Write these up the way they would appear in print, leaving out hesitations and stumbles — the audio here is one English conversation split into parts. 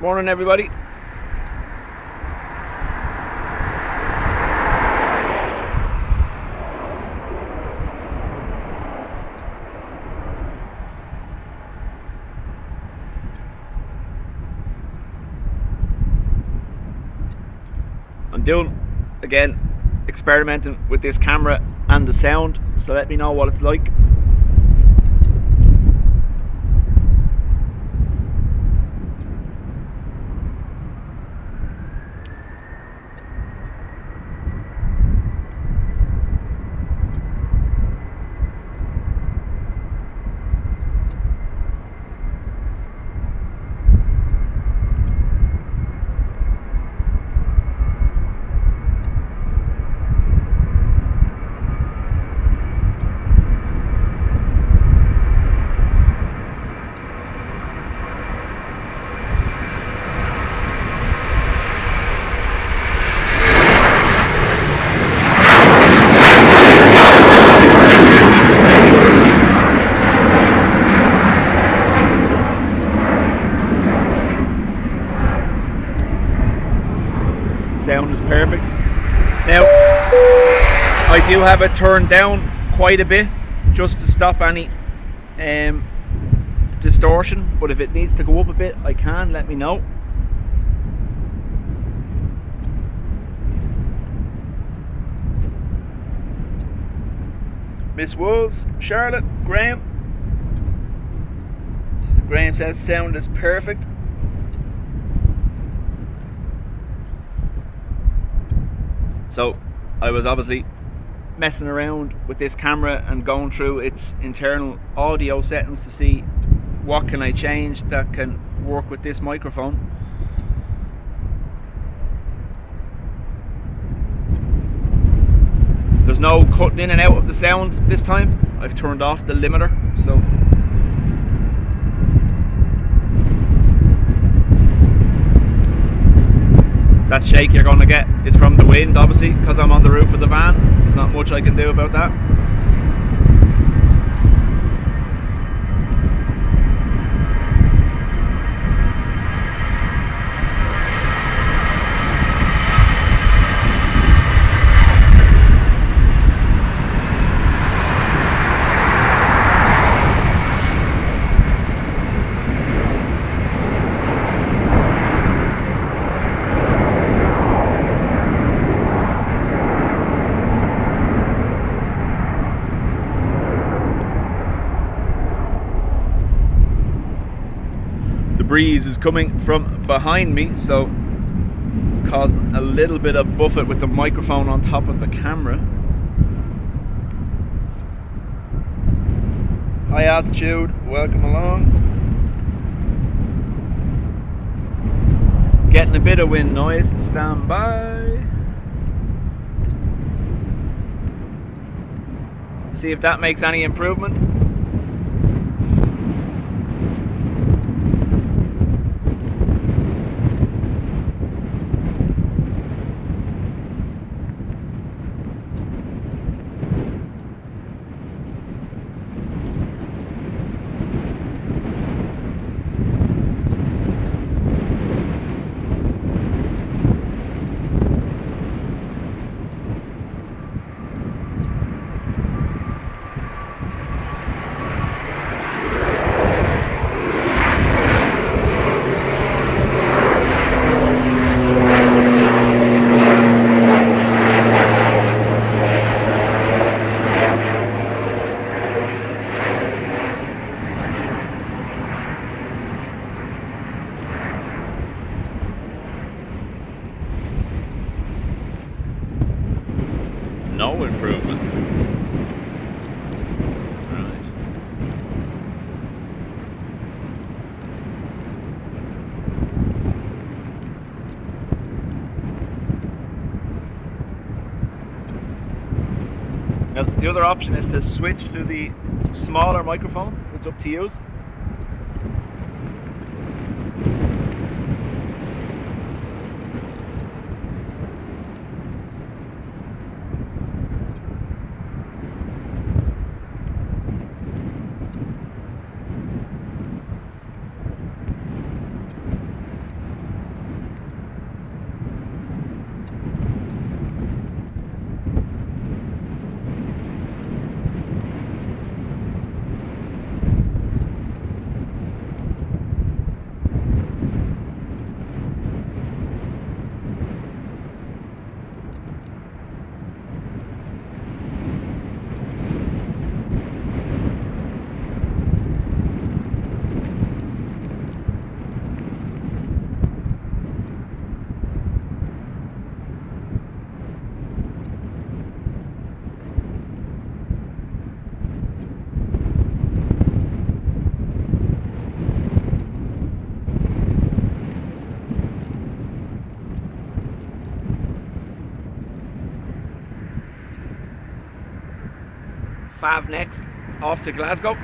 Morning, everybody. I'm doing, again, experimenting with this camera and the sound, so let me know what it's like. Sound is perfect. Now, I do have it turned down quite a bit just to stop any distortion, but if it needs to go up a bit, I can. Let me know. Miss Wolves, Charlotte, Graham. Graham says sound is perfect. So I was obviously messing around with this camera and going through its internal audio settings to see what can I change that can work with this microphone. There's no cutting in and out of the sound this time. I've turned off the limiter, so that shake you're going to get is from the wind, obviously, because I'm on the roof of the van. There's not much I can do about that. Breeze is coming from behind me, so it's causing a little bit of buffet with the microphone on top of the camera. High altitude, welcome along. Getting a bit of wind noise, stand by. See if that makes any improvement. No improvement. Right. Now, the other option is to switch to the smaller microphones. It's up to you. have next, off to Glasgow.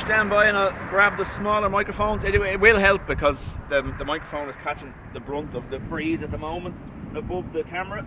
Stand by and I'll grab the smaller microphones. It will help because the microphone is catching the brunt of the breeze at the moment above the camera.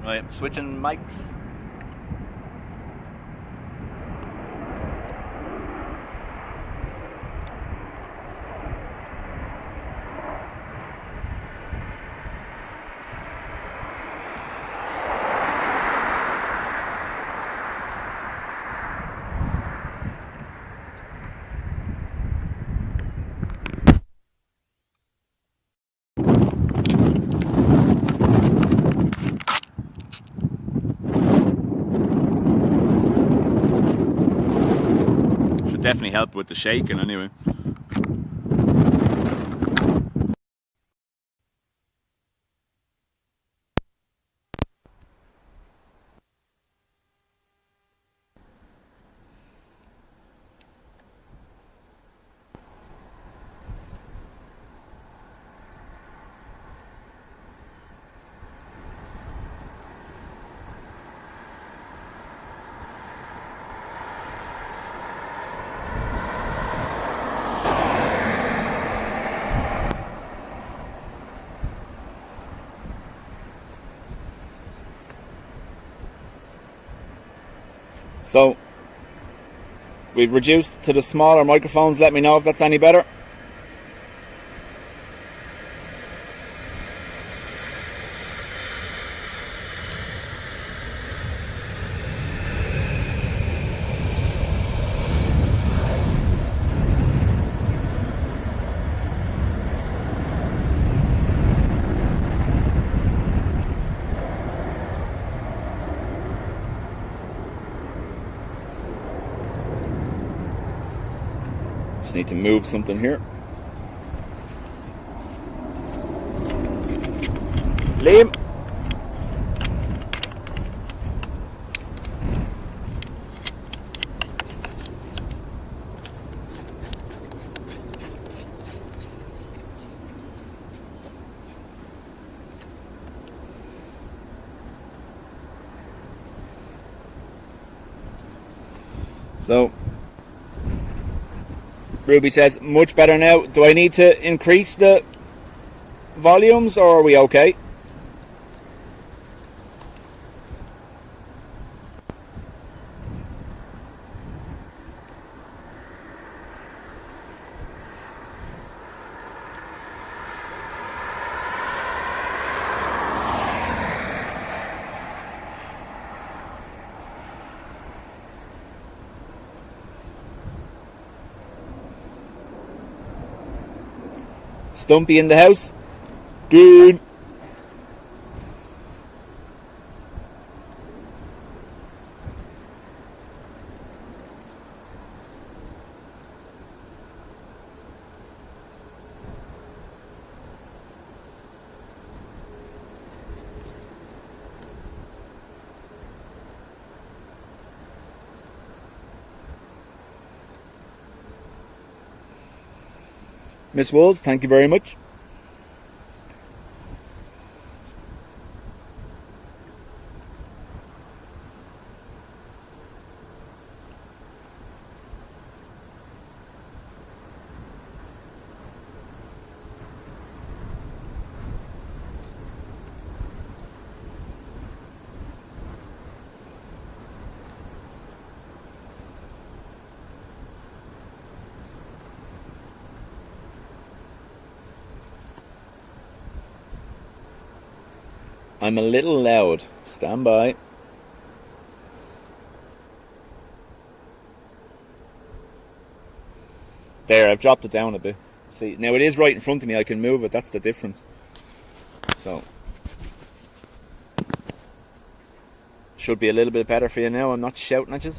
Right, switching mics. Definitely help with the shaking anyway. So we've reduced to the smaller microphones. Let me know if that's any better. Need to move something here. Liam. So Ruby says, much better now. Do I need to increase the volumes or are we okay? Stumpy in the house. Dude. Miss Wolves, thank you very much. I'm a little loud. Stand by. There, I've dropped it down a bit. See, now it is right in front of me. I can move it. That's the difference. So, should be a little bit better for you now. I'm not shouting at you.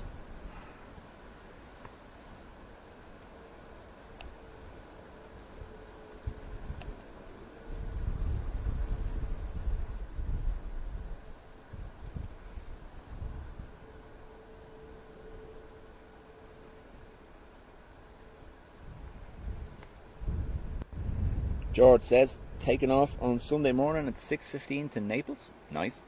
George says, taking off on Sunday morning at 6:15 to Naples. Nice.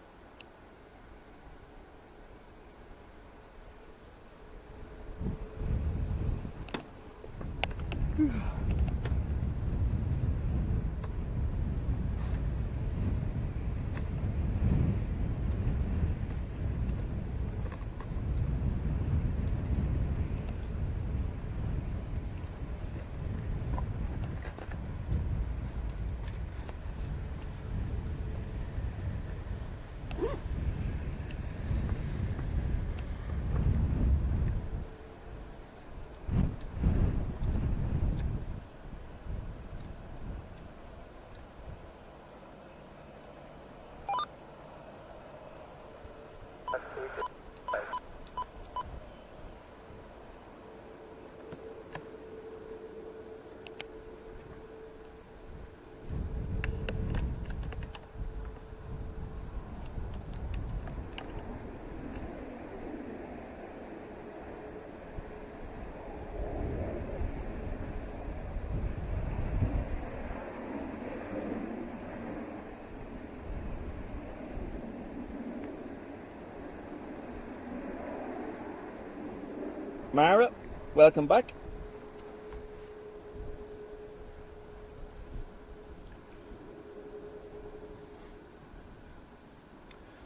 Mara, welcome back.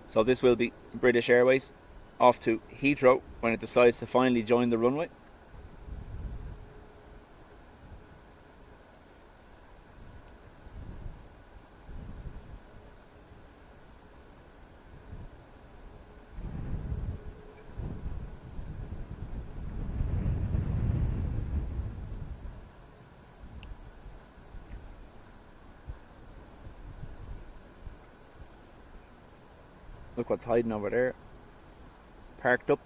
So this will be British Airways off to Heathrow when it decides to finally join the runway. Look what's hiding over there. Parked up.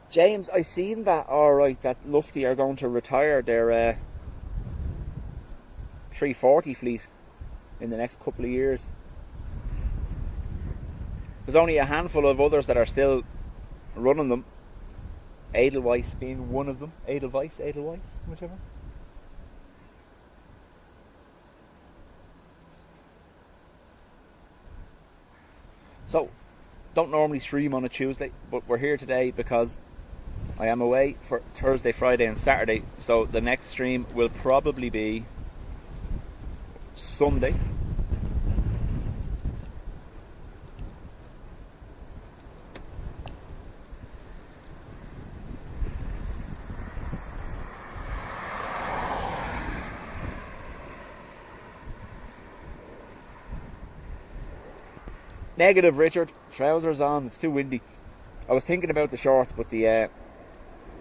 James, I seen that. Alright, that Lufty are going to retire their 340 fleet in the next couple of years. There's only a handful of others that are still running them. Edelweiss being one of them. Edelweiss, whichever. So, don't normally stream on a Tuesday, but we're here today because I am away for Thursday, Friday and Saturday. So the next stream will probably be Sunday. Negative, Richard. Trousers on. It's too windy. I was thinking about the shorts, but the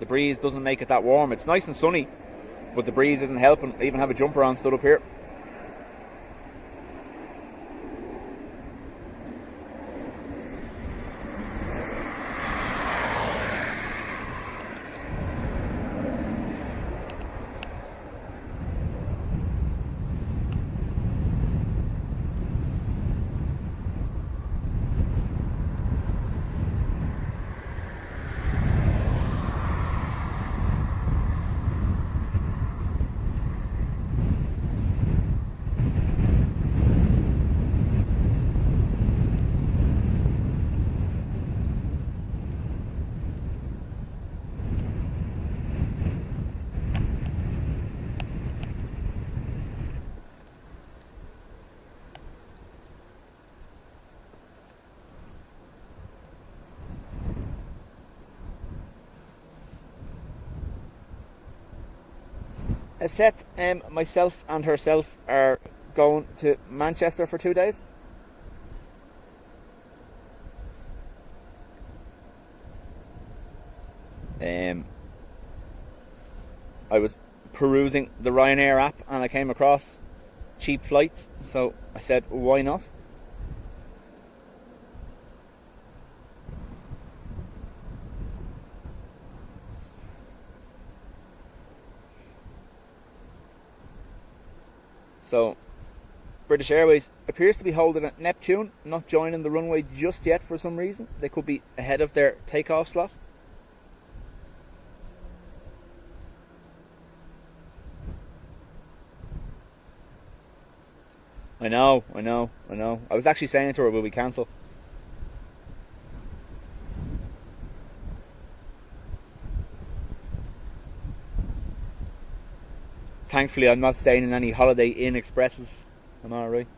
breeze doesn't make it that warm. It's nice and sunny, but the breeze isn't helping. I even have a jumper on stood up here. Seth, myself and herself are going to Manchester for 2 days. I was perusing the Ryanair app and I came across cheap flights, so I said, why not? So, British Airways appears to be holding at Neptune, not joining the runway just yet for some reason. They could be ahead of their takeoff slot. I know. I was actually saying to her, will we cancel? Thankfully, I'm not staying in any Holiday Inn Expresses. I'm alright.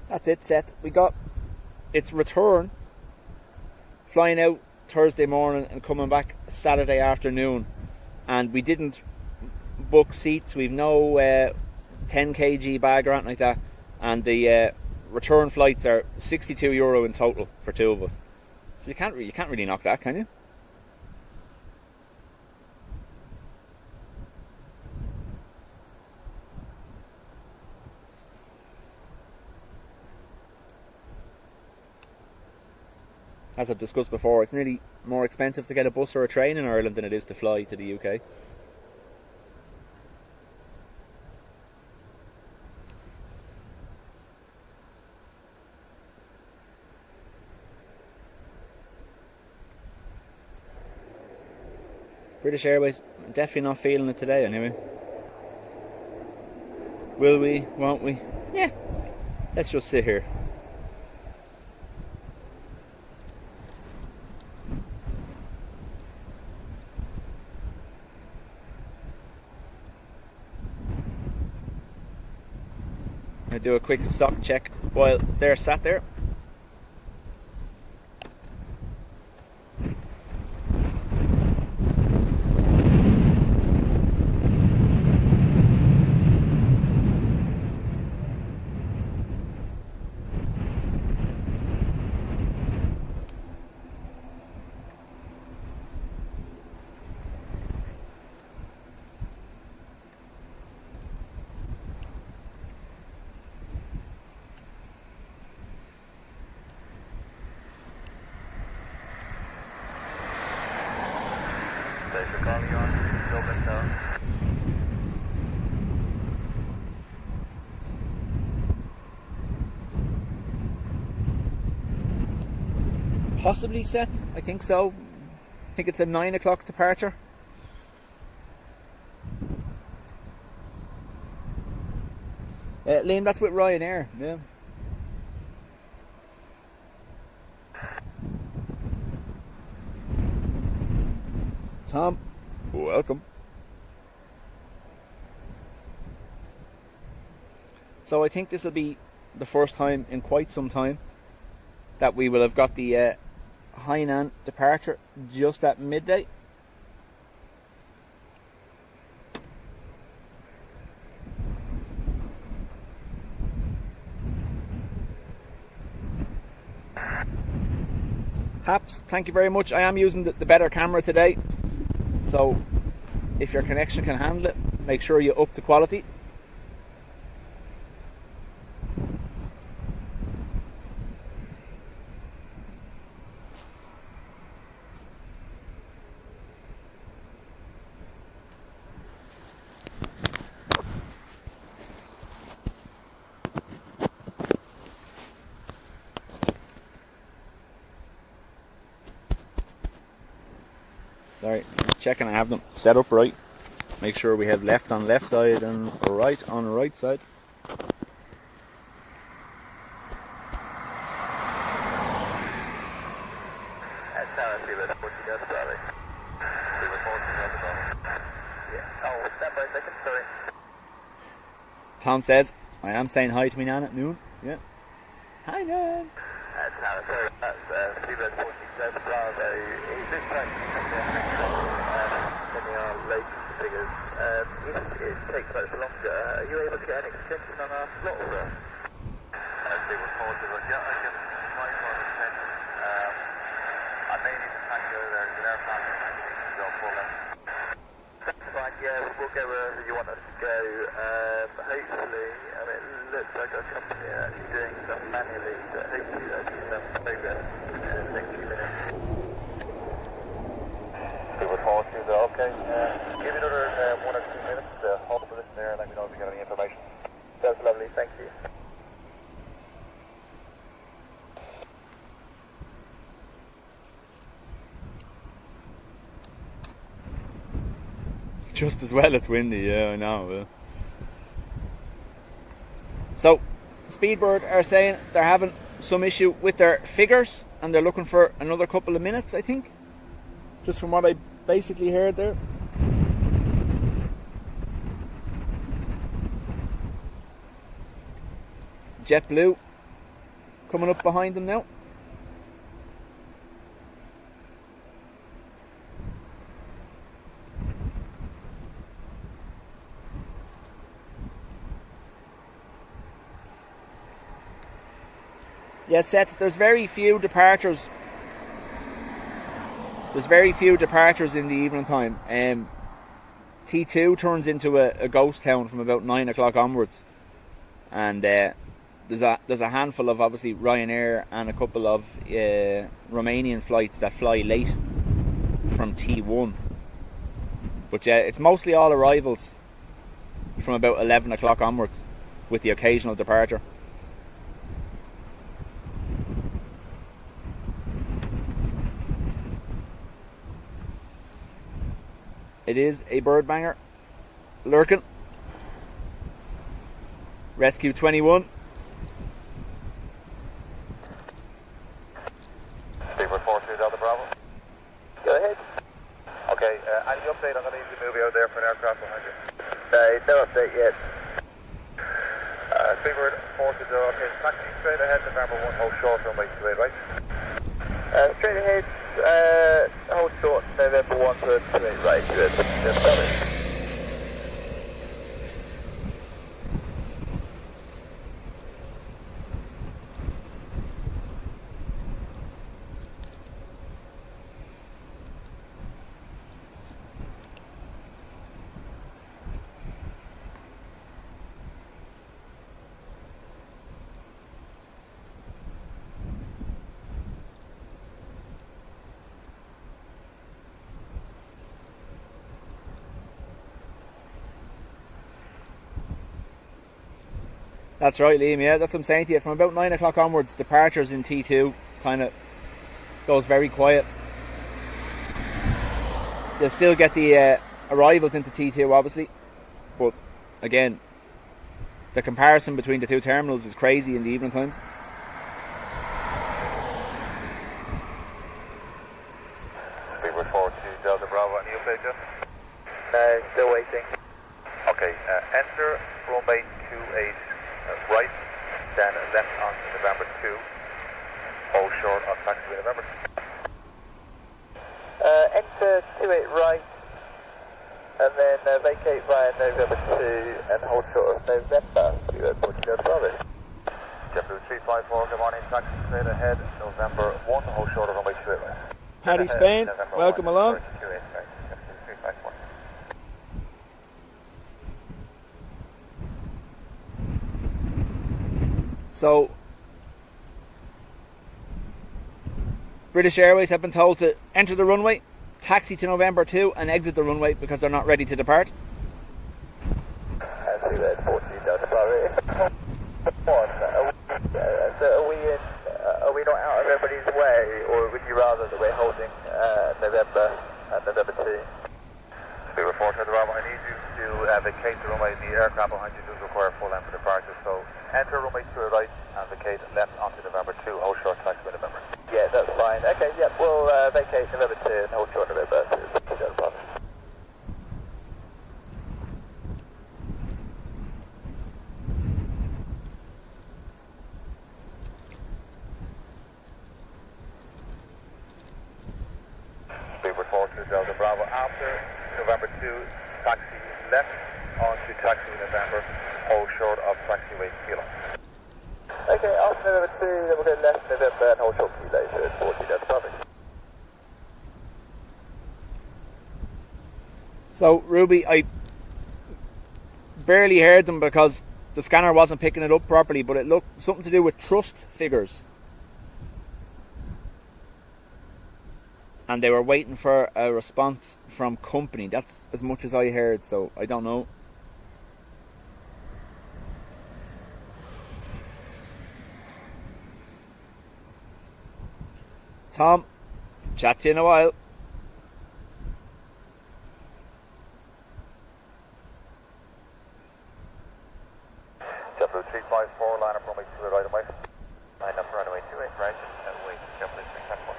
That's it, Seth. We got its return, flying out Thursday morning and coming back Saturday afternoon. And we didn't book seats. We've no 10 kg bag or anything like that. And the return flights are €62 in total for two of us. So you can't really knock that, can you? As I've discussed before, it's nearly more expensive to get a bus or a train in Ireland than it is to fly to the UK. British Airways, definitely not feeling it today anyway. Will we? Won't we? Yeah. Let's just sit here. I do a quick sock check while they're sat there. Thanks for calling on Dublin Town. Possibly set, I think so. I think it's a 9 o'clock departure. Liam, that's with Ryanair, yeah. Tom, welcome. So I think this will be the first time in quite some time that we will have got the Hainan departure just at midday. Haps, thank you very much. I am using the better camera today, so if your connection can handle it, make sure you up the quality. Sorry, checking I have them set up right. Make sure we have left on left side and right on right side. Tom says, I am saying hi to me nan at noon. Yeah. Hi, Dan. That's Seabird 47 Bravo. Is this time then they are late figures? If it takes much longer, are you able to get an extension on our slot order? Seabird 41, yeah, I can try for an extension. I may need to try to go there. There's an aircraft that needs to go full length. That's fine, yeah, we'll go wherever you want us to go. Hopefully, I mean, it looks like our company are actually doing stuff manually, but hopefully there'll be some progress in the next few minutes. Seabird 42, okay. Give me another 1 or 2 minutes to hold the position there and let me know if you got any information. That's lovely, thank you. Just as well it's windy, yeah, I know. So, Speedbird are saying they're having some issue with their figures and they're looking for another couple of minutes, I think. Just from what I basically heard there. JetBlue coming up behind them now. Yeah, Seth, there's very few departures. There's very few departures in the evening time. T2 turns into a ghost town from about 9 o'clock onwards. And there's a handful of, obviously, Ryanair and a couple of Romanian flights that fly late from T1. But yeah, it's mostly all arrivals from about 11 o'clock onwards, with the occasional departure. It is a bird banger lurking. Rescue 21. Seabird 42, Delta Bravo. Go ahead. Okay, any update? I'm going to need to move you out there for an aircraft behind you. No update yet. Seabird 42, okay, taxi straight ahead, November 1, hold short, runway 28, right? Straight ahead, hold short, November 1 to 28, right, good. That's right, Liam, yeah, that's what I'm saying to you. From about 9 o'clock onwards, departures in T2 kind of goes very quiet. You'll still get the arrivals into T2, obviously. But, again, the comparison between the two terminals is crazy in the evening times. Seabird 42, Delta Bravo, any update, Jeff? No, still waiting. Okay, enter runway 28 right, then left on November 2, hold short on taxiway November. Enter 28 right, and then vacate via November 2 and hold short of November. JetBlue 354, good morning, taxi straight ahead, November 1, hold short of runway 28 right. Paddy Spain, welcome along. So, British Airways have been told to enter the runway, taxi to November 2 and exit the runway because they're not ready to depart. Are we not out of everybody's way, or would you rather that we're holding November 2? Seabird 42, Bravo, I need you to vacate the runway. The aircraft behind you does require full length for departure, so enter runway to the right and vacate left onto November 2, hold short taxiway November. Yeah, that's fine. Okay, yeah, we'll vacate November 2 and hold short November 2. Delta Bravo. After November 2, taxi left onto taxi November, hold short of taxiway kilo. Okay, after November 2, then we'll go left November and hold short kilo, so it's 40, that's perfect. So, Ruby, I barely heard them because the scanner wasn't picking it up properly, but it looked something to do with trust figures. And they were waiting for a response from company. That's as much as I heard, so I don't know. Tom, chat to you in a while. JetBlue 354, line up runway 28 right away. Line up runway 28 right, and wait, JetBlue 354.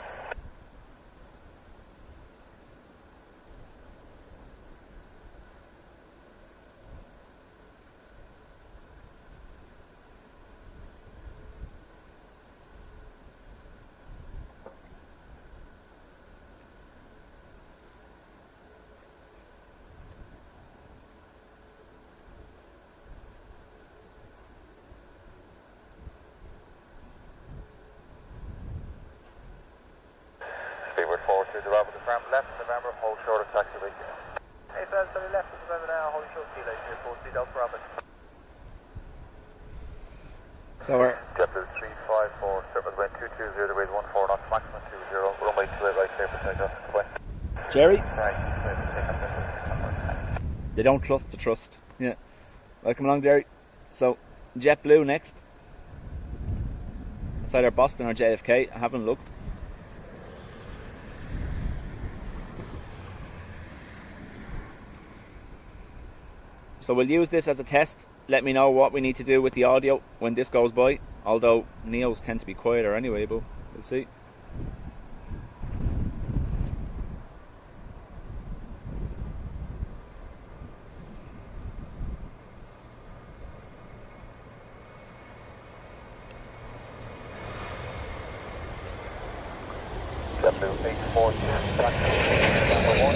Speedward forward to the Bravo, confirm left November, hold short of taxiway. Hey, flight 30 left November now, hold short kilo, 40 Delta Bravo. So we're JetBlue 354, surface wind 220, the wave 14 knots, maximum 20, runway 28 right, clear for takeoff. Goodbye. Jerry, Right, clear for takeoff. they don't trust the trust. Yeah. Welcome along, Jerry. So, JetBlue next. It's either Boston or JFK. I haven't looked. So we'll use this as a test. Let me know what we need to do with the audio when this goes by. Although Neos tend to be quieter anyway, but we'll see. JetBlue 842, number 1.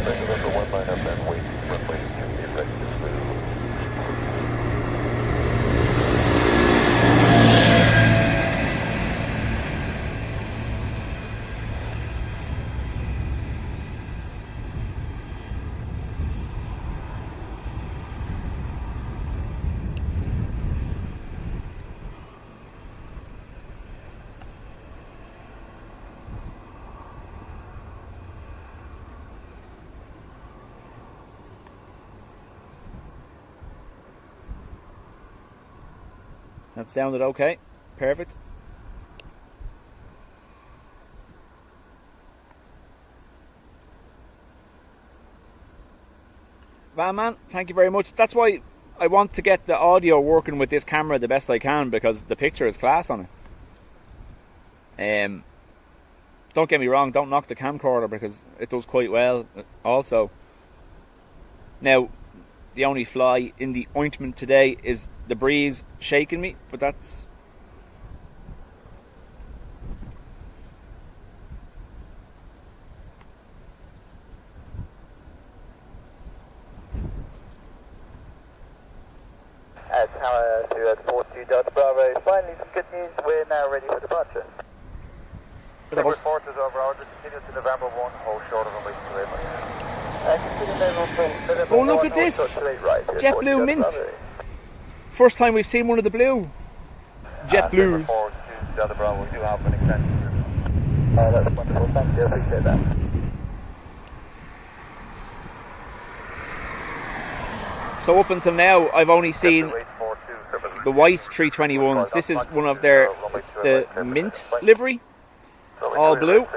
November 1 line up and wait, runway 28 right, JetBlue. That sounded okay. Perfect. Van man, thank you very much. That's why I want to get the audio working with this camera the best I can, because the picture is class on it. Don't get me wrong, don't knock the camcorder because it does quite well also. Now, the only fly in the ointment today is the breeze shaking me, but that's... Tower 242 Delta Bravo. Finally, some good news. We're now ready for departure. Forward force is over. I'll just continue to November 1. Hold short of runway 28. Oh, look at this! JetBlue Mint. First time we've seen one of the blue JetBlues. Forward to Delta Bravo. We do have an extension. That's wonderful. Thank you. I appreciate that. So up until now, I've only seen the white 321s. This is one of their, it's the Mint livery, all blue.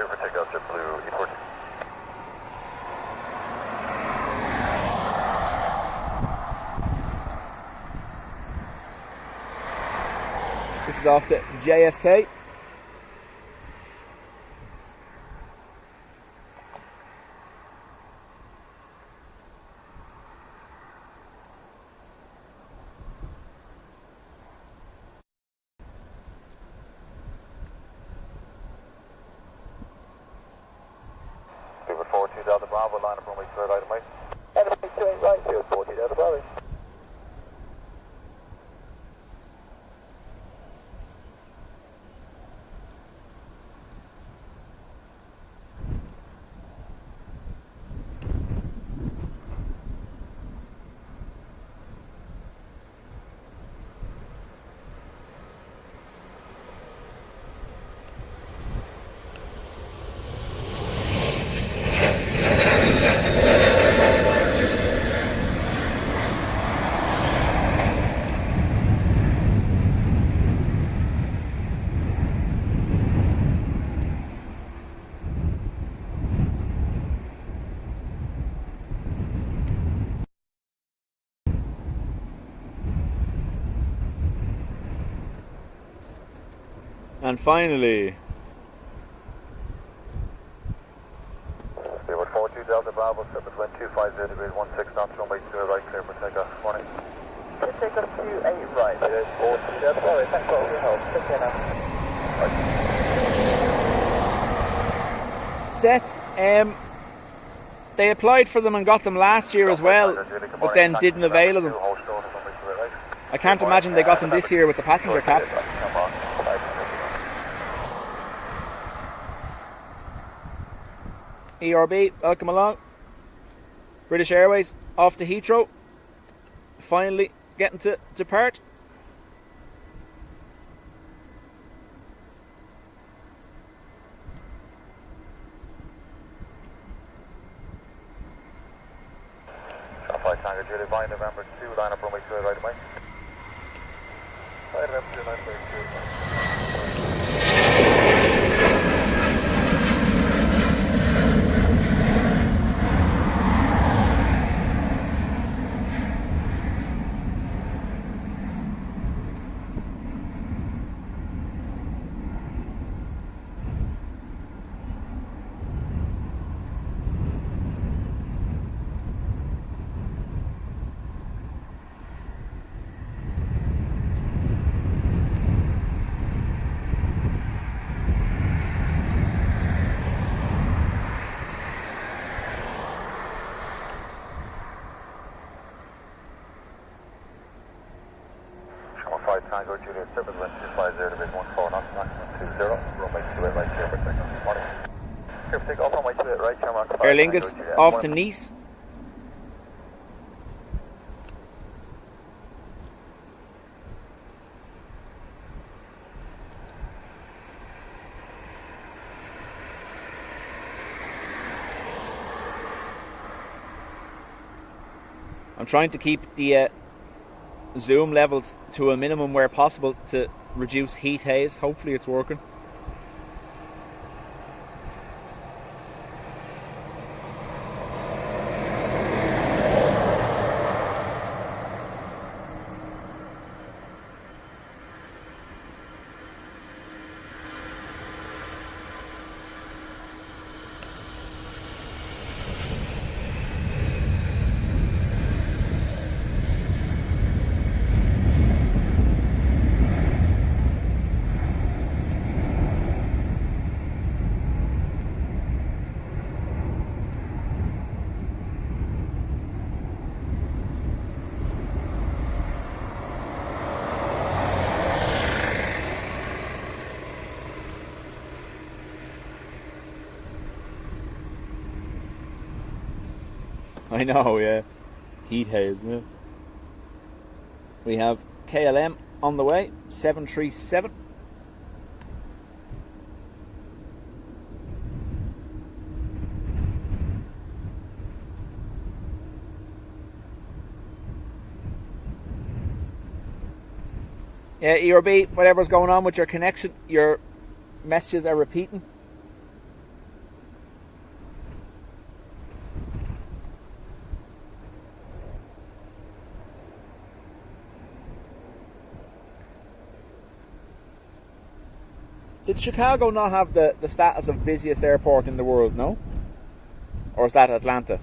This is off to JFK. 442 Delta Bravo, line up runway 28 right of mate. Runway 28 right, field 40 Delta Bravo. And finally, Speedbird 42 Delta Bravo, set between 250 degrees 16 knots, runway 28 right, clear for takeoff. Morning. Clear takeoff 28 right, it is 40 Delta Bravo, thanks for all your help. Take care now. Seth, they applied for them and got them last year as well, but then didn't avail of them. I can't imagine they got them this year with the passenger cap. ERB, welcome along. British Airways off to Heathrow. Finally getting to depart. Flight Tango Julie, by November 2, line up runway 2 right of mate. Flight November 2, line up runway 2. Tango Juliet, service wind 250 degrees 14 knots, maximum 20, runway 28 right, clear for takeoff. Morning. Clear for takeoff, runway 28 right, Shamrock 5. Aer Lingus off to Nice. I'm trying to keep the zoom levels to a minimum where possible to reduce heat haze. Hopefully it's working. I know, yeah. Heat haze, yeah. We have KLM on the way, 737. Yeah, ERB, whatever's going on with your connection, your messages are repeating. Did Chicago not have the status of busiest airport in the world, no? Or is that Atlanta?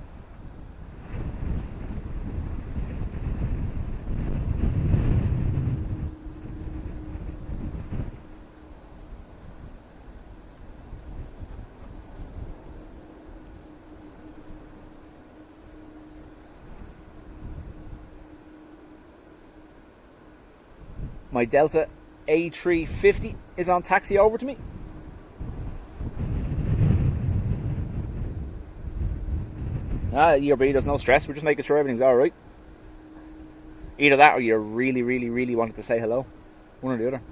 My Delta A350 is on taxi over to me. ERB, there's no stress. We're just making sure everything's alright. Either that or you really, really, really wanted to say hello. One or the other.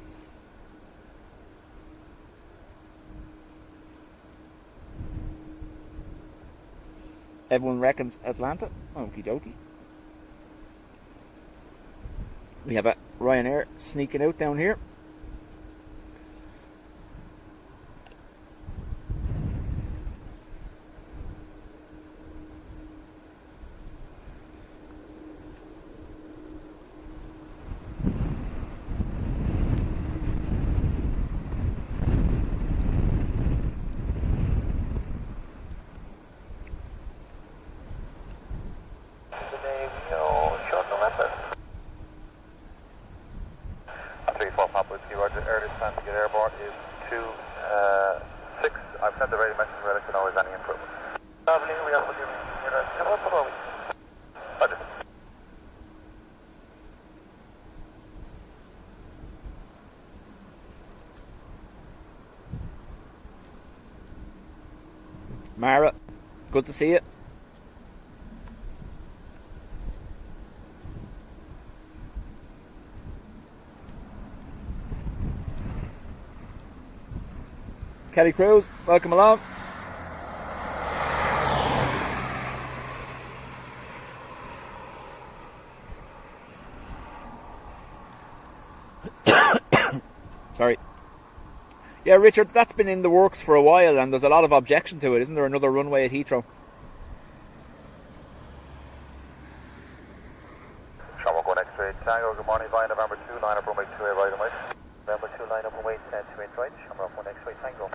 Everyone reckons Atlanta. Okie dokie. We have a Ryanair sneaking out down here. Mara, good to see you. Kelly Cruz, welcome along. Sorry. Yeah, Richard, that's been in the works for a while and there's a lot of objection to it. Isn't there another runway at Heathrow? Shamrock 1 X-ray Tango, good morning, via November 2, line up runway 28 right and right. November 2, line up runway 28 right, Shamrock 1 X-ray Tango.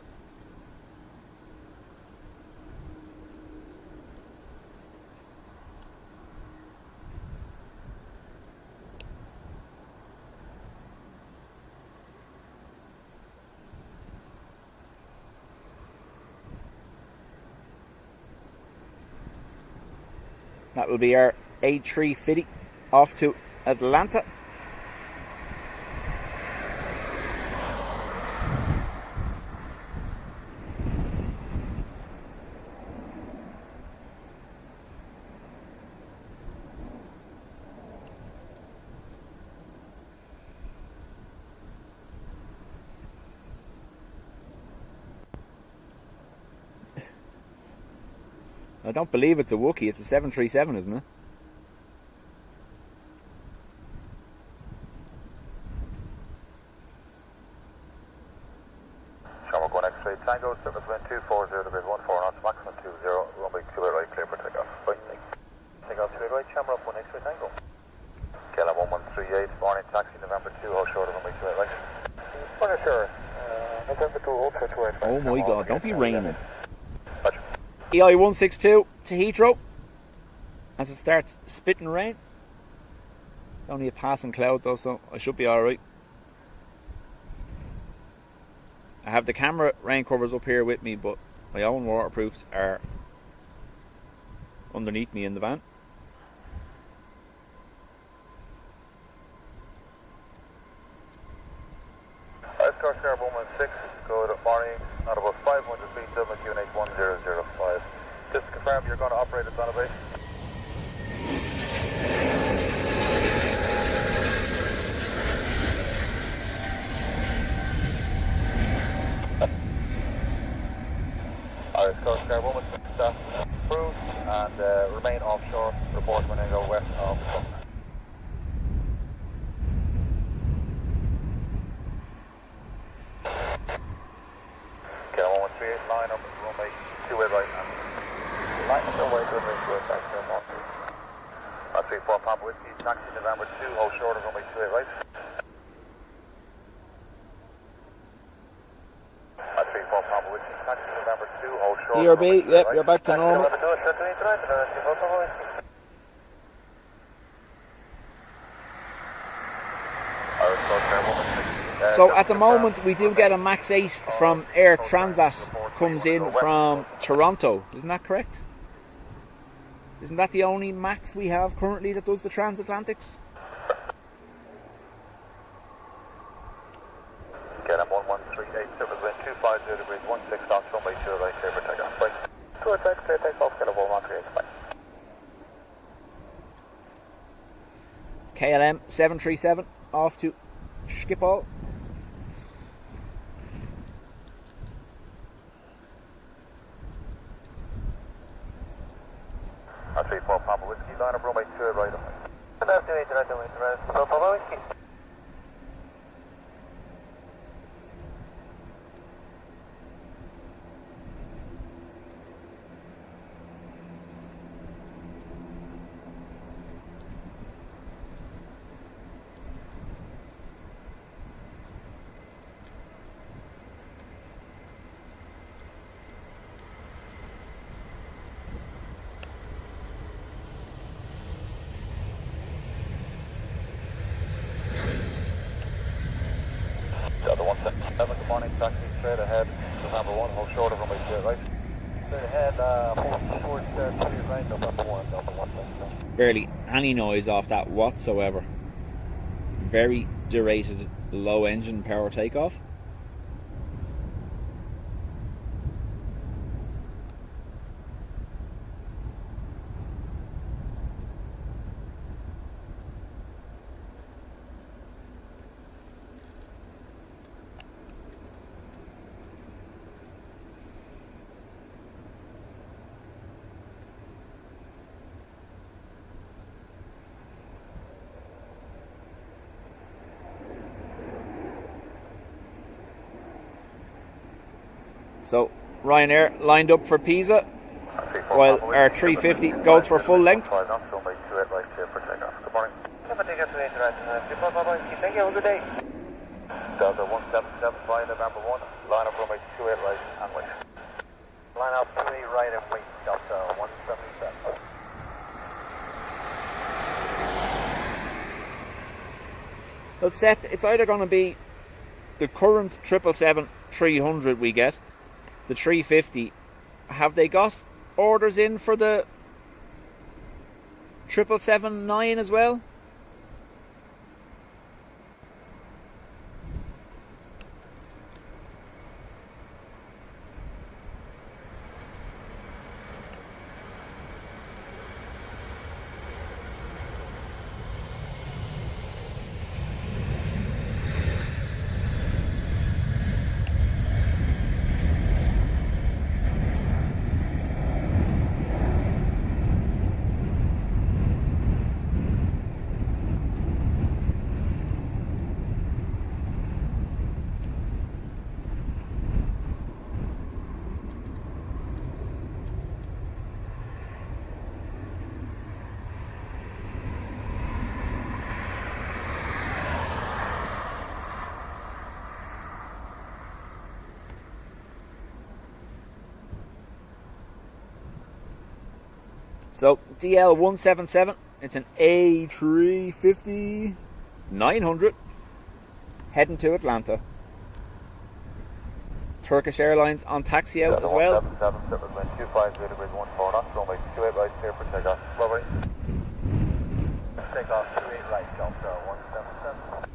That will be our A350 off to Atlanta. I don't believe it's a Wookiee, it's a 737, isn't it? Shamrock 1 X-ray Tango, surface wind 240 degrees 14 knots, maximum 20, runway 28 right, clear for takeoff. Takeoff 28 right, Shamrock 1 X-ray Tango. KLM 1138, morning taxi, November 2, hold short of runway 28 right. Sure. November 2, hold short 28 right. Oh my god, don't be raining. EI 162 to Heathrow as it starts spitting rain. Only a passing cloud though, so I should be alright. I have the camera rain covers up here with me, but my own waterproofs are underneath me in the van. Escort Star 116, good morning, at about 500 feet, Dublin QNH 1005. Just to confirm you're going to operate at Doha. Escort Star 116, staff approved, and remain offshore, report when I go west of the coast. Okay, 1138, line up, runway 28 right, and line up runway 28 right, back to the north. 34 Papa Whiskey, taxi November 2, hold short of runway 28 right. 34 Papa Whiskey, taxi November 2, hold short of runway 28 yep, right. you're back to normal. So at the moment we do get a Max 8 from Air Transat, comes in from Toronto, isn't that correct? Isn't that the only Max we have currently that does the transatlantics? 0 degrees, 16 knots, runway 2 right, clear for takeoff. Right. Good, right, clear takeoff, Kilo 138, bye. KLM 737 off to Schiphol. That's 34 Papa Whiskey, line up runway 2 right. Left, right, so Papa Whiskey. Delta 177, good morning, taxi straight ahead, November 1, hold short of runway 2 right. Straight ahead, towards 2 right, November 1, Delta 177. Barely any noise off that whatsoever. Very derated, low engine power takeoff. So Ryanair lined up for Pisa, while our 350 goes for full length. 5 knots, runway 28 right, clear for takeoff. Good morning. Thank you, have a good day. Delta 177, flying November 1, line up runway 28 right and wait. Line up 28 right and wait, Delta 177. Well, Seth, it's either going to be the current 777-300 we get, the 350. Have they got orders in for the 777-9 as well? So DL177, it's an A350-900 heading to Atlanta. Turkish Airlines on taxi out as well. 177, 250 degrees 14 knots, runway 28 right, clear for takeoff. Lovely. Takeoff 28 right, Delta 177.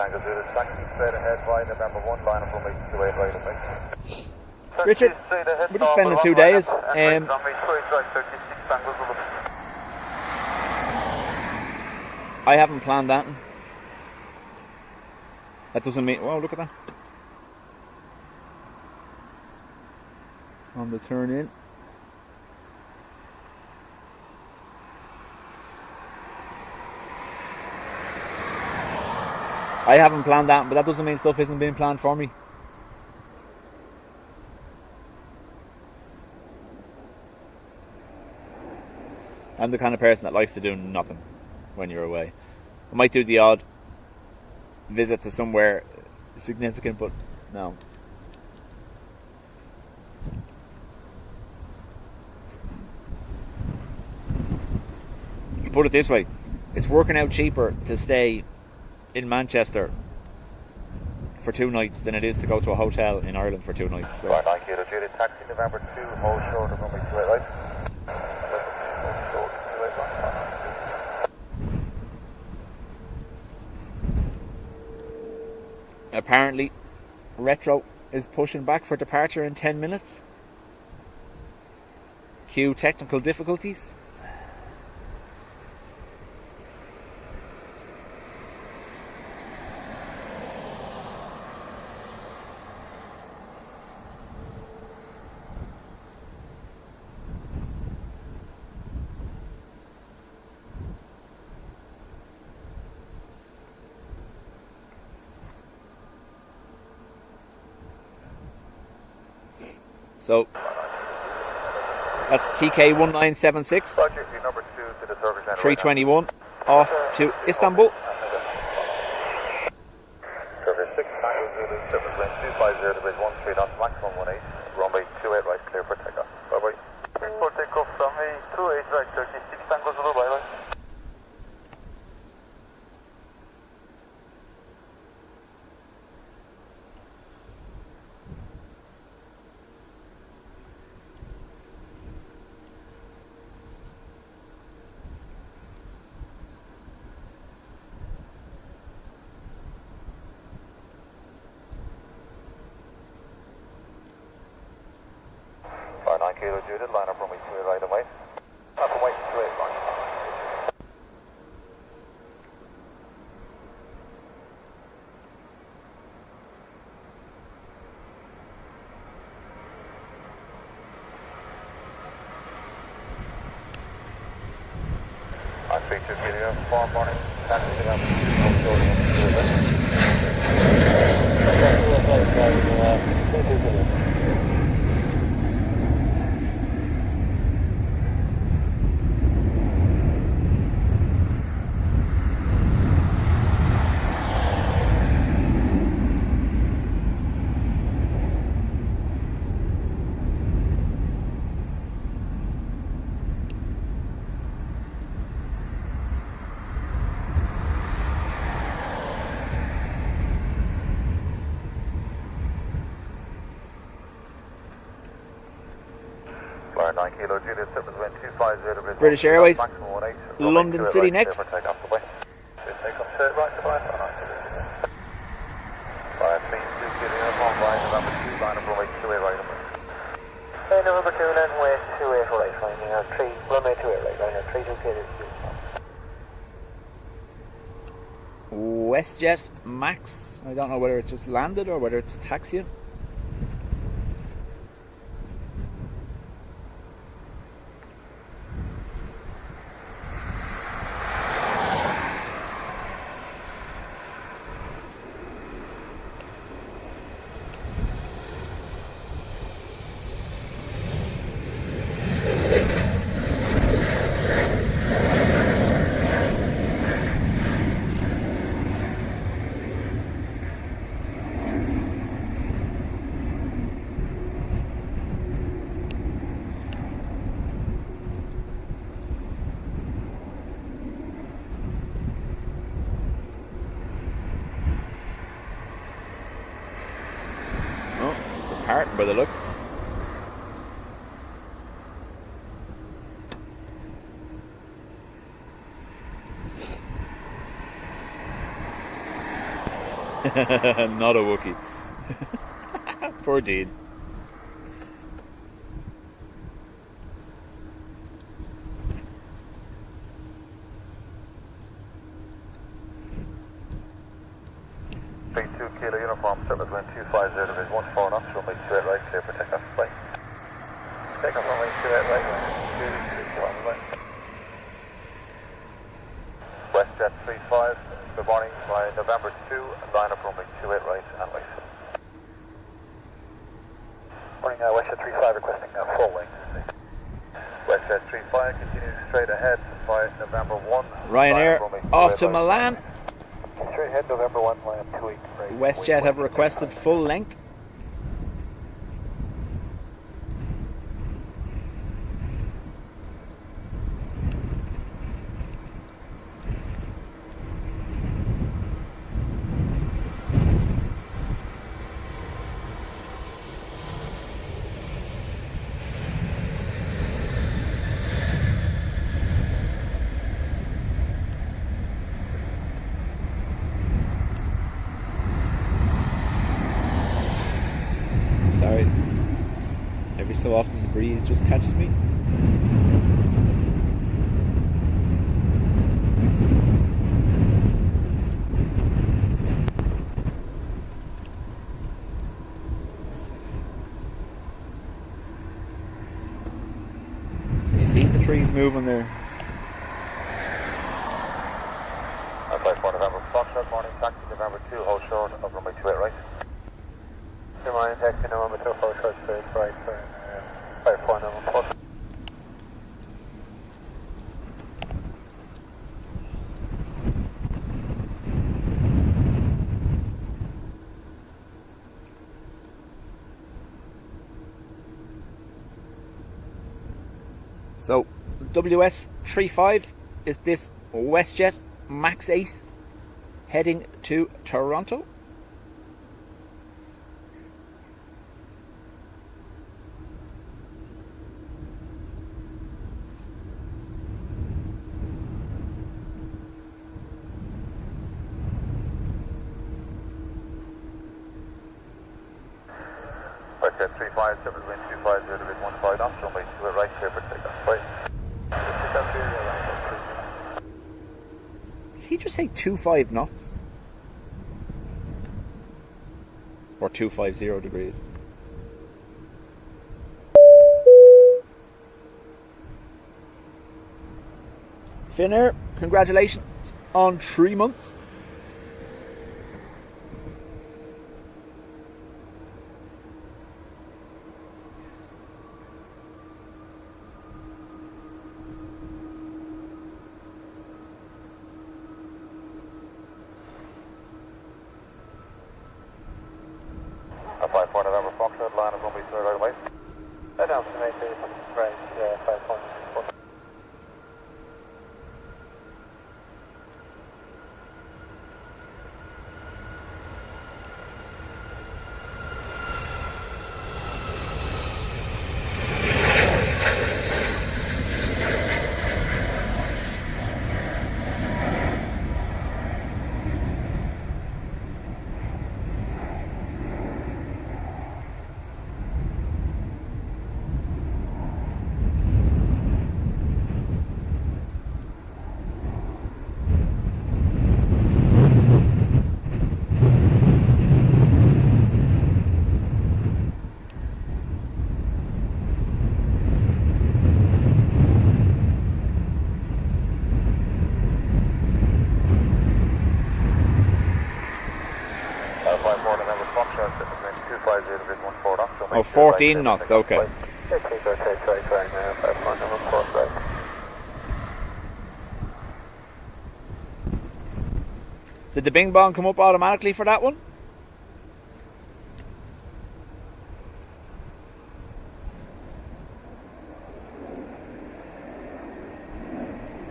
Tango Zulu, taxi straight ahead, right, November 1, line up runway 28 right away. Richard, we're just spending 2 days. I haven't planned that. That doesn't mean... Wow, look at that. On the turn in. I haven't planned that, but that doesn't mean stuff isn't being planned for me. I'm the kind of person that likes to do nothing when you're away. I might do the odd visit to somewhere significant, but no. Put it this way, it's working out cheaper to stay in Manchester for 2 nights than it is to go to a hotel in Ireland for 2 nights. So. Right, thank you. Judy, taxi November 2, hold short of runway 28 right. Apparently, Retro is pushing back for departure in 10 minutes. Cue technical difficulties. So that's TK1976, 321, off to Istanbul. Service 6, Tango Zulu, service lane 250 to base 13 knots, maximum 18, runway 28 right, clear for takeoff. Bye-bye. For takeoff, runway 28 right, 36 Tango Zulu, bye-bye. Kilo Judith, line up runway 28 right away. Up and wait, 28 line. I speak to Kilo, farm morning, taxi to November 2, hold short of British Airways, London City next. November 2, runway 28 right, finding our 3, runway 28 right, line 3 WestJet Max. I don't know whether it's just landed or whether it's taxiing. By the looks. Not a Wookiee. Poor Dean. Big 2 kilo uniform, service wind 250, division 14 knots, runway 28 right, clear for takeoff. Bye. Takeoff runway 28 right, 221 right. WestJet 35, good morning, by November 2, line up runway 28 right and wait. Morning, WestJet 35 requesting full length. WestJet 35, continue straight ahead by November 1. Ryanair off to Milan. Straight ahead, November 1, line up 28 right. WestJet have requested full length. Sorry. Every so often the breeze just catches me. Can you see the trees moving there? Outside for November, Foxtrot, morning, taxi November 2, hold short of runway 28 right. Good morning, taxi November 2, hold short, straight right, 54 November 4. So, WS35 is this WestJet Max 8 heading to Toronto. WestJet 35, service wind 250, division 15 knots, runway 28 right, clear for takeoff. Bye. Did he just say 25 knots? Or 250 degrees? Finnair, congratulations on 3 months. Apply for November Foxtrot, line of runway 28 right away. Down to make right, 5 points. Oh, 14 knots, okay. Did the bing bong come up automatically for that one?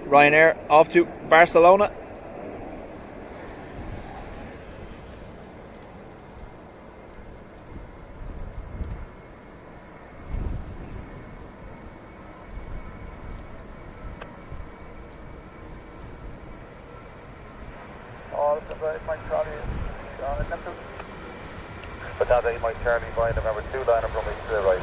Ryanair off to Barcelona. But that 8 Mike Charlie by November 2 line up runway 2 right.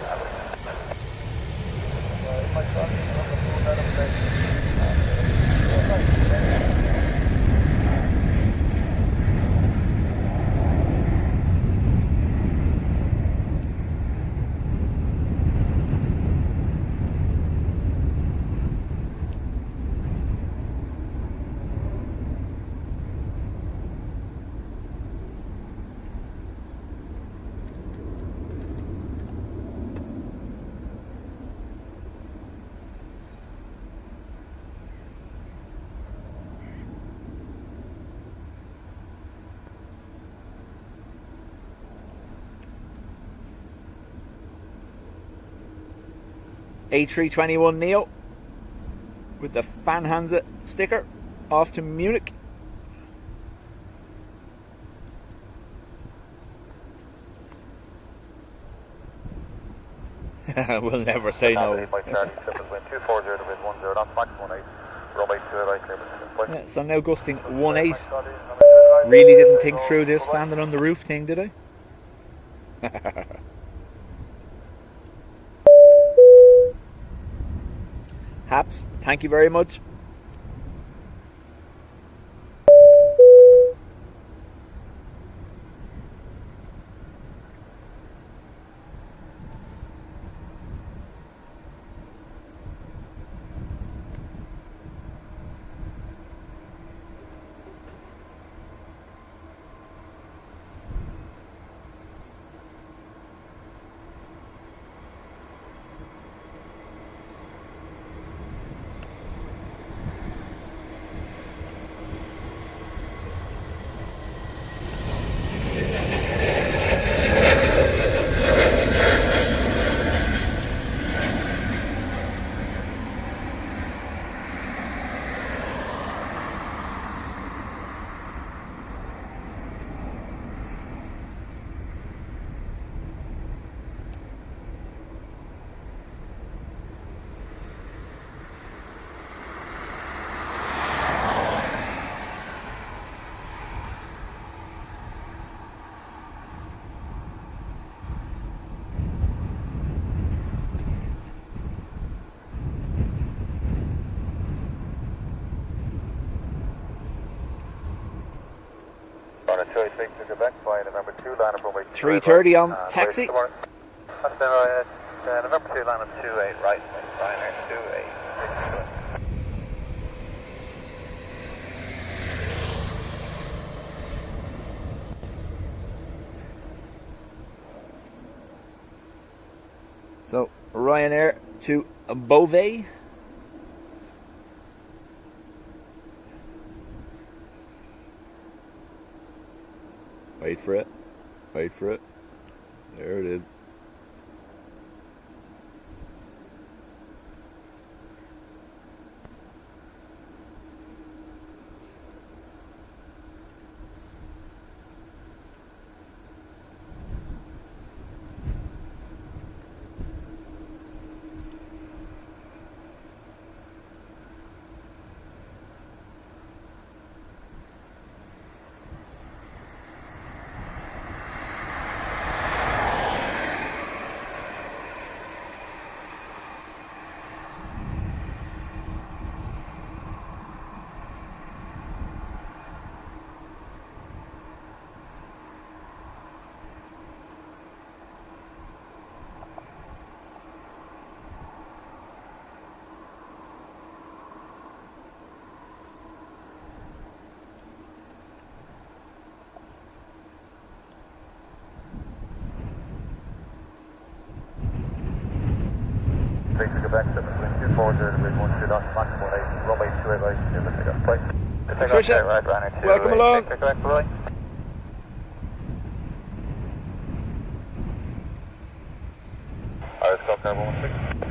A321neo with the Fanhansa sticker off to Munich. We'll never say no. Yeah, so now gusting 1.8. Really didn't think through this standing on the roof thing, did I? Haps, thank you very much. Quebec by November 2 line up runway 3:30 on taxi. November 2 line up 28 right. Ryanair 28. So Ryanair to Beauvais. Wait for it. Wait for it. There it is. Quebec 72240 with 12 knots, maximum 8, runway 28 right, in the takeoff point. Patricia, right, Ryanair 2, welcome along. Quebec, bye. Let's go, car 116.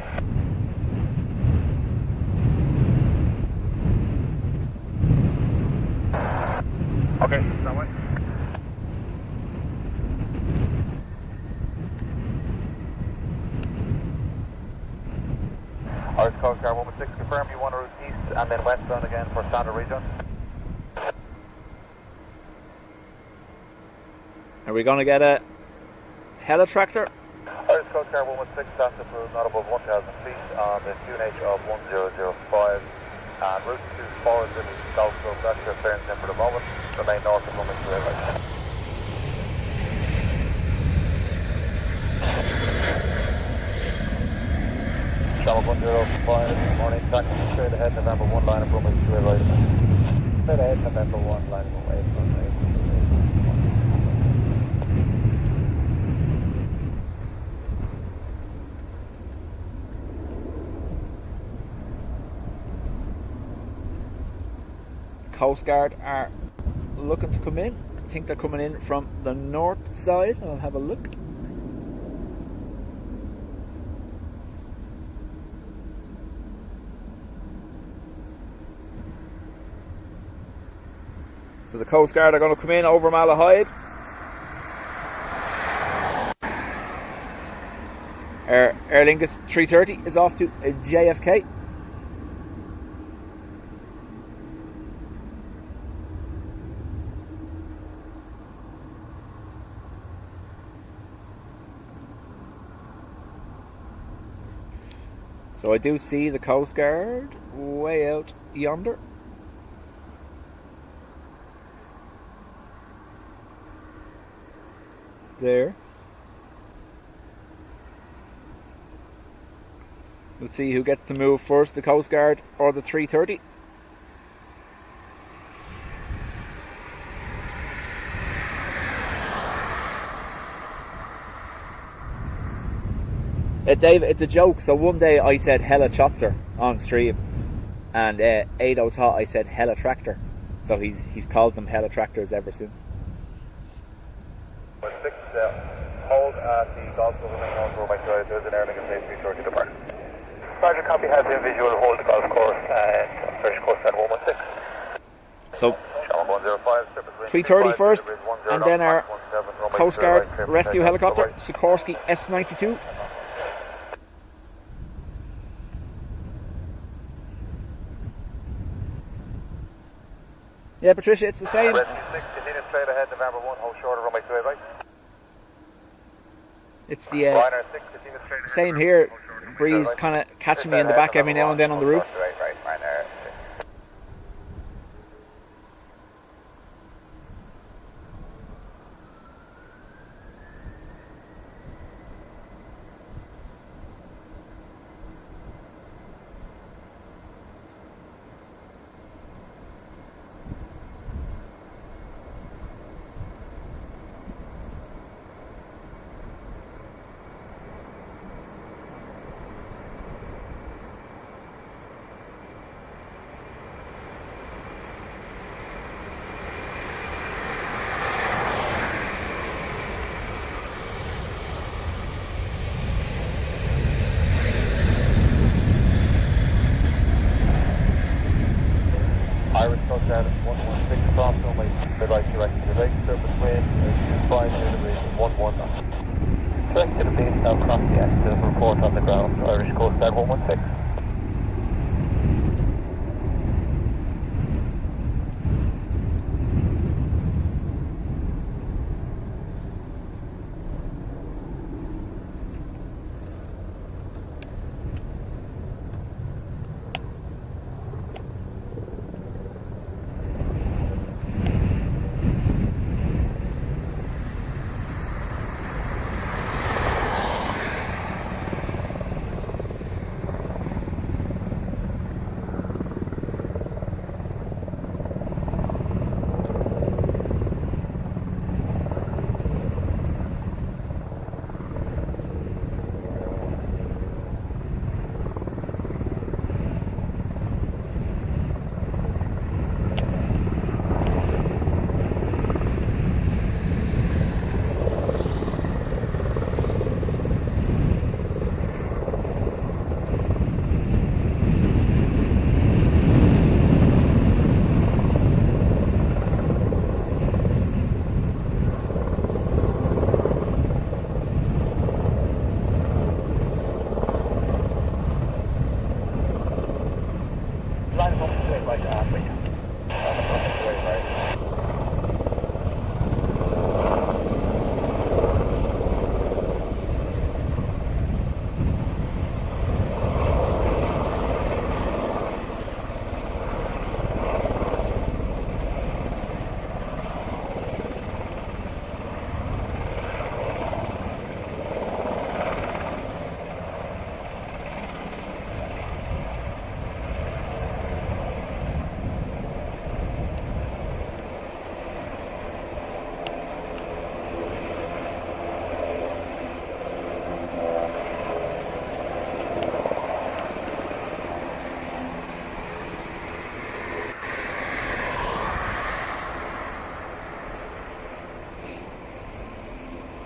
Okay, that way. Alright, call car 116, confirm you want to route east and then westbound again for standard region. Are we going to get a helitractor? Irish Coast Guard 116, staff approved not above 1,000 feet on the QNH of 1005 and route to Forest in Golf Club. That's your clearance in for the moment. Remain north of runway 28 right. Channel 105, morning, taxi straight ahead, November 1 line of runway 28 right. Straight ahead, November 1 line of runway 28. Coast Guard are looking to come in. I think they're coming in from the north side. I'll have a look. So the Coast Guard are going to come in over Malahide. Aer Lingus 330 is off to JFK. So I do see the Coast Guard way out yonder. There. Let's see who gets to move first, the Coast Guard or the 330. Dave, it's a joke. So one day I said helichopter on stream, and Ado thought I said helitractor. So he's called them helitractors ever since. 6, hold at the Golf Club remain on runway 28. There's an Aer Lingus 330 departure. Roger, copy, has the visual, hold the golf course and British Coast Guard 116. So 330 first, and then our Coast Guard rescue helicopter, Sikorsky S-92. Yeah, Patricia, it's the same. Continue straight ahead, November 1, hold shorter, runway 28 right. It's the same here. Breeze kind of catching me in the back every now and then on the roof. Irish Coast Guard 116 cross runway, right direction to right, surface wind 25 degrees 11 knots. Direct to the base, now cross the axis, report on the ground, Irish Coast Guard 116.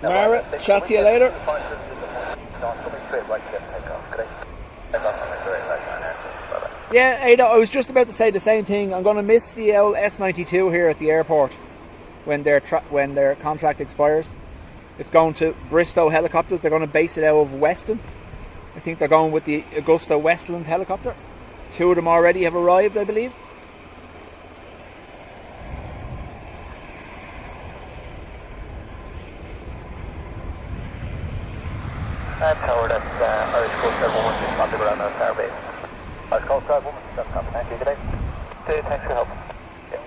Mara, chat to you later. Yeah, Ada, I was just about to say the same thing. I'm going to miss the S92 here at the airport when their contract expires. It's going to Bristow Helicopters. They're going to base it out of Weston. I think they're going with the Augusta Westland helicopter. 2 of them already have arrived, I believe. Tower, that's Irish Coast Guard 116 on the ground at our base. Irish Coast Guard 116, thank you, good day. Thanks for your help. Yeah.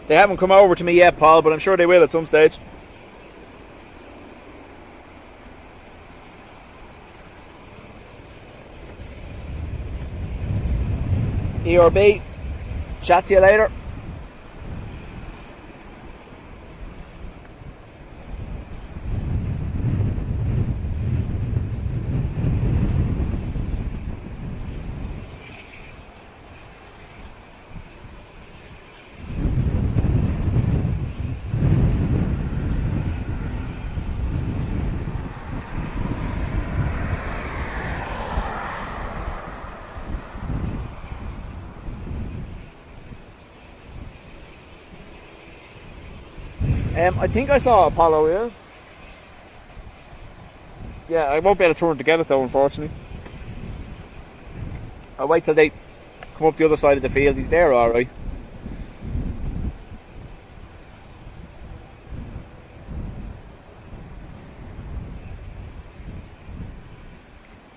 They haven't come over to me yet, Paul, but I'm sure they will at some stage. ERB, chat to you later. I think I saw Apollo here. Yeah, I won't be able to turn to get it though, unfortunately. I'll wait till they come up the other side of the field. He's there alright.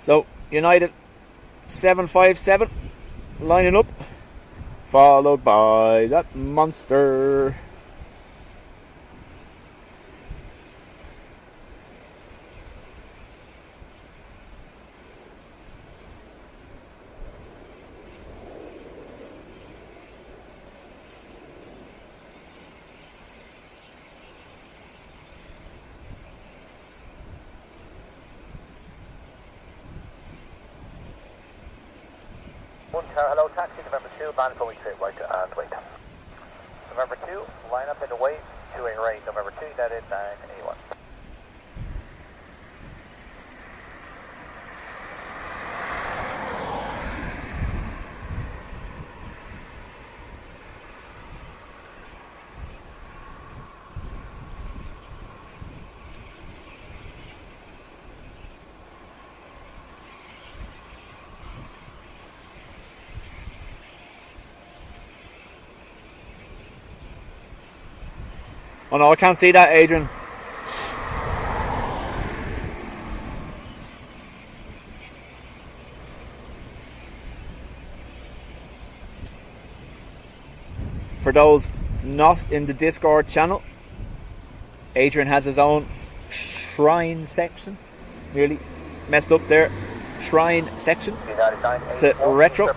So, United 757 lining up, followed by that monster. Hello, taxi, November 2, line up going straight right and wait. November 2, line up in the way, 2A right, November 2, that is 981. Oh no, I can't see that, Adrian. For those not in the Discord channel, Adrian has his own shrine section. Nearly messed up there. Shrine section to retro.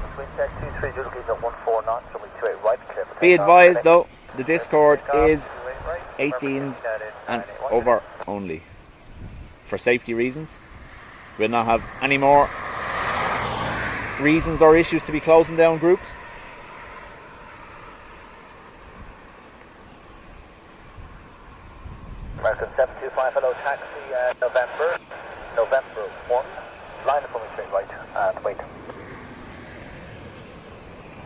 Be advised though The Discord is 18s and over only. For safety reasons. We'll not have any more reasons or issues to be closing down groups. American 725, hello, taxi, November 1, line up on me straight right, and wait.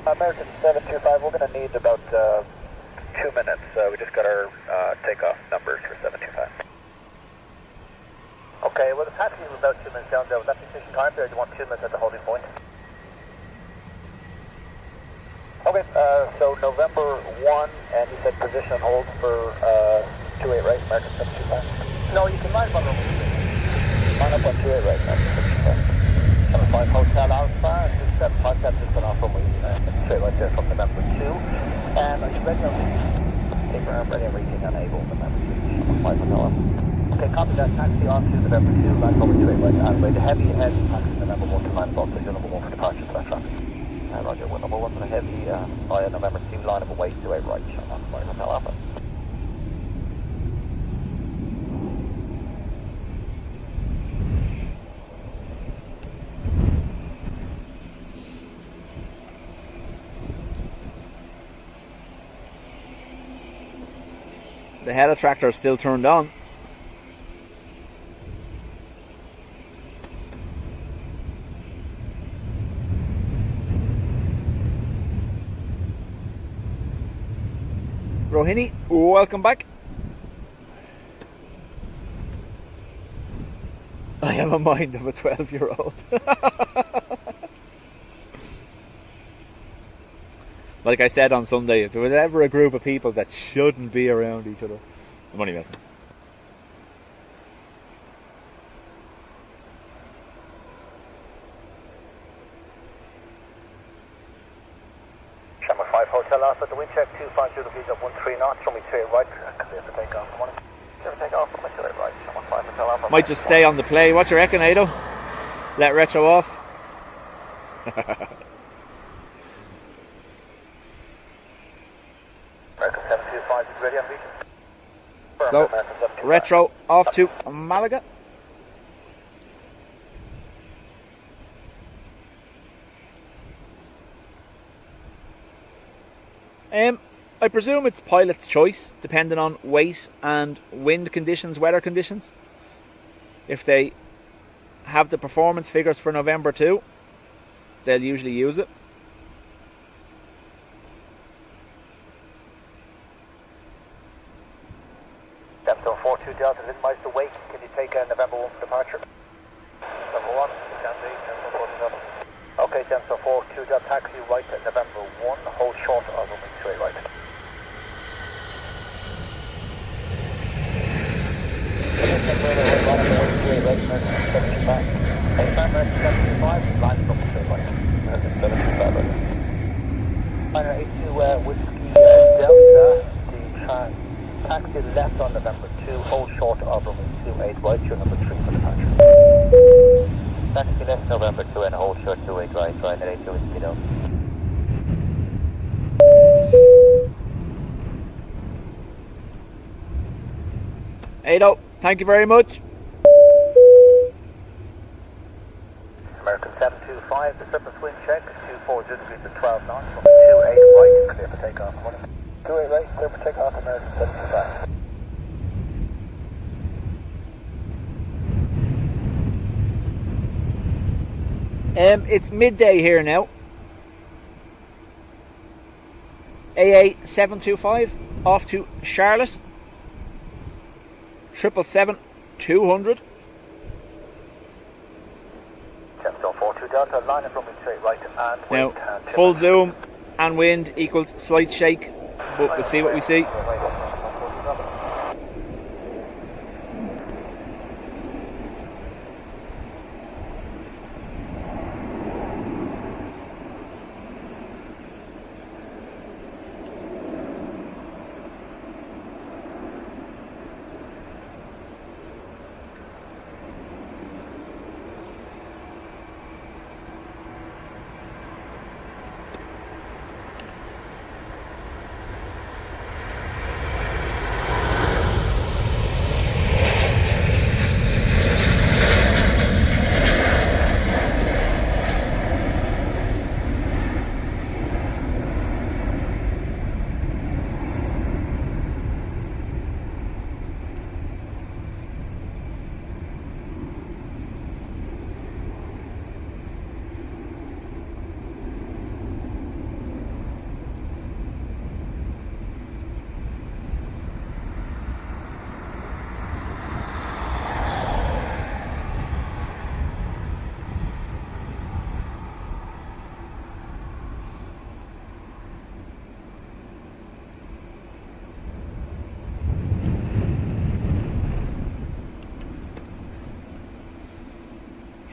American 725, we're going to need about 2 minutes, we just got our takeoff numbers for 725. Okay, well the taxi was about 2 minutes down there, was that sufficient time there, or do you want 2 minutes at the holding point? Okay, so November 1, and you said position hold for 28 right, American 725. No, you can line up on Runway 3. Line up on 28 right, American 725. 75 Hotel Alpha, 275, that's just gone off Runway 3 right there from November 2. And are you ready on reaching? Take your arm ready on reaching and able November 2. 5 Hotel Alpha. Okay, copy that, taxi on to November 2, line up Runway 3 right, and wait, heavy ahead, taxi November 1 to line up, so you're number 1 for departure for that traffic. Roger, we're number 1 for the heavy, via November 2, line up away to a right, on 5 Hotel Alpha. The helitractor is still turned on. Rohini, welcome back. I have a mind of a 12-year-old. Like I said on Sunday, if there was ever a group of people that shouldn't be around each other, I'm only messing. Number 5 Hotel Alpha, the wind check 250 degrees at 13 knots, from me 3 right, clear for takeoff. Clear for takeoff, from me 3 right, number 5 Hotel Alpha. Might just stay on the play. What you reckon, Ado? Let retro off. American 725 is ready on region. So, retro off to Malaga. I presume it's pilot's choice, depending on weight and wind conditions, weather conditions. If they have the performance figures for November 2, they'll usually use it. Gemstone 42 Delta, Lynn Meister wake, can you take November 1 for departure? Number 1, Gemstone 42 Delta. Okay, Gemstone 42 Delta, taxi right at November 1, hold short of runway 3 right. Liner 82 Whiskey Delta, the taxi left on November 2, hold short of runway 28 right, you're number 3 for departure. Taxi left November 2 and hold short 28 right, Liner 82 Whiskey Delta. Ado, thank you very much. American 725, the surface wind check, 240 degrees at 12 knots, from 28 right, clear for takeoff. 28 right, clear for takeoff, American 725. It's midday here now. AA 725 off to Charlotte. 777 200. Gemstone 42 Delta, line up runway straight right and now wind and full zoom and wind equals slight shake, but we'll see what we see.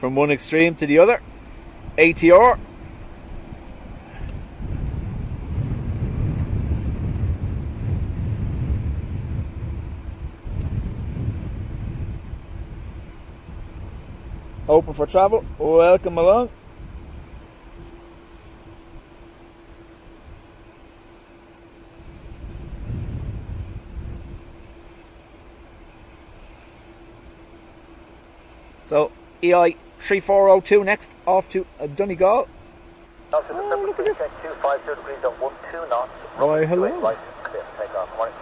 from one extreme to the other. ATR. Open for travel. Welcome along. So EI 3402 next, off to Donegal. Oh, look at this. 250 degrees at 12 knots. Why, hello. Right, clear for takeoff. Morning.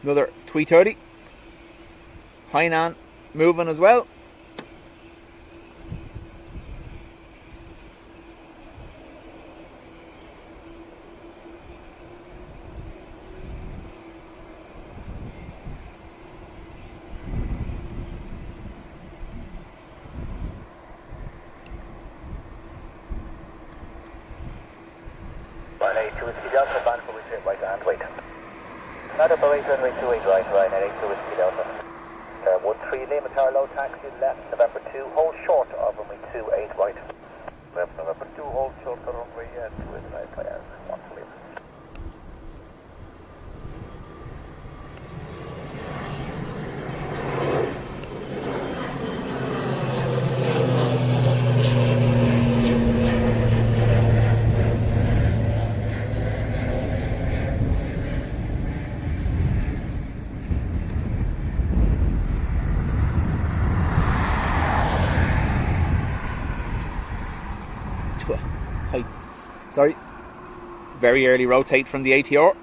Another 330. Hainan moving as well. Another Boeing runway 28 right, 82 Whiskey Delta. 13 Lima Tower, low taxi left, November 2, hold short of runway 28 right. Left, November 2, hold short of runway 28 right, 1 to leave. Height. Sorry. Very early rotate from the ATR.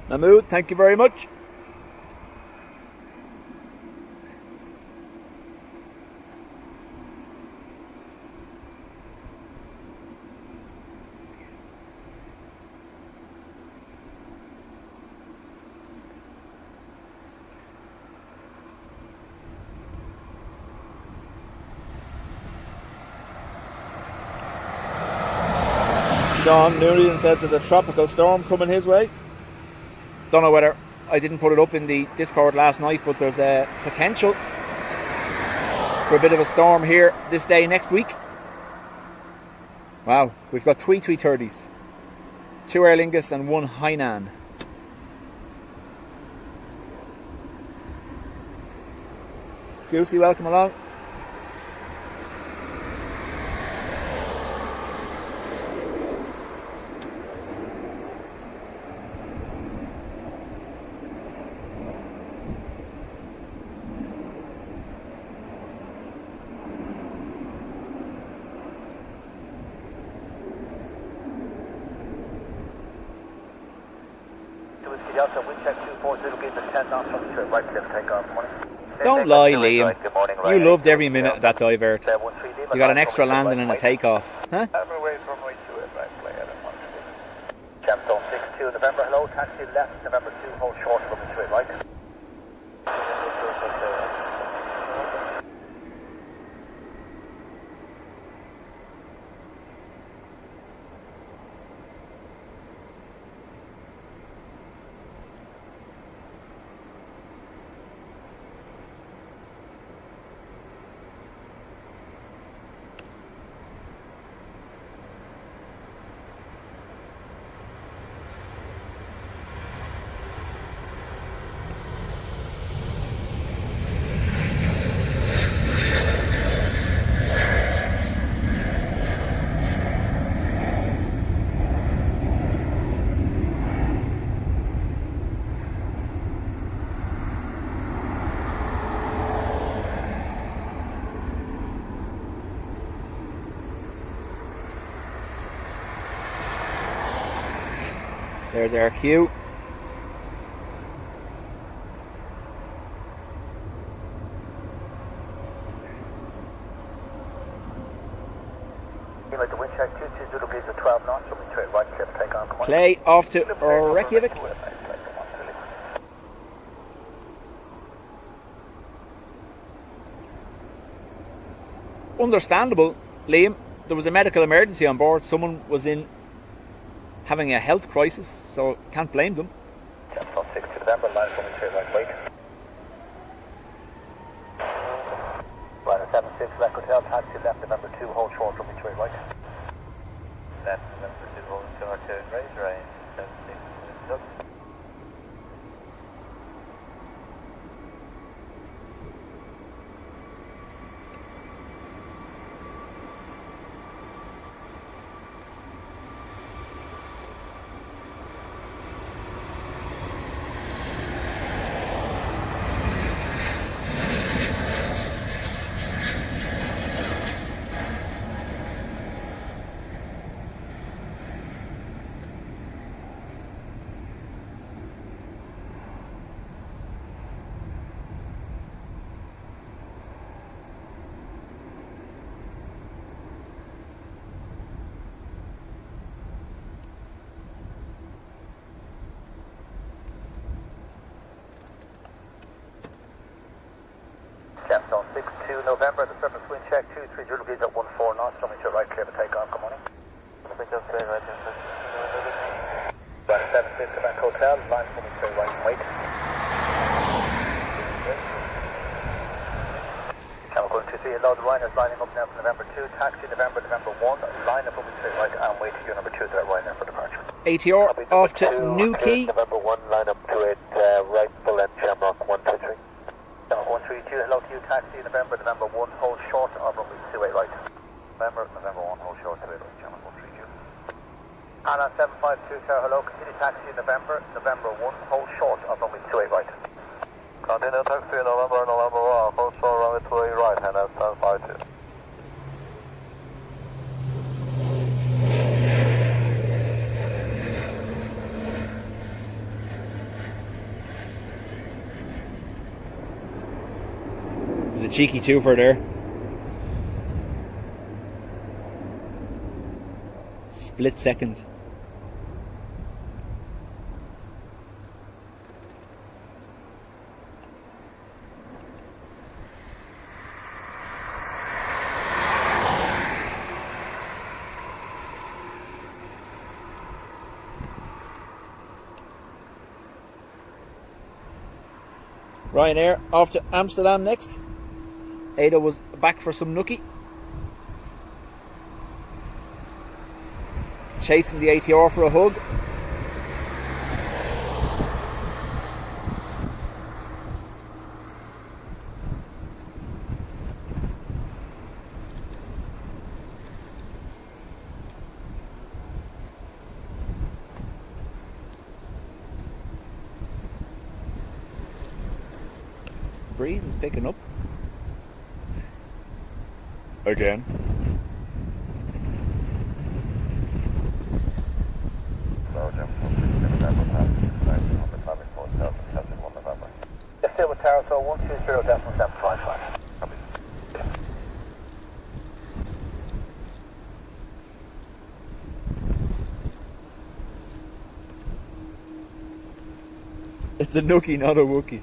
Mahmood, thank you very much. Don Nurian says there's a tropical storm coming his way. Don't know whether I didn't put it up in the Discord last night, but there's a potential for a bit of a storm here this day next week. Wow, we've got 3 330s, 2 Aer Lingus and 1 Hainan. Goosey, welcome along. Don't lie, Liam. You loved every minute of that divert. You got an extra landing and a takeoff. Huh? Gemstone 62, November, hello, taxi left, November 2, hold short, from the straight right. There's our queue. Team at the wind check 22 Zulu Breeze at 12 knots, from straight right, clear for takeoff. Come on. Play off to Reykjavik. Understandable, Liam. There was a medical emergency on board. Someone was in having a health crisis, so can't blame them. 6 November, line coming straight right, wait. Line 76, Left Hotel, taxi left November 2, hold short, from straight right. Left November 2, hold short, raise range, 76, Dublin. Capstone 6-2 November, the surface wind check 2-3 Zulu Breeze at 14 knots, coming to right, clear for takeoff, good morning. Just straight right, line 76, Quebec Hotel, line coming straight right, wait. Channel going to see a load of liners lining up now for November 2, taxi November 1, line up coming straight right, and wait to November 2, that right now for departure. ATR off to Newquay. November 1, line up to it, right, full end, Shamrock 123. 132, hello to you, taxi, November 1, hold short of runway 28 right. November 1, hold short 28 right, channel 132. Anna 752, Tower, hello, continue taxi, November 1, hold short of runway 28 right. Continue taxi, November 1, hold short runway 28 right, and that's 752. It was a cheeky twofer there. Split second. Ryanair off to Amsterdam next. Ada was back for some nookie. Chasing the ATR for a hug. Breeze is picking up. Again. Just stay with Tower, so 120.755. It's a nookie, not a Wookie.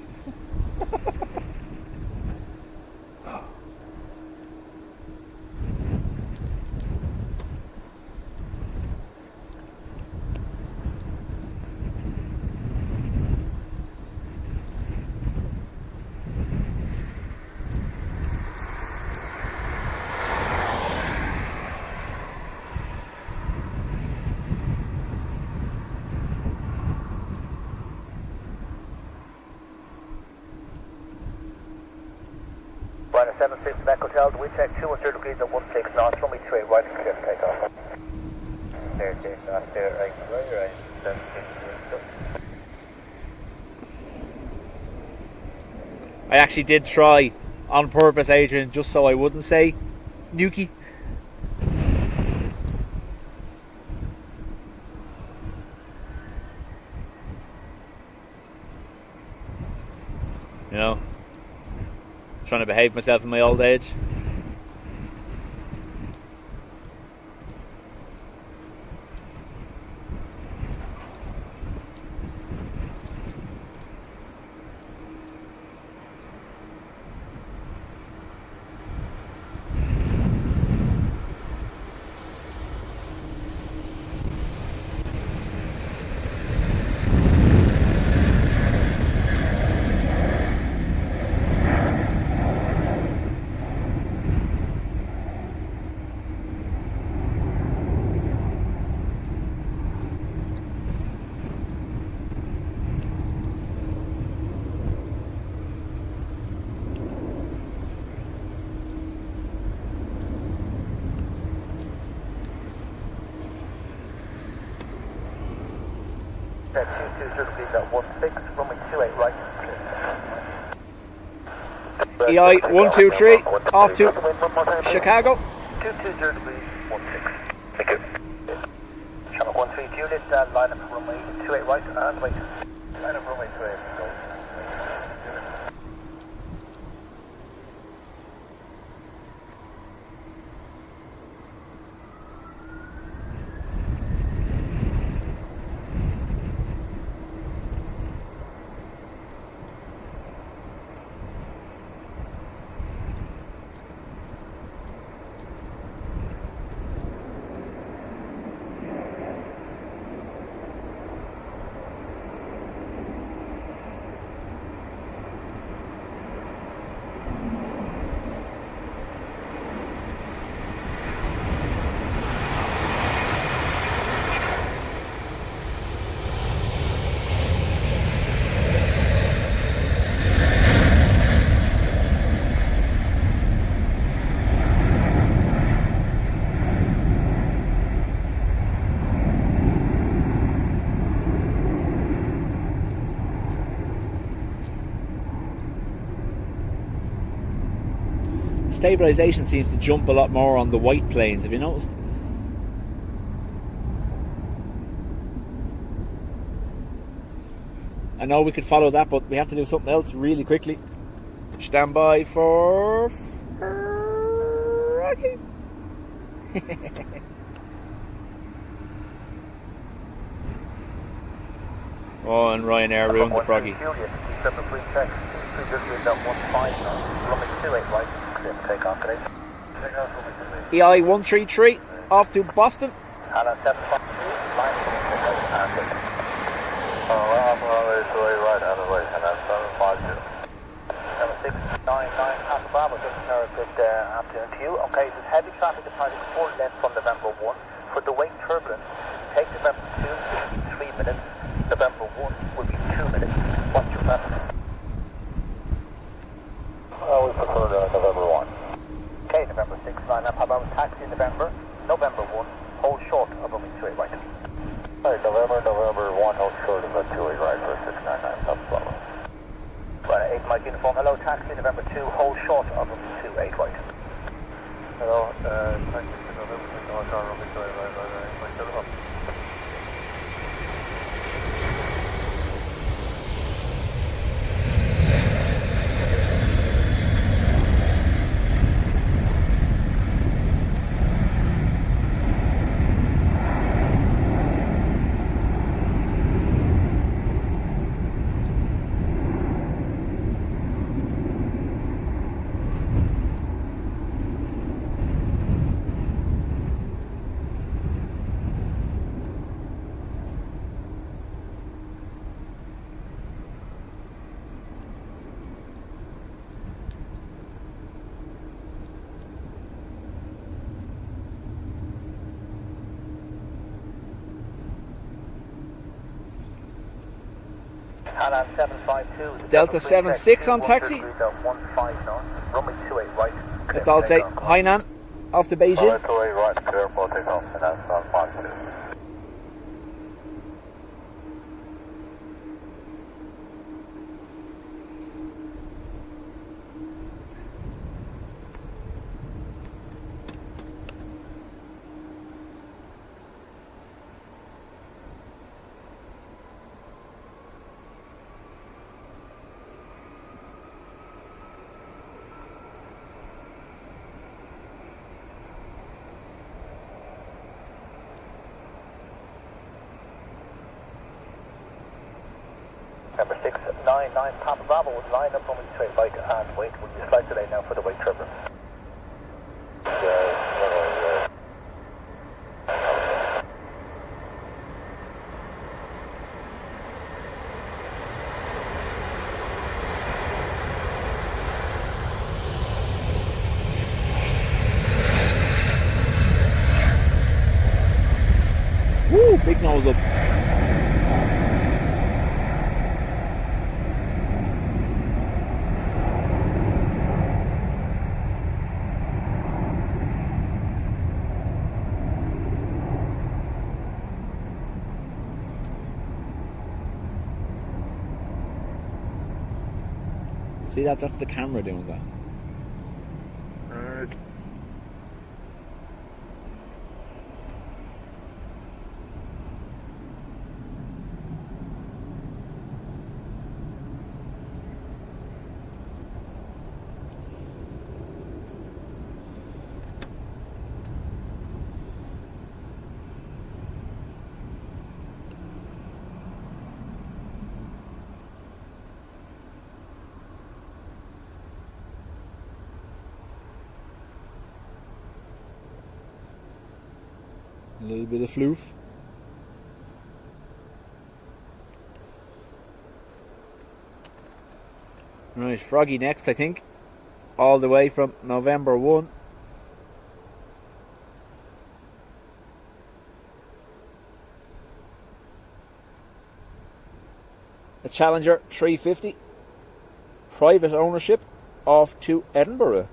Ryanair 76 Quebec Hotel, we check 210 degrees at 16 knots, runway 28 right, clear for takeoff. There, right, right, 76. I actually did try on purpose, Adrian, just so I wouldn't say Nuki. You know, trying to behave myself in my old age. runway 28 right. EI 123 off to Chicago. 220 degrees 16. Thank you. Channel 13 Juliet, line up runway 28 right and wait. Line up runway 28, go. Stabilisation seems to jump a lot more on the white planes, have you noticed? I know we could follow that, but we have to do something else really quickly. Stand by for Froggy. Oh, and Ryanair ruined the Froggy. EI 133 off to Boston. Bravo, just a good afternoon to you. Okay, there's heavy traffic departing 4 left from November 1. For the wake turbulence, take November 2, 3 minutes. November 1 would be 2 minutes. What's your preference? We prefer November 1. Okay, November 6, line up. How about taxi November? November 1, hold short of runway 28 right. Alright, November 1, hold short of a 28 right for 699, that's Bravo. Right, 8 Mike uniform. Hello, taxi November 2, hold short of runway 28 right. Hello, taxi November 2, hold short of runway 28 right. Delta 76 on taxi. Let's all say Hainan off to Beijing. Number 699 Papa Bravo would line up runway 28 right and wait. Will you flight delay now for the wake turbulence? Woo, big nose up. See that? That's the camera doing that. A little bit of floof. Right, Froggy next, I think. All the way from November 1. A Challenger 350. Private ownership off to Edinburgh.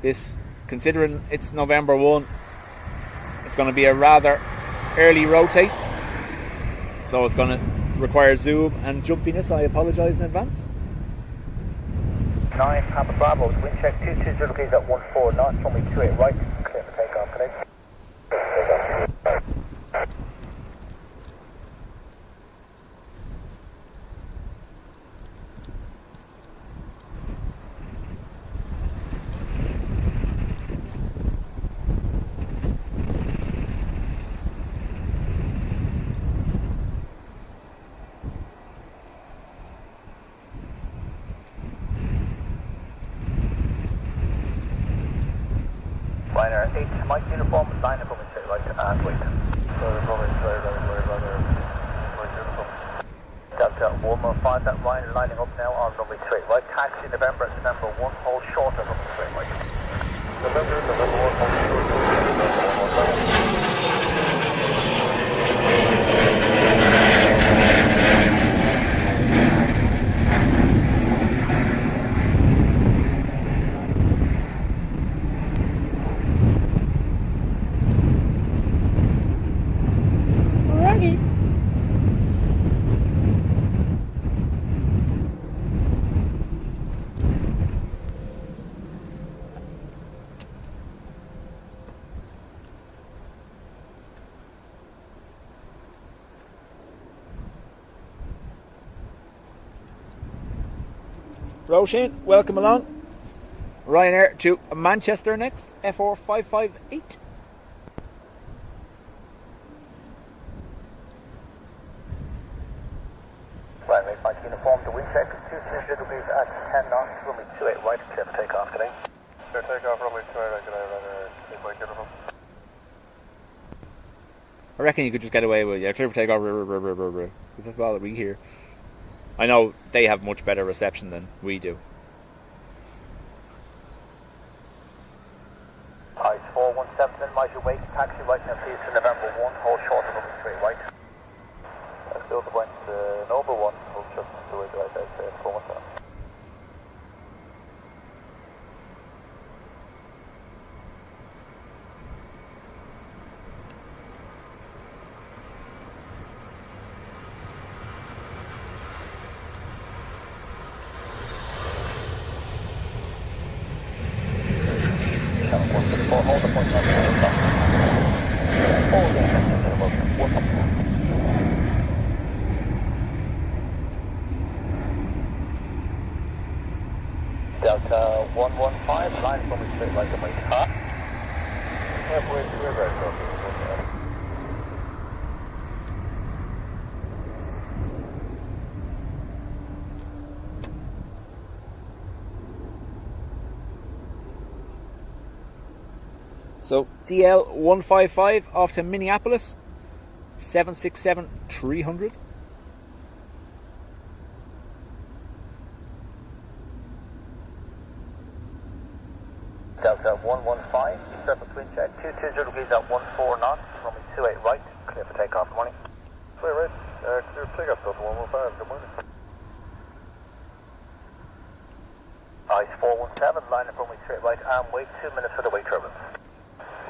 This, considering it's November 1, it's going to be a rather early rotate, so it's going to require zoom and jumpiness. I apologise in advance. 9 Papa Bravo, wind check 220 degrees at 14 knots, runway 28 right, clear for takeoff, connect. Liner 8, Mike uniform, line up over straight right and wait. So the moment straight right, worry about their uniform. Delta 115, that Ryan lining up now on runway straight right. Taxi November 1, hold short of runway straight right. November 1, hold short of Roshan, welcome along. Ryanair to Manchester next, FR558. Runway 5 uniform, the wind check 220 degrees at 10 knots, runway 28 right, clear for takeoff today. Clear takeoff, runway 28 right, good day, Runway uniform. I reckon you could just get away with, clear for takeoff, because that's all that we hear. I know they have much better reception than we do. Ice 417, minimize your weight, taxi right now please to November 1, hold short of runway straight right. Still the point Nova 1, hold just the way right there, 417. Hold the point on the top. Hold the Delta 115, line from me straight right to my car. Halfway to your right, So DL 155 off to Minneapolis, 767-300. Delta 115, surface wind check 220 degrees at 14 knots, runway 28 right, clear for takeoff, good morning. Clear right, clear for takeoff, Delta 115, good morning. Ice 7, line up runway straight right and wait 2 minutes for the wait turbulence.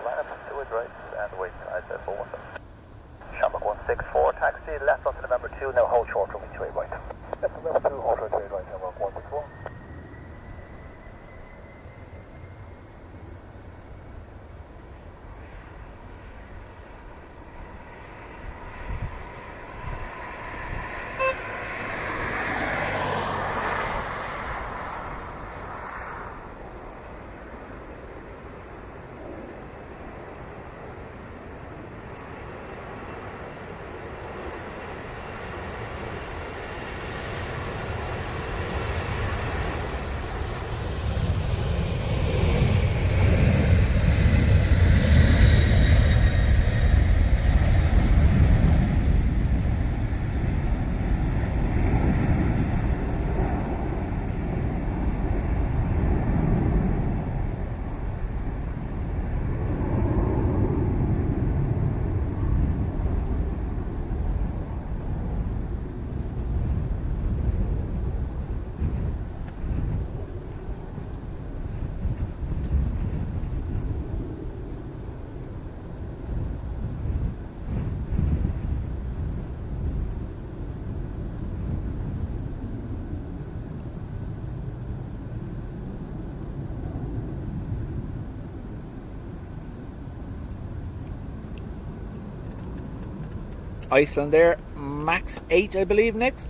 Line up, do it right and wait, I said 417. Shamrock 164, taxi left onto November 2, now hold short runway straight right. Left November 2, hold short straight right, Shamrock 164. Iceland there, max 8 I believe next.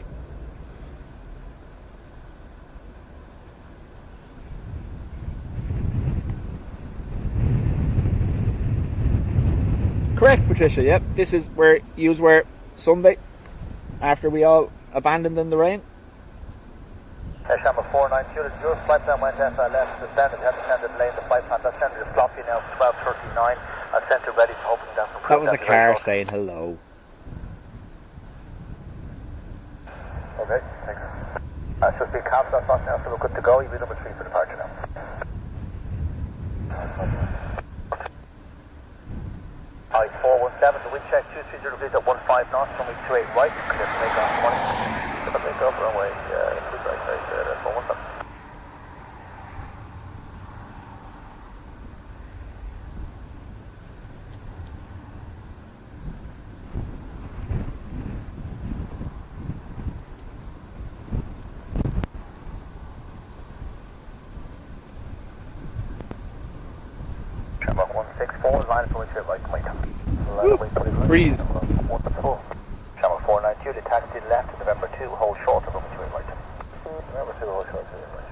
Correct, Patricia, yep. This is where you were Sunday after we all abandoned in the rain. Shamrock 492, your flight plan went left, descended, had descended lane, the flight plan descended is floppy now, 12:39, and center ready to open down from That was a car saying hello. Okay, thanks. Should be caps on fast now, so we're good to go. You'll be number 3 for departure now. Hi, 417, the wind check, 230 degrees at 15 knots, runway 28 right, clear to make off 20. Clear to make off, runway 2 right, 417. Shamrock 164, line for which you're right, wait. Breeze. Shamrock 492, the taxi left to November 2, hold short of which you're right. November 2, hold short of which you're right.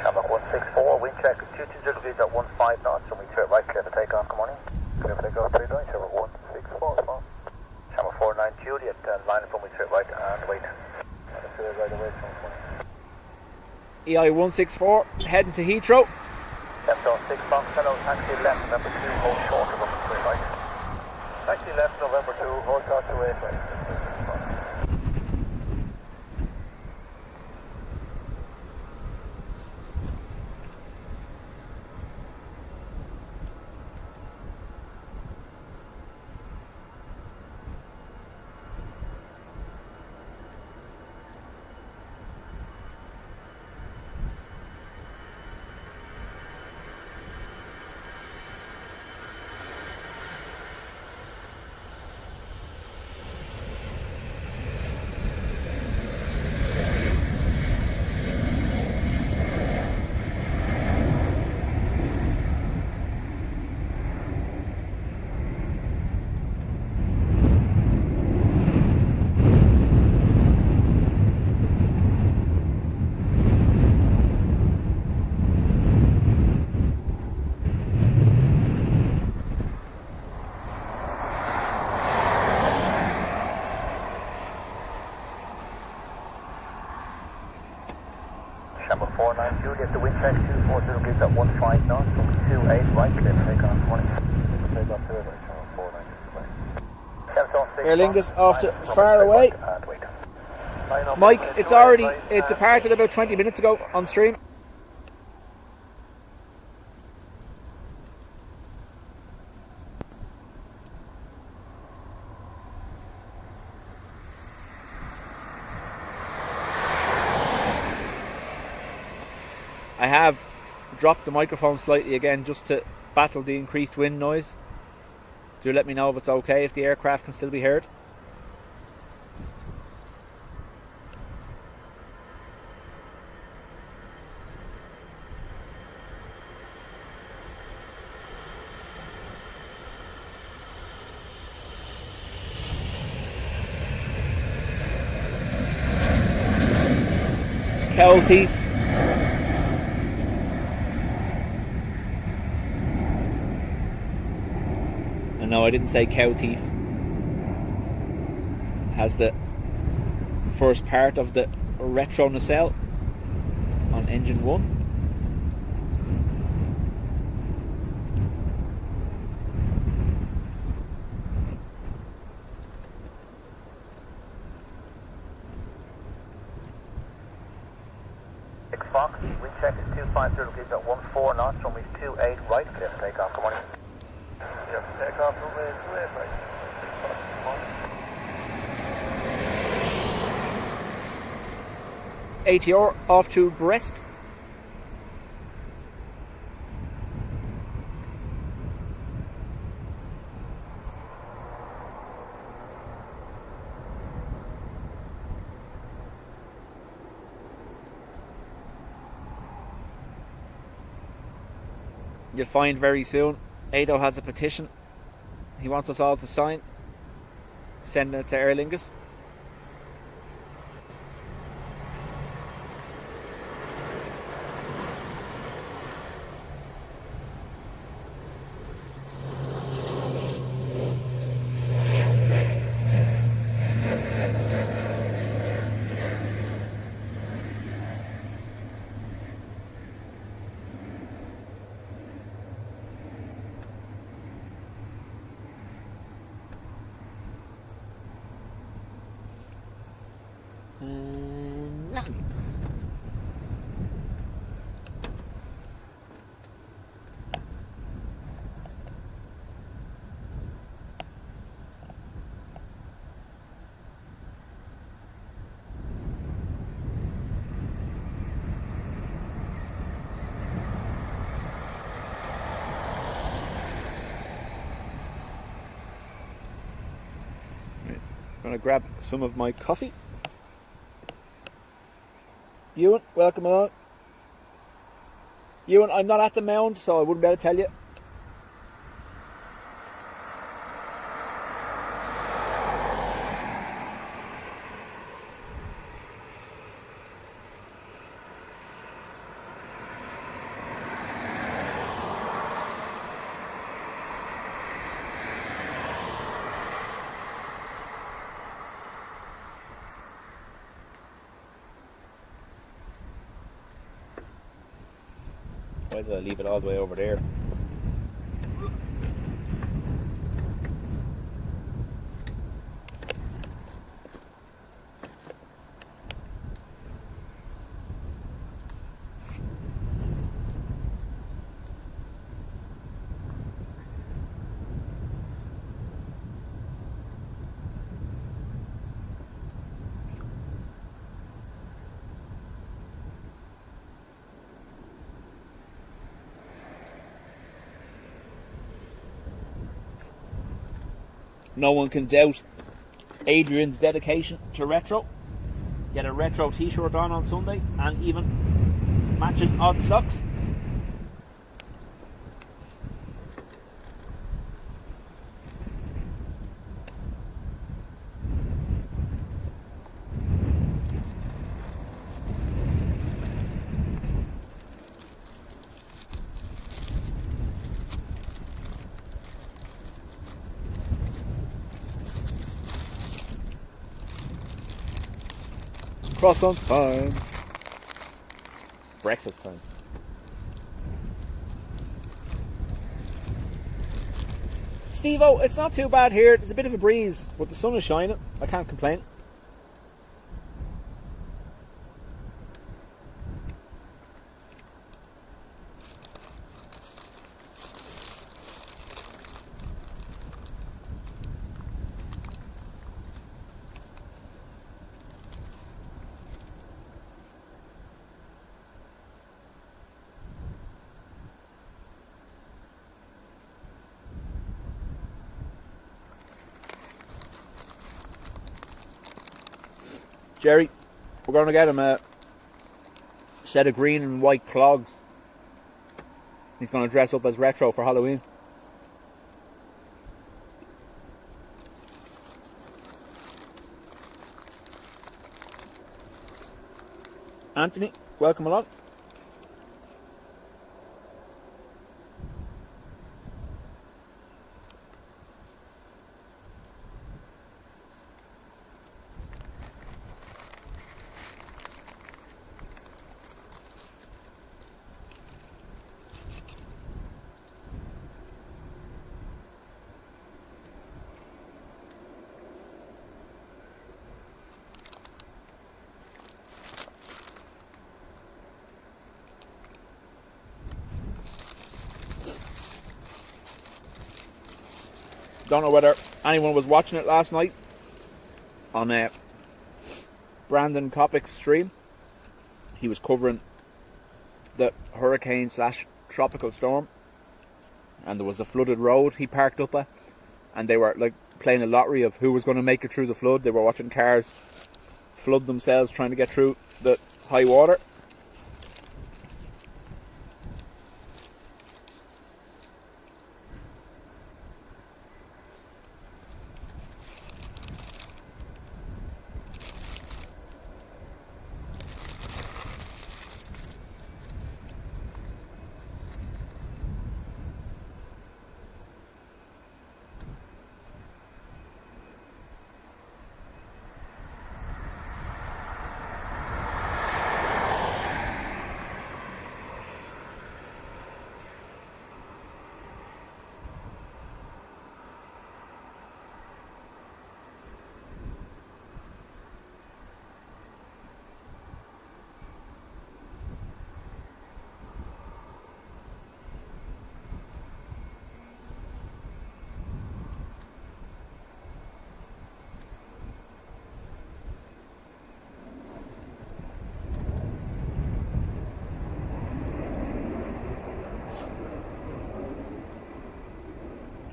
Shamrock 164, wind check 220 degrees at 15 knots, and we turn right, clear for takeoff, good morning. Clear for takeoff, 3 right, Shamrock 164, come on. Shamrock 492, at line from we turn right and wait. And it's right away, EI 164, heading to Heathrow. Left on 6 box, hello, taxi left, November 2, hold short of number 3 right. Taxi left, November 2, hold short to 8 right. 49, Juliet, the wind check 240 degrees at 15 knots, 28 right, clear for takeoff, morning. Takeoff to river, 49. Aer Lingus off to far away. Mike, it departed about 20 minutes ago on stream. I have dropped the microphone slightly again just to battle the increased wind noise. Do let me know if it's okay, if the aircraft can still be heard. Cowl teeth. No, I didn't say cow teeth. Has the first part of the retro nacelle on engine 1. Fox, wind check is 250 degrees at 14 knots, runway 28 right, clear for takeoff, good morning. Clear for takeoff, runway 28 right. ATR off to Brest. You'll find very soon Ado has a petition he wants us all to sign, send it to Aer Lingus. I'm going to grab some of my coffee. Ewan, welcome along. Ewan, I'm not at the mound, so I wouldn't be able to tell you. Why did I leave it all the way over there? No one can doubt Adrian's dedication to retro. Get a retro t-shirt on Sunday and even matching odd socks. Cross on time. breakfast time. Steve-O, it's not too bad here. There's a bit of a breeze, but the sun is shining. I can't complain. Jerry, we're going to get him a set of green and white clogs. He's going to dress up as retro for Halloween. Anthony, welcome along. Don't know whether anyone was watching it last night on Brandon Kopick's stream. He was covering the hurricane/tropical storm, and there was a flooded road he parked up at, and they were like playing a lottery of who was going to make it through the flood. They were watching cars flood themselves trying to get through the high water.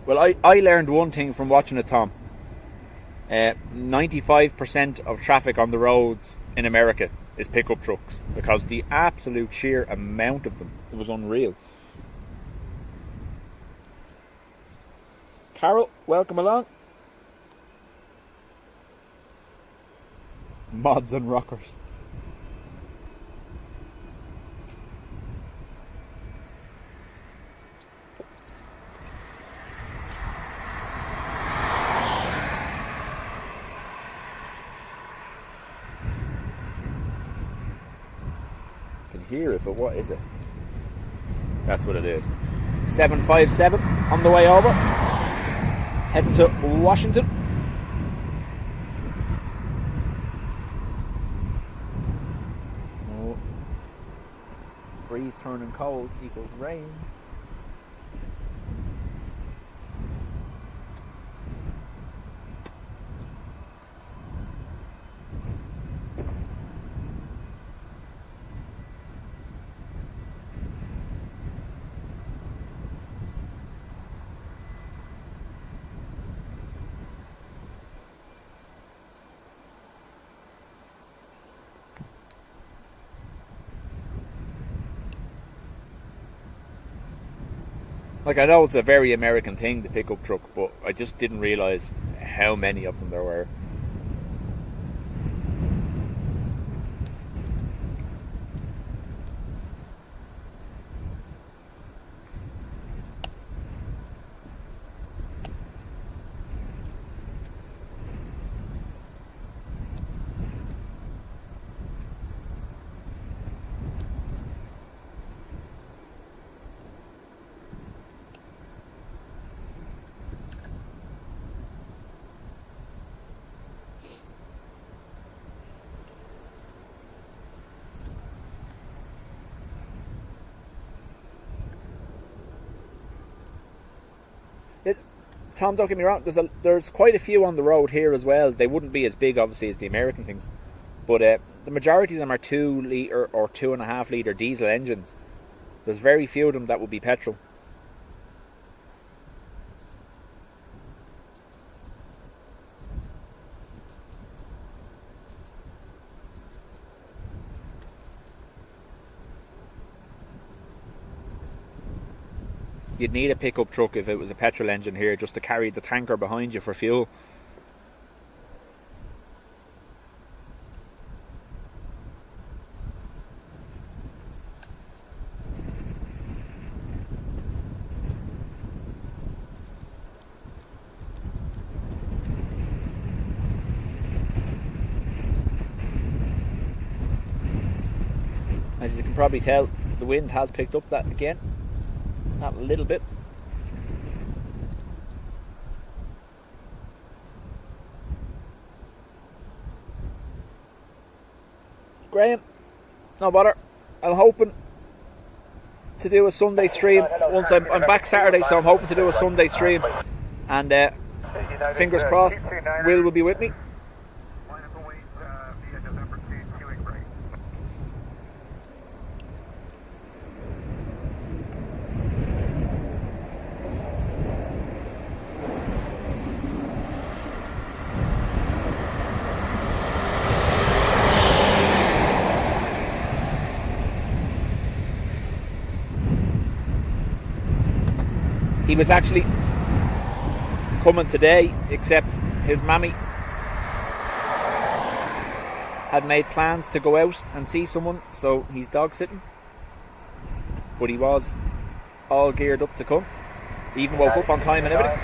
Well, I learned one thing from watching it, Tom. 95% of traffic on the roads in America is pickup trucks, because the absolute sheer amount of them, it was unreal. Carol, welcome along. Mods and rockers. Hear it, but what is it? That's what it is. 757 on the way over, heading to Washington. Oh. Breeze turning cold equals rain. Like, I know it's a very American thing, the pickup truck, but I just didn't realise how many of them there were. Tom, don't get me wrong, there's quite a few on the road here as well. They wouldn't be as big, obviously, as the American things. But the majority of them are 2 litre or 2.5 litre diesel engines. There's very few of them that would be petrol. You'd need a pickup truck if it was a petrol engine here, just to carry the tanker behind you for fuel. As you can probably tell, the wind has picked up that again. That little bit. Graham, no bother. I'm hoping to do a Sunday stream once I'm back Saturday, so I'm hoping to do a Sunday stream. And fingers crossed, Will be with me. He was actually coming today, except his mammy had made plans to go out and see someone, so he's dog sitting. But he was all geared up to come. He even woke up on time and everything,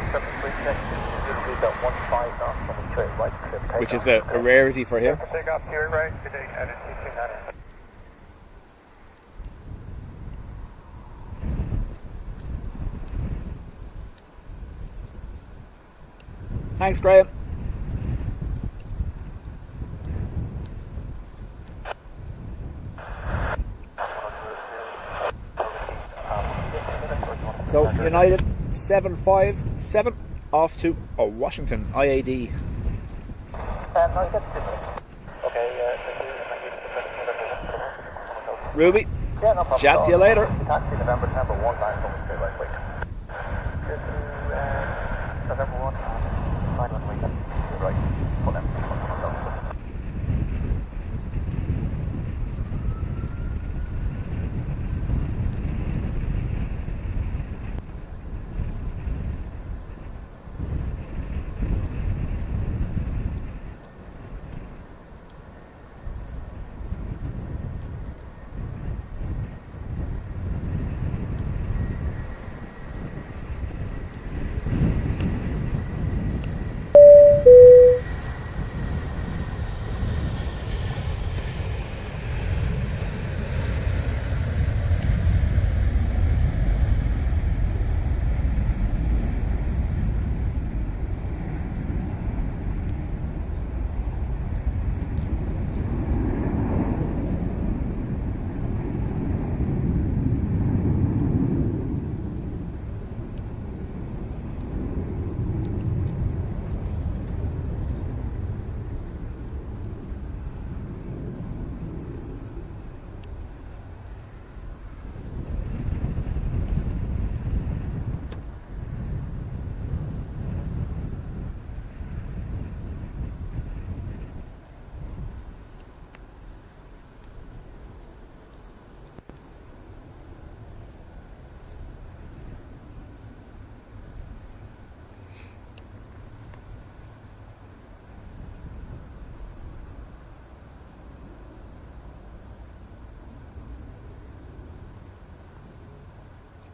which is a rarity for him. Thanks, Graham. So, United 757 off to Washington, IAD. Ruby, chat to you later.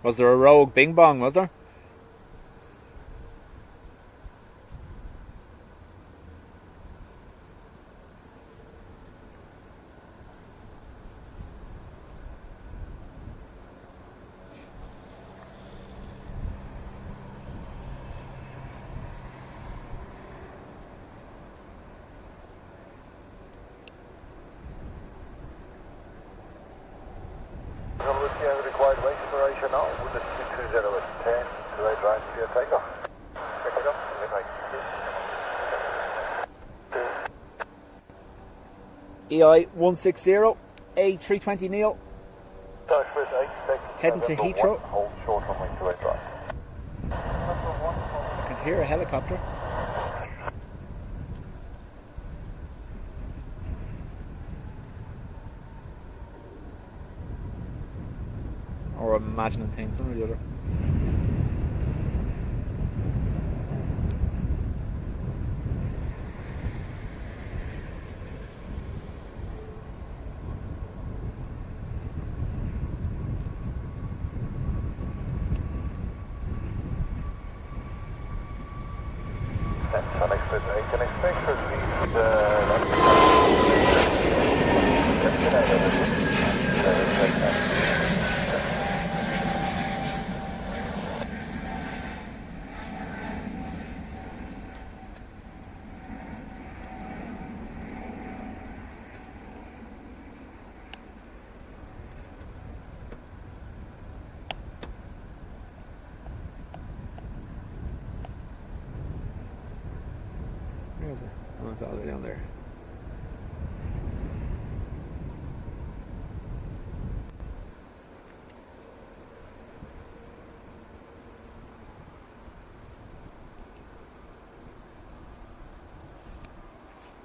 Was there a rogue bing bong, was there? Required wait for now with the 220 10 to right line to your takeoff. EI160, A320neo, South Express 8, heading to Heathrow. Hold short on wing 28 right. I can hear a helicopter. Or I'm imagining things, one or the other. Sun Express 8, can expect to leave the Where is it? Oh, it's all the way down there.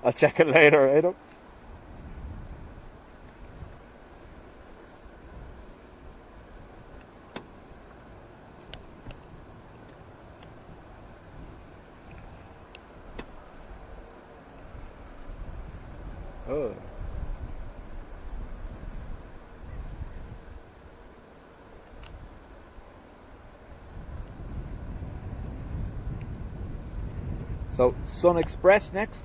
I'll check it later, Adam. Oh. So, Sun Express next.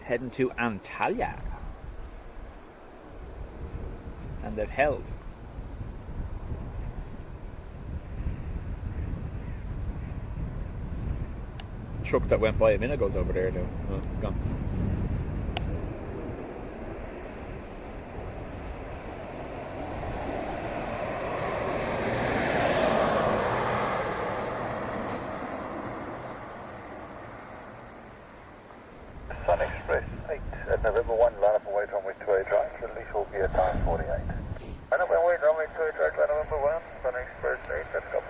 Heading to Antalya. And they've held. The truck that went by a minute goes over there now. Oh, it's gone. Sun Express 8 at November 1, line up and wait runway 28 right, release will be at time 48. Line up and wait runway 28 right, line November 1, Sun Express 8, let's go.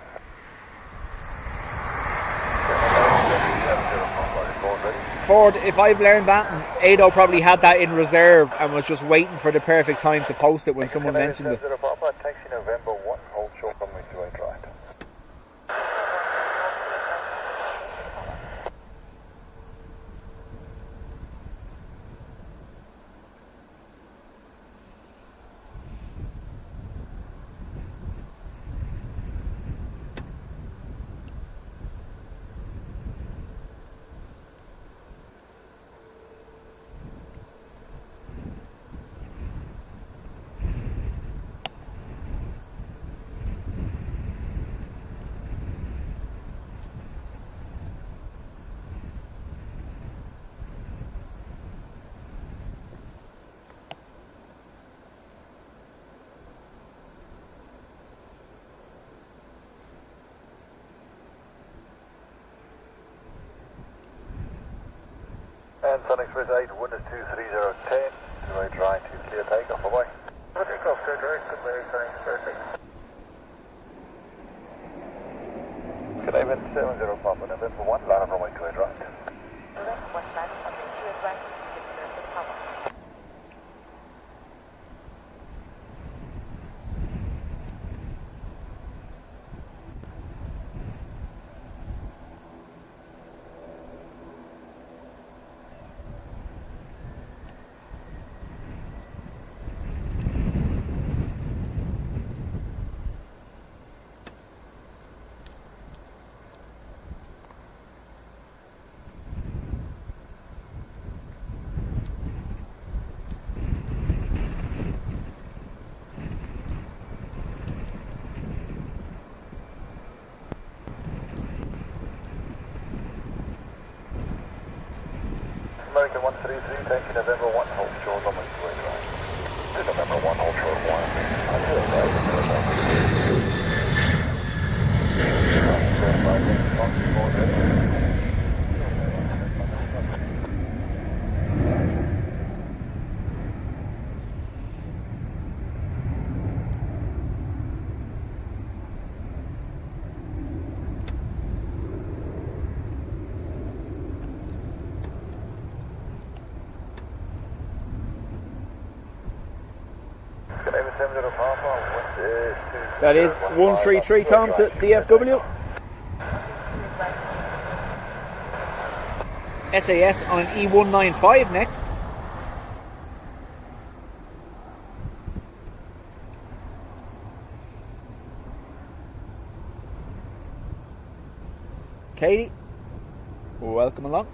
Ford, if I've learned that, Ado probably had that in reserve and was just waiting for the perfect time to post it when someone mentioned it. Taxi November 1, hold short runway 28 right. And Sun Express 8, wind is 23010, 28 right to clear takeoff, away. Takeoff, clear direct, goodbye, Sun Express 8. Good evening, 70 Papa, November 1, line up runway 28 right. November 1, line up runway 28 right, clear for the Papa. American 133, thank you, November 1, hold short runway 28 right. To November 1, hold short 1, That is 133 Tom to DFW. SAS on an E195 next. Katie, welcome along.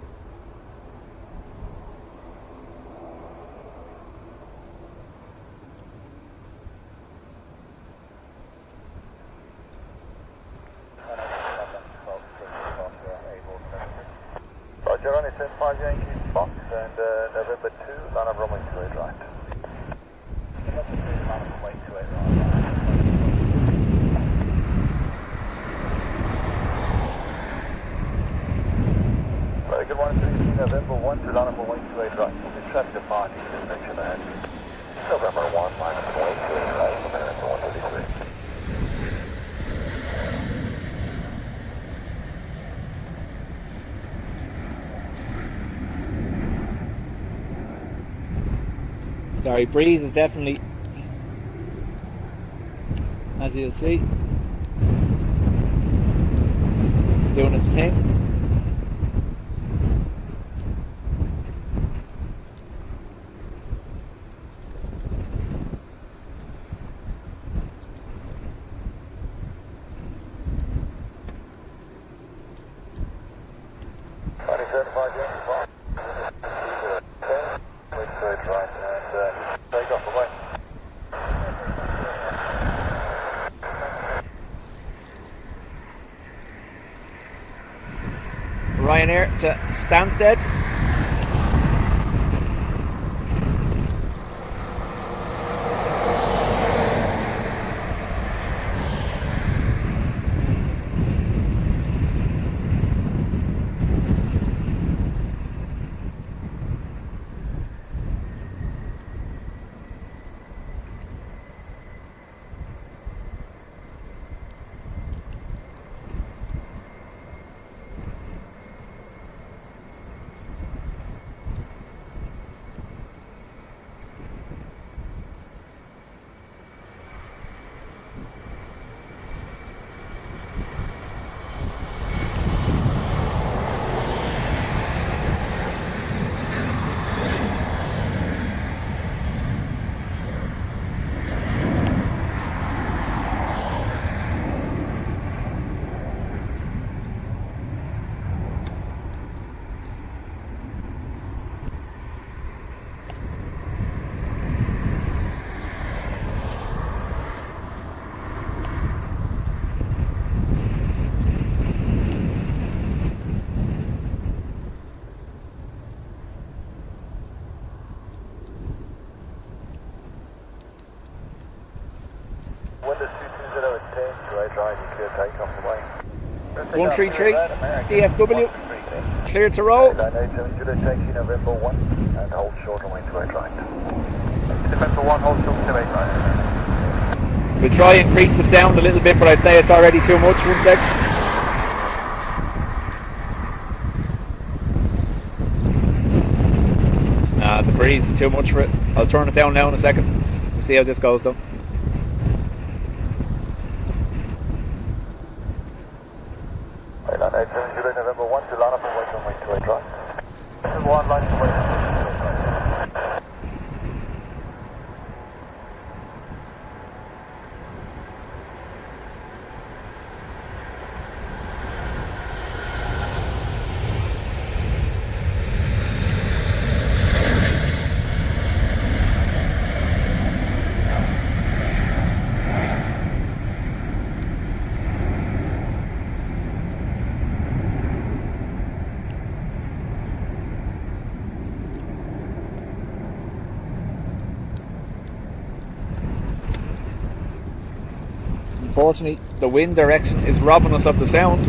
Roger, on 5 Yankee Fox and November 2, line of runway 28 right. November 2, line of runway 28 right. Very good, 133 November 1 to line of runway 28 right. The traffic departing is mentioned ahead. November 1, line of runway 28 right, November 133. Sorry, breeze is definitely, as you'll see, doing its thing. Ryanair to Stansted. Windows 220 at 10, right, you clear takeoff away. 133 DFW, clear to roll. Taxi November 1 and hold short away to 8 right. November 1, hold short to 8 right. We'll try and increase the sound a little bit, but I'd say it's already too much. 1 sec. Nah, the breeze is too much for it. I'll turn it down now in a second. We'll see how this goes though. Line 870 November 1 to line up and wait on way to 8 right. November 1, line to wait on way to 8 right. Unfortunately, the wind direction is robbing us of the sound.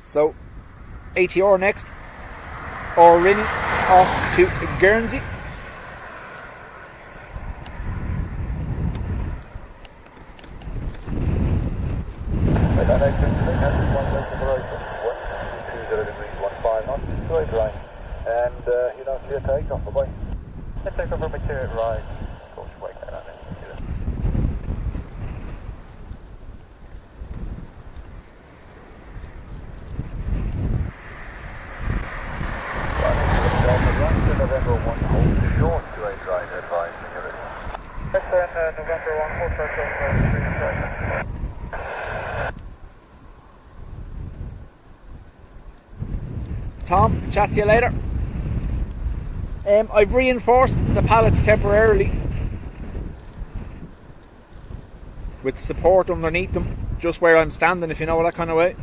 So, ATR next, or Rinny off to Guernsey. And you don't see a takeoff, bye-bye. Let's take over material right. Coach, wait, I don't know. November 1, hold short to 8 right, advise when you're ready. November 1, hold short to 8 right. Tom, chat to you later. I've reinforced the pallets temporarily with support underneath them, just where I'm standing, if you know that kind of way.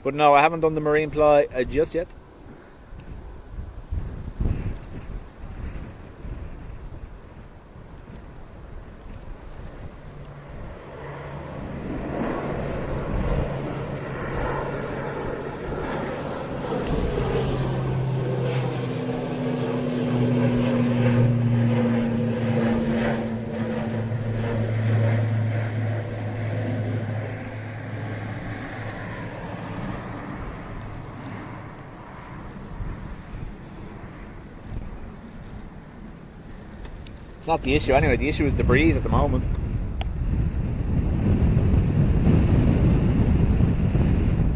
But no, I haven't done the marine ply just yet. It's not the issue anyway, the issue is the breeze at the moment.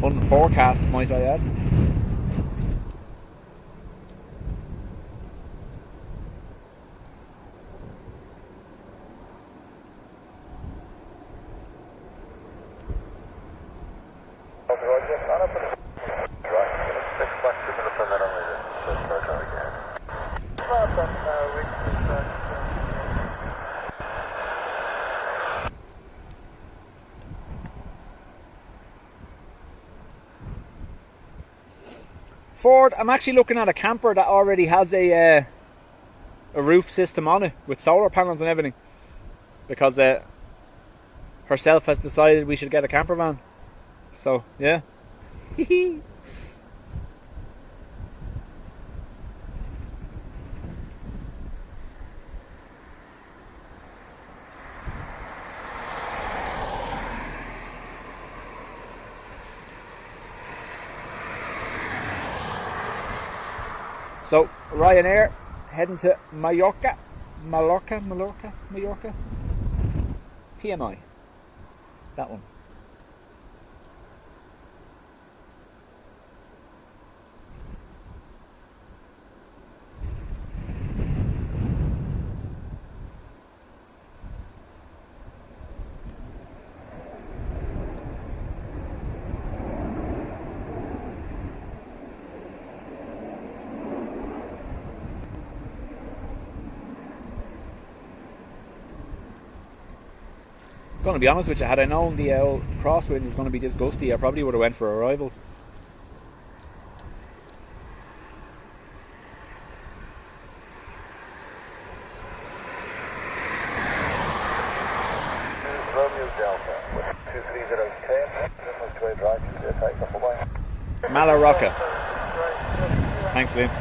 Unforecast, might I add. Ford, I'm actually looking at a camper that already has a roof system on it with solar panels and everything, because herself has decided we should get a camper van. So yeah. So, Ryanair heading to Mallorca. PMI. That one. Going to be honest with you, had I known the old crosswind was going to be this gusty, I probably would have went for arrivals. Malarocca. Thanks, Liam.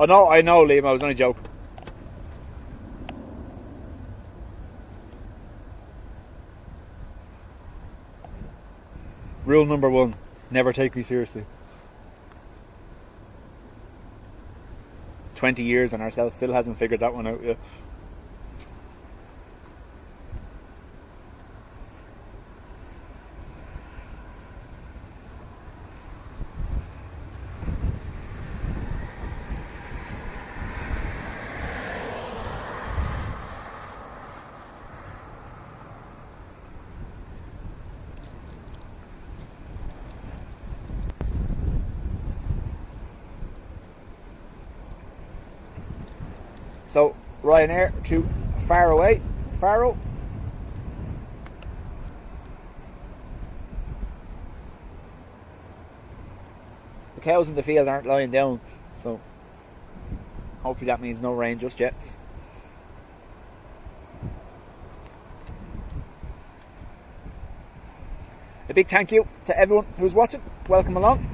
Oh no, I know, Liam, I was only joking. Rule number 1, never take me seriously. 20 years on ourselves, still hasn't figured that one out yet. So, Ryanair to Faro. The cows in the field aren't lying down, so hopefully that means no rain just yet. A big thank you to everyone who's watching. Welcome along.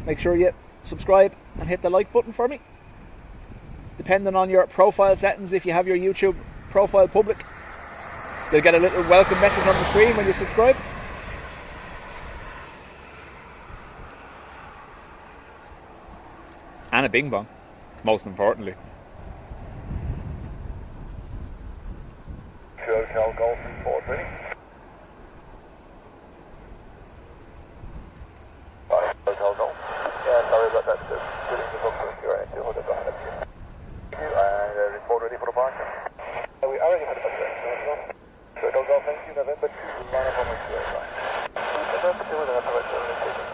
Make sure you subscribe and hit the like button for me. Depending on your profile settings, if you have your YouTube profile public, you'll get a little welcome message on the screen when you subscribe. And a bing bong, most importantly. Hotel Golf Report ready. Hotel Golf. Yeah, sorry about that. Putting the book with your actual hotel behind us. And report ready for departure. We already had a budget. Hotel Golf, thank you. November 2, line up on my square line. November 2 with an appellate relocation.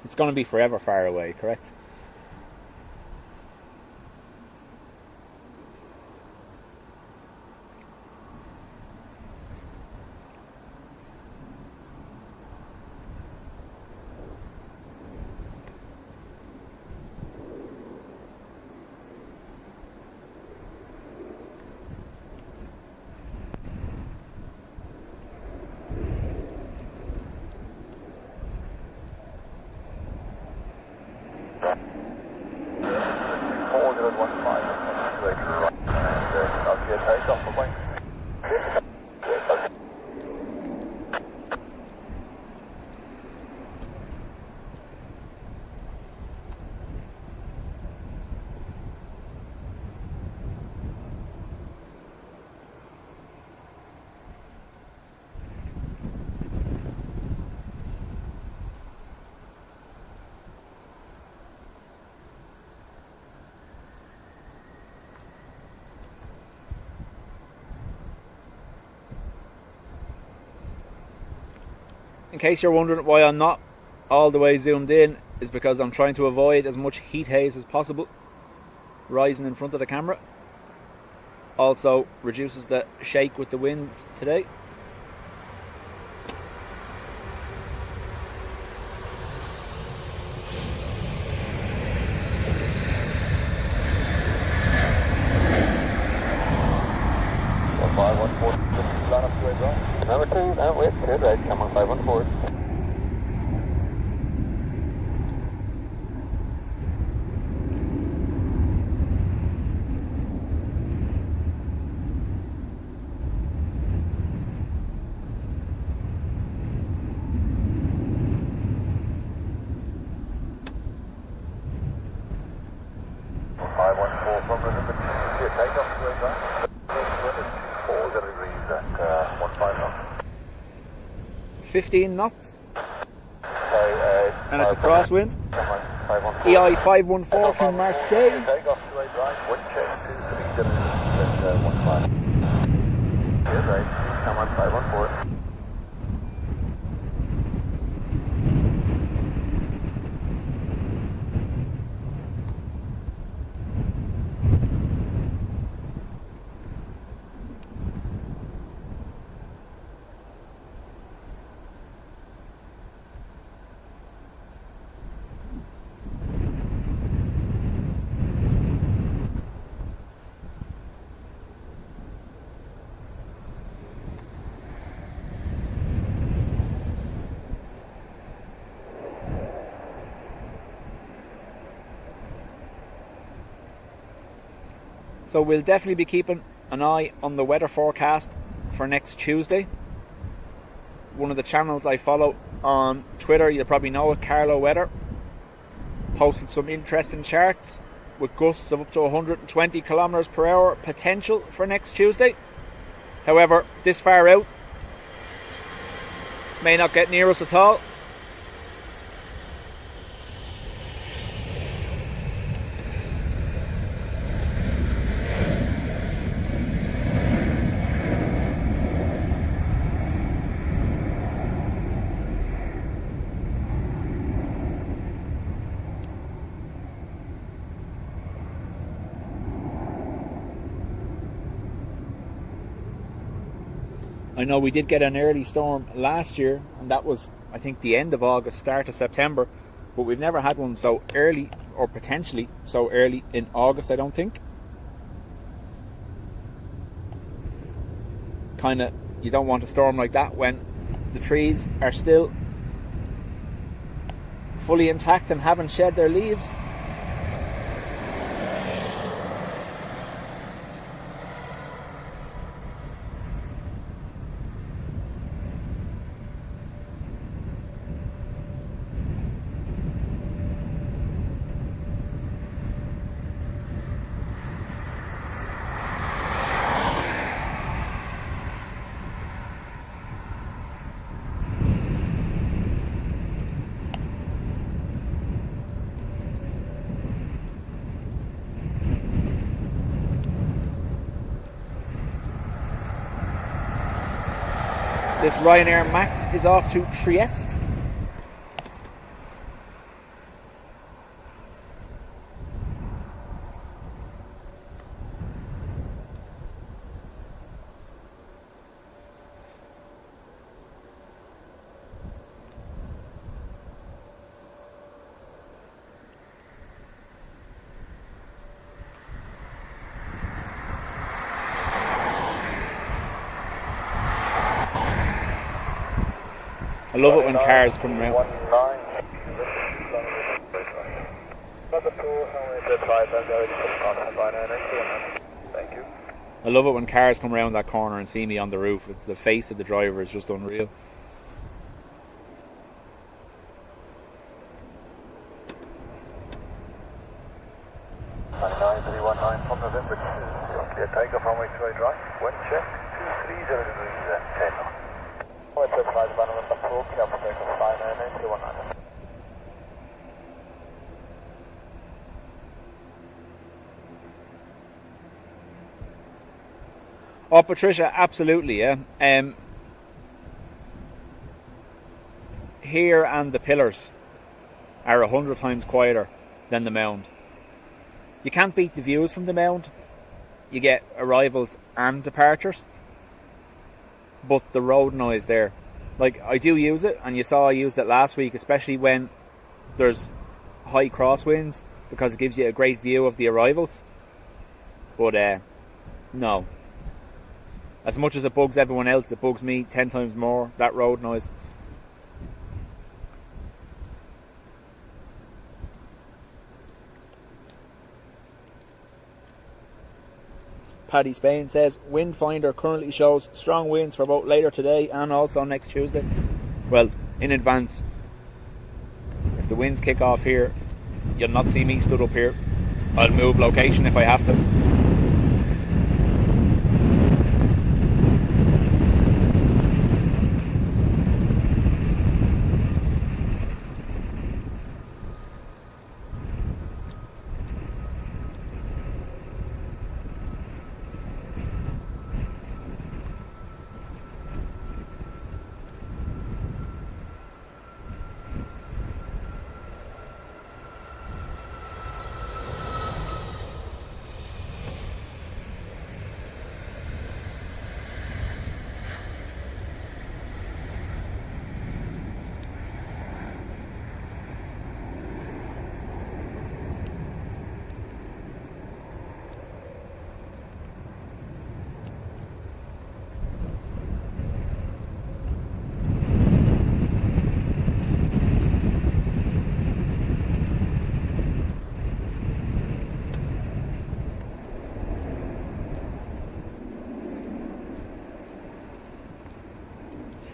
It's going to be forever far away, correct? Takeoff for Boeing. In case you're wondering why I'm not all the way zoomed in, is because I'm trying to avoid as much heat haze as possible rising in front of the camera. Also reduces the shake with the wind today. Number 2, wait, good, right, come on, 514. From November 2, takeoff to right. 40 degrees at 15 knots. 15 knots. Okay, And it's a crosswind. EI 514 to Marseille. Takeoff to right, wind check 2 at 15. Here's right, come on, 514. So we'll definitely be keeping an eye on the weather forecast for next Tuesday. One of the channels I follow on Twitter, you'll probably know it, Carlo Weather, posted some interesting charts with gusts of up to 120 kilometers per hour potential for next Tuesday. However, this far out, may not get near us at all. I know we did get an early storm last year, and that was, I think, the end of August, start of September, but we've never had one so early, or potentially so early in August, I don't think. Kind of, you don't want a storm like that when the trees are still fully intact and haven't shed their leaves. This Ryanair Max is off to Trieste. I love it when cars come around. I love it when cars come around that corner and see me on the roof. It's the face of the driver is just unreal. From November to clear takeoff runway 28 right. Wind check 230 degrees at 10. Oh, Patricia, absolutely, yeah. Here and the pillars are 100 times quieter than the mound. You can't beat the views from the mound. You get arrivals and departures, but the road noise there, like, I do use it, and you saw I used it last week, especially when there's high crosswinds, because it gives you a great view of the arrivals. But no, as much as it bugs everyone else, it bugs me 10 times more, that road noise. Paddy Spain says, Wind Finder currently shows strong winds for both later today and also next Tuesday. Well, in advance, if the winds kick off here, you'll not see me stood up here. I'll move location if I have to.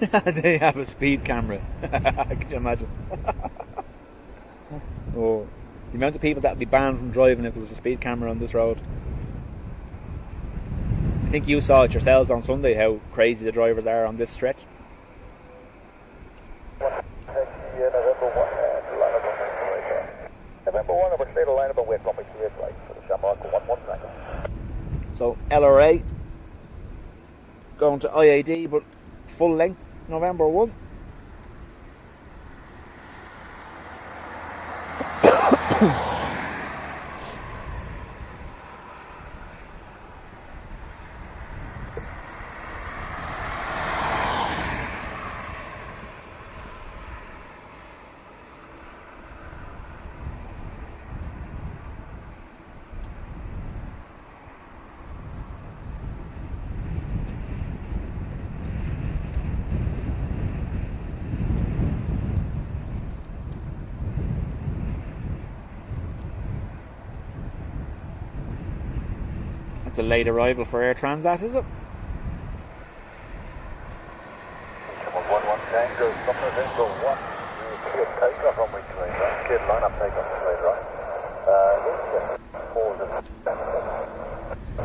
They have a speed camera. Could you imagine? Oh, the amount of people that would be banned from driving if there was a speed camera on this road. I think you saw it yourselves on Sunday how crazy the drivers are on this stretch. November 1, over clear the line up and wait, runway 28 right for the Shamrock 11 seconds. So LRA going to IAD, but full length November 1. It's a late arrival for Air Transat, is it? Come on, 1-1 Tango, Sumner Tango 1. Clear takeoff runway 28 right. Clear line up takeoff 28 right. Forward and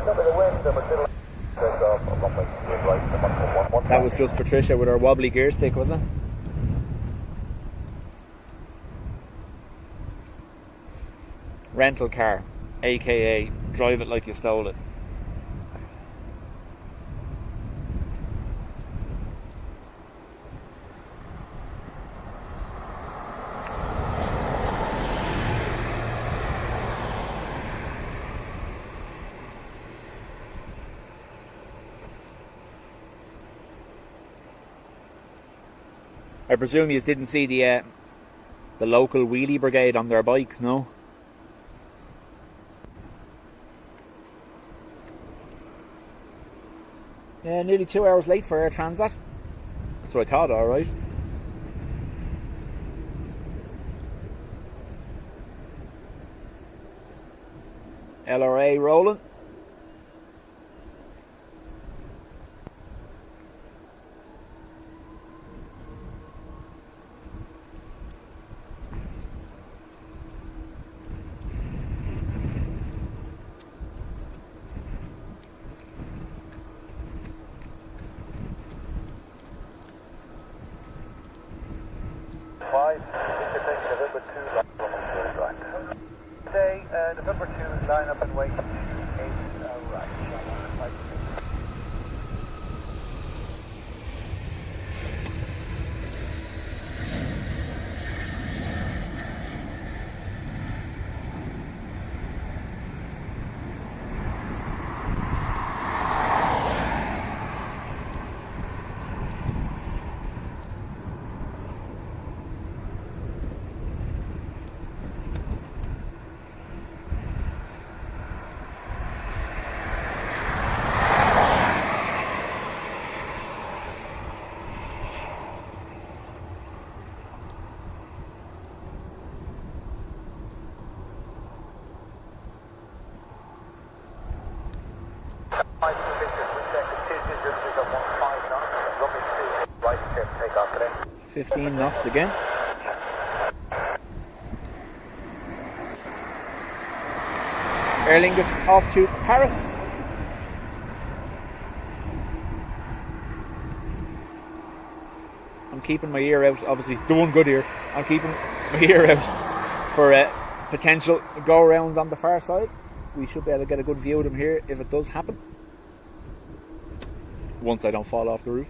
number the wind, number middle takeoff runway 28 right. Number 1-1. That was just Patricia with her wobbly gear stick, was it? Rental car, aka drive it like you stole it. I presume you didn't see the local wheelie brigade on their bikes, no? Yeah, nearly 2 hours late for Air Transat. That's what I thought, alright. LRA rolling. November 2, right. Today, November 2, line up and wait. 8, right. Right, 15 knots again. Aer Lingus off to Paris. I'm keeping my ear out, obviously the one good ear. I'm keeping my ear out for potential go-arounds on the far side. We should be able to get a good view of them here if it does happen. Once I don't fall off the roof.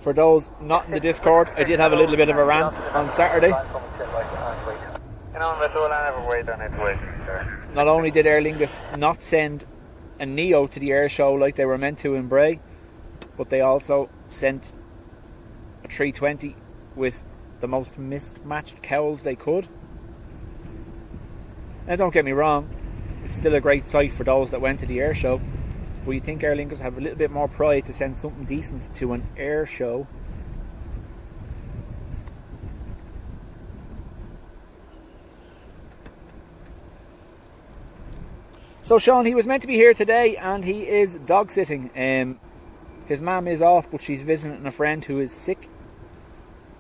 For those not in the Discord, I did have a little bit of a rant on Saturday. Not only did Aer Lingus not send a Neo to the air show like they were meant to in Bray, but they also sent a 320 with the most mismatched cowls they could. Now don't get me wrong, it's still a great sight for those that went to the air show, but you think Aer Lingus have a little bit more pride to send something decent to an air show. So Sean, he was meant to be here today and he is dog sitting. His mum is off, but she's visiting a friend who is sick.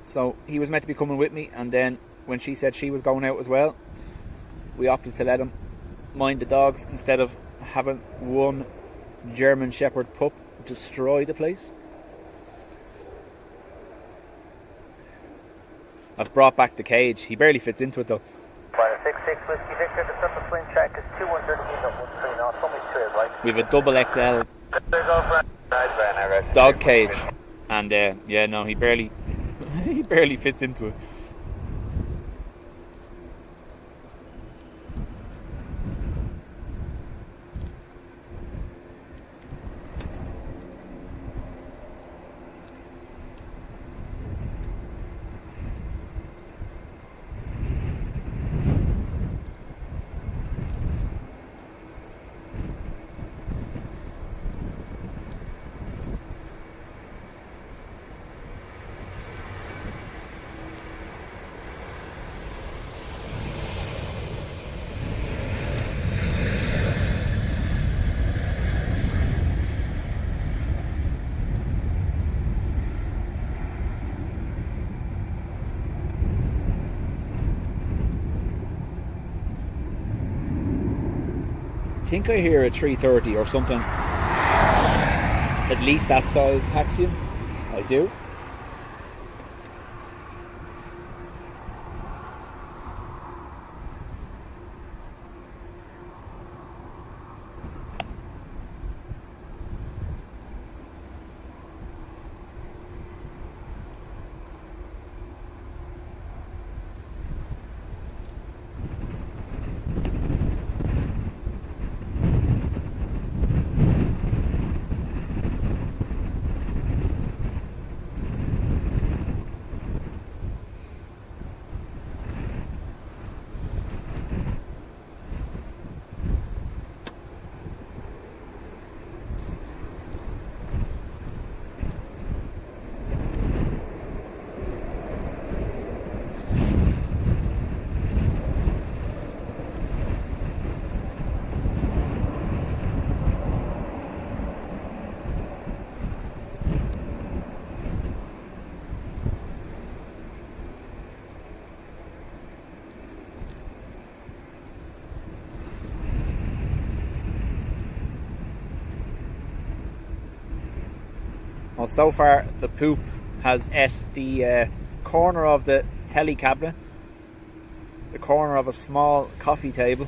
So he was meant to be coming with me, and then when she said she was going out as well, we opted to let him mind the dogs instead of having one German Shepherd pup destroy the place. I've brought back the cage. He barely fits into it though. 66 Whiskey Victor, the surface wind check is 213.13 knots, only 2 right. We have a double XL dog cage, and yeah, no, he barely he barely fits into it. I think I hear a 330 or something, at least that size taxiing. I do. Well, so far the poop has ate the corner of the telly cabinet, the corner of a small coffee table,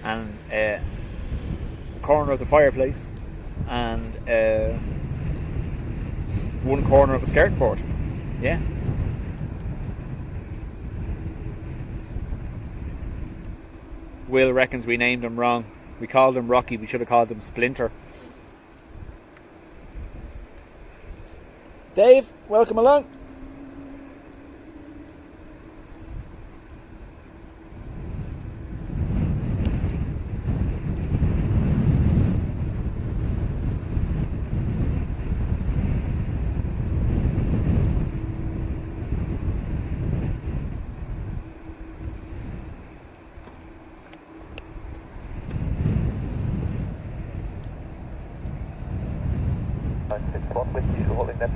and the corner of the fireplace, and one corner of a skirting board. Yeah. Will reckons we named him wrong. We called him Rocky, we should have called him Splinter. Dave, welcome along.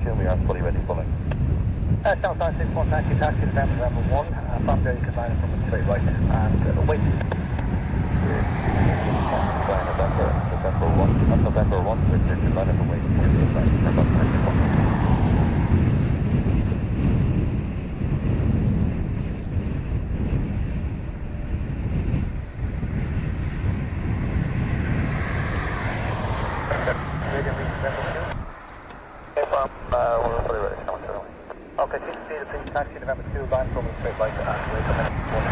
We are fully ready for Southbound 61 taxi, taxi to level 1, from there you can line it from the straight right, and wait. November 1, which you can line it from waiting for you, from, we're fully 2, line from straight right to Ashway, commence 1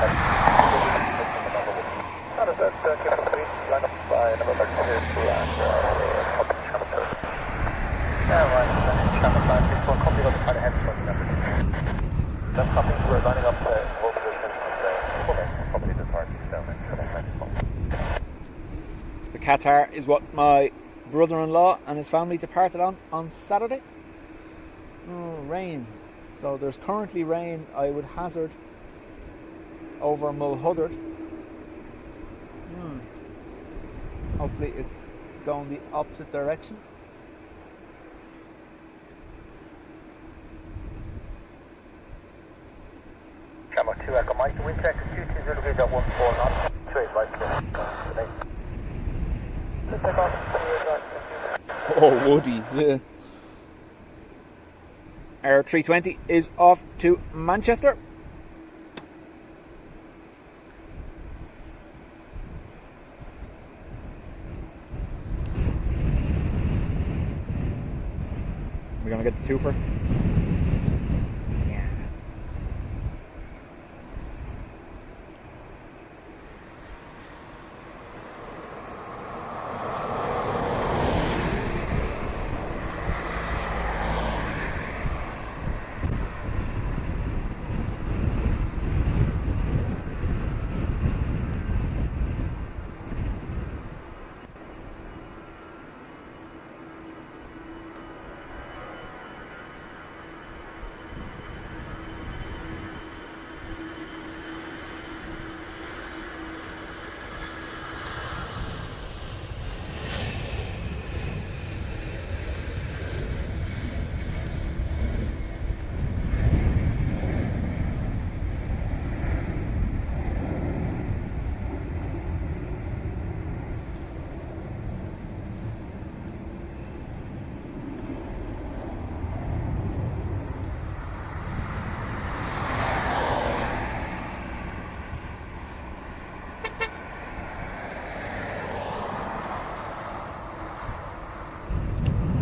That is it, Kilo 3, line up by number 32 and copy channel 2. Yeah, right, channel 561, copy on the side ahead from number 2. That's copy, we're lining up to hold position and probably departing down in channel 94. The Qatar is what my brother-in-law and his family departed on Saturday. Oh, rain. So there's currently rain, I would hazard, over Mulhuddard. Hopefully it's going the opposite direction. Camera 2 Echo Mike, the wind check is 220 degrees at 14 knots, straight right to take off. Oh, Woody, yeah. Our 320 is off to Manchester. We're going to get the twofer. Yeah.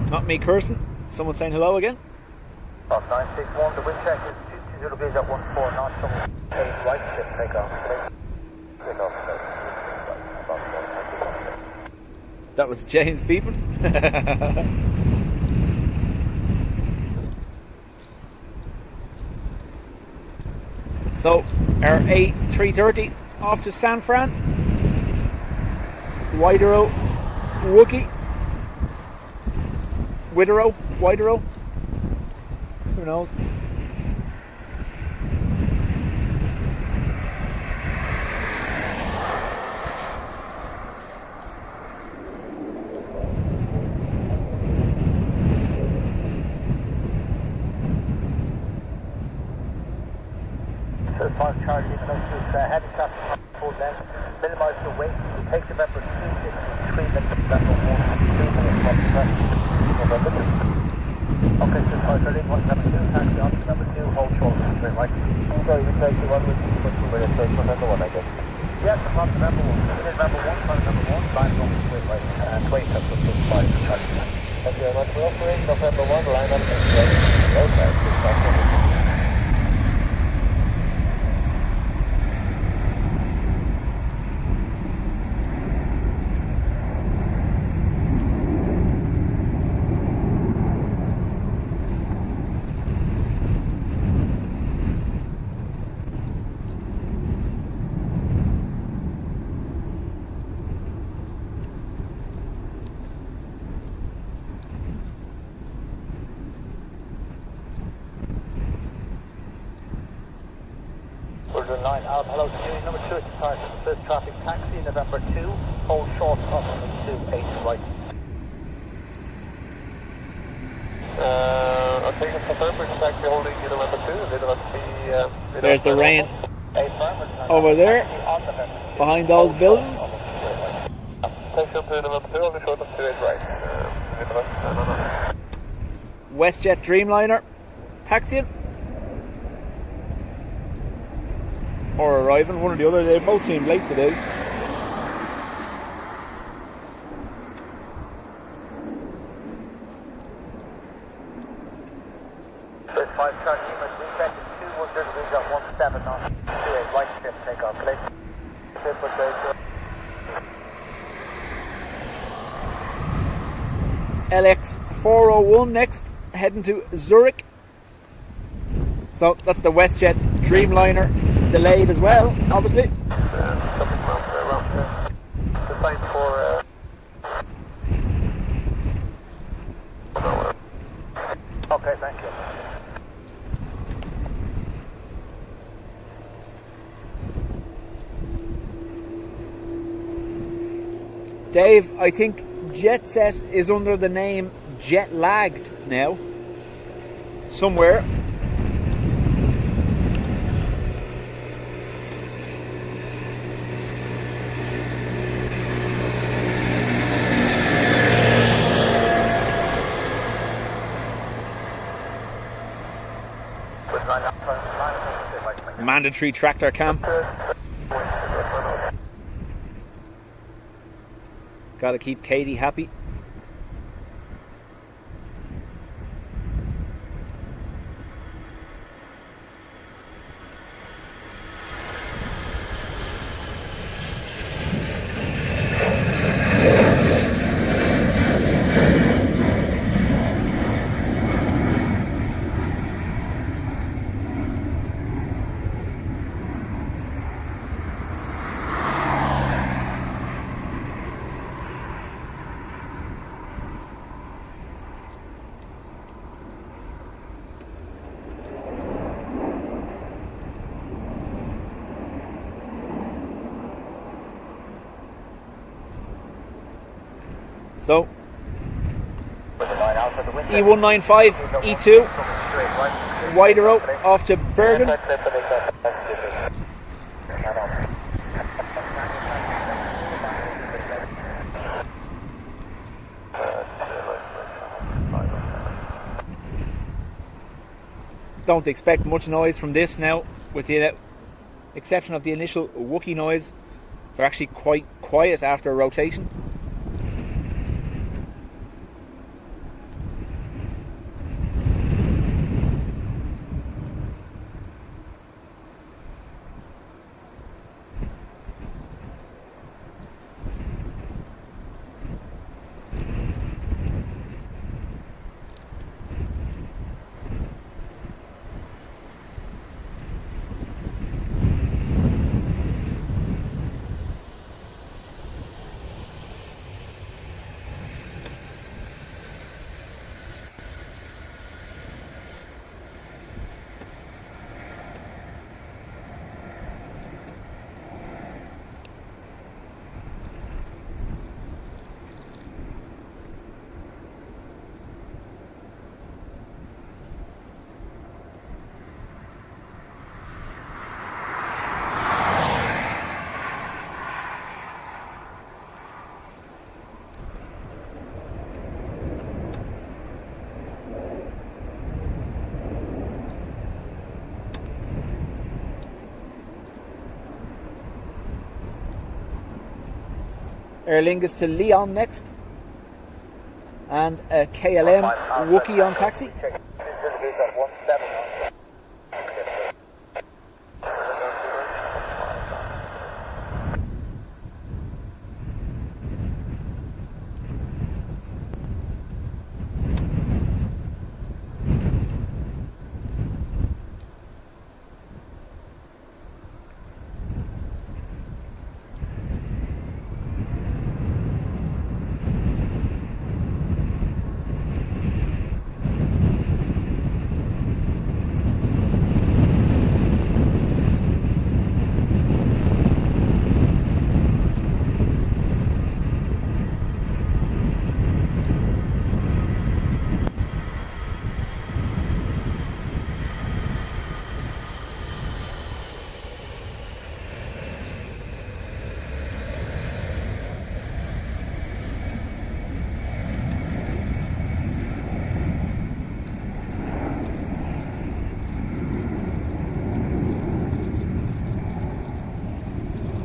Not me cursing. Someone saying hello again. Off 961, the wind check is 220 degrees at 14 knots, someone right to take off. Take off. That was James beeping. So, our A330 off to San Fran. Widero, Wookie. Widero, Widero. Who knows? So Park Charlie, even though it's heavy traffic on full length, minimise the weight, take November 263 minutes, November 1, 3 minutes, November 2. Okay, so Park Charlie, 172, taxi on to number 2, hold short, straight right. Sorry, you take the one with the November 1, I guess. Yes, upon November 1, November 1, upon November 1, line up straight right, and wait up to 5 Charlie. Thank you very much for offering November 1, line up and straight. Okay, 6 hello to you, number 2 at departure, first traffic taxi, November 2, hold short up on the 28 right. Okay, confirm, we're taxi holding November 2, There's the rain over there, behind those buildings. Taxi up to November 2, holding short up 28 right. WestJet Dreamliner, taxiing. Or arriving, one or the other. They both seem late today. First 5 Charlie, wind check is 210 degrees at 17 knots, 28 right strip, takeoff, please. LX 401 next, heading to Zurich. So that's the WestJet Dreamliner, delayed as well, obviously. Okay, thank you. Dave, I think JetSet is under the name Jet Lagged now. Somewhere. Mandatory tractor cam. Gotta keep Katie happy. So, E195, E2, wider out off to Bergen. Don't expect much noise from this now, with the exception of the initial Wookiee noise. They're actually quite quiet after a rotation. Aer Lingus to Lyon next, and a KLM Wookiee on taxi.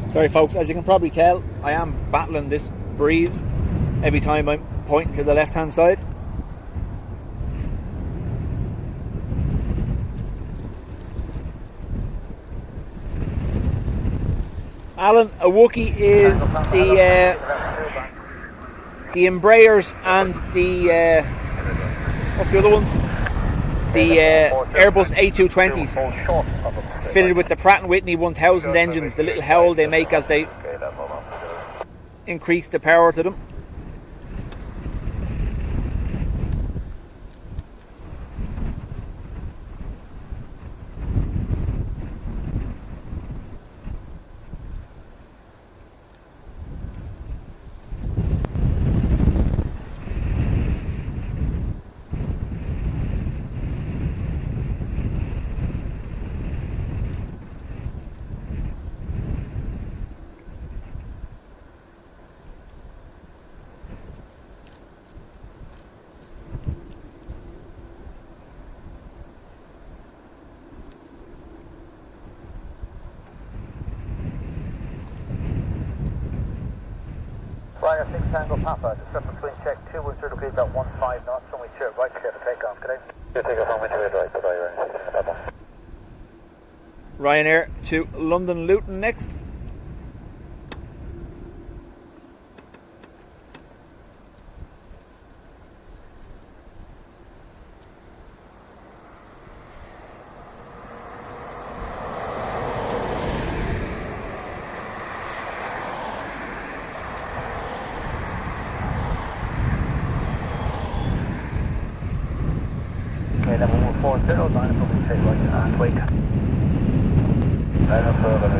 Sorry folks, as you can probably tell, I am battling this breeze every time I'm pointing to the left hand side. Alan, a Wookiee is the Embraers and the what's the other ones? The Airbus A220s, fitted with the Pratt & Whitney 1000 engines, the little howl they make as they increase the power to them. Flyer 6 Tango Papa, discrepancy between check 2 with 0 degrees at 15 knots, runway 2 right, clear for takeoff, good day. Clear takeoff, runway 2 right, bye-bye, Papa. Ryanair to London Luton next. Okay, level 140, line up over straight right and wait. Line up further.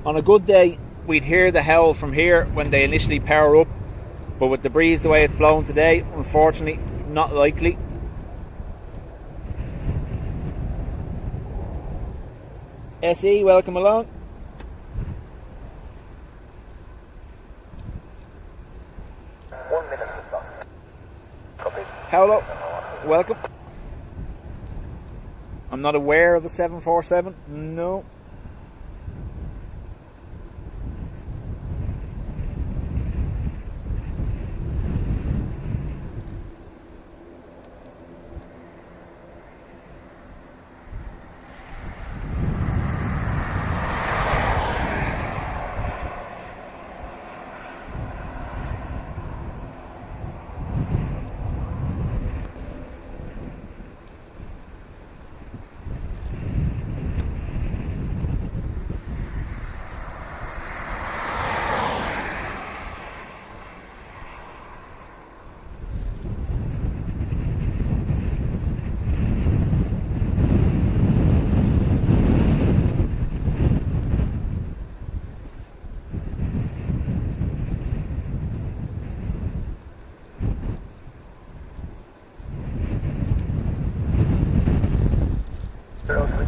On a good day, we'd hear the howl from here when they initially power up, but with the breeze the way it's blown today, unfortunately, not likely. SE, welcome along. One minute to stop. Copy. Hello, welcome. I'm not aware of a 747, no.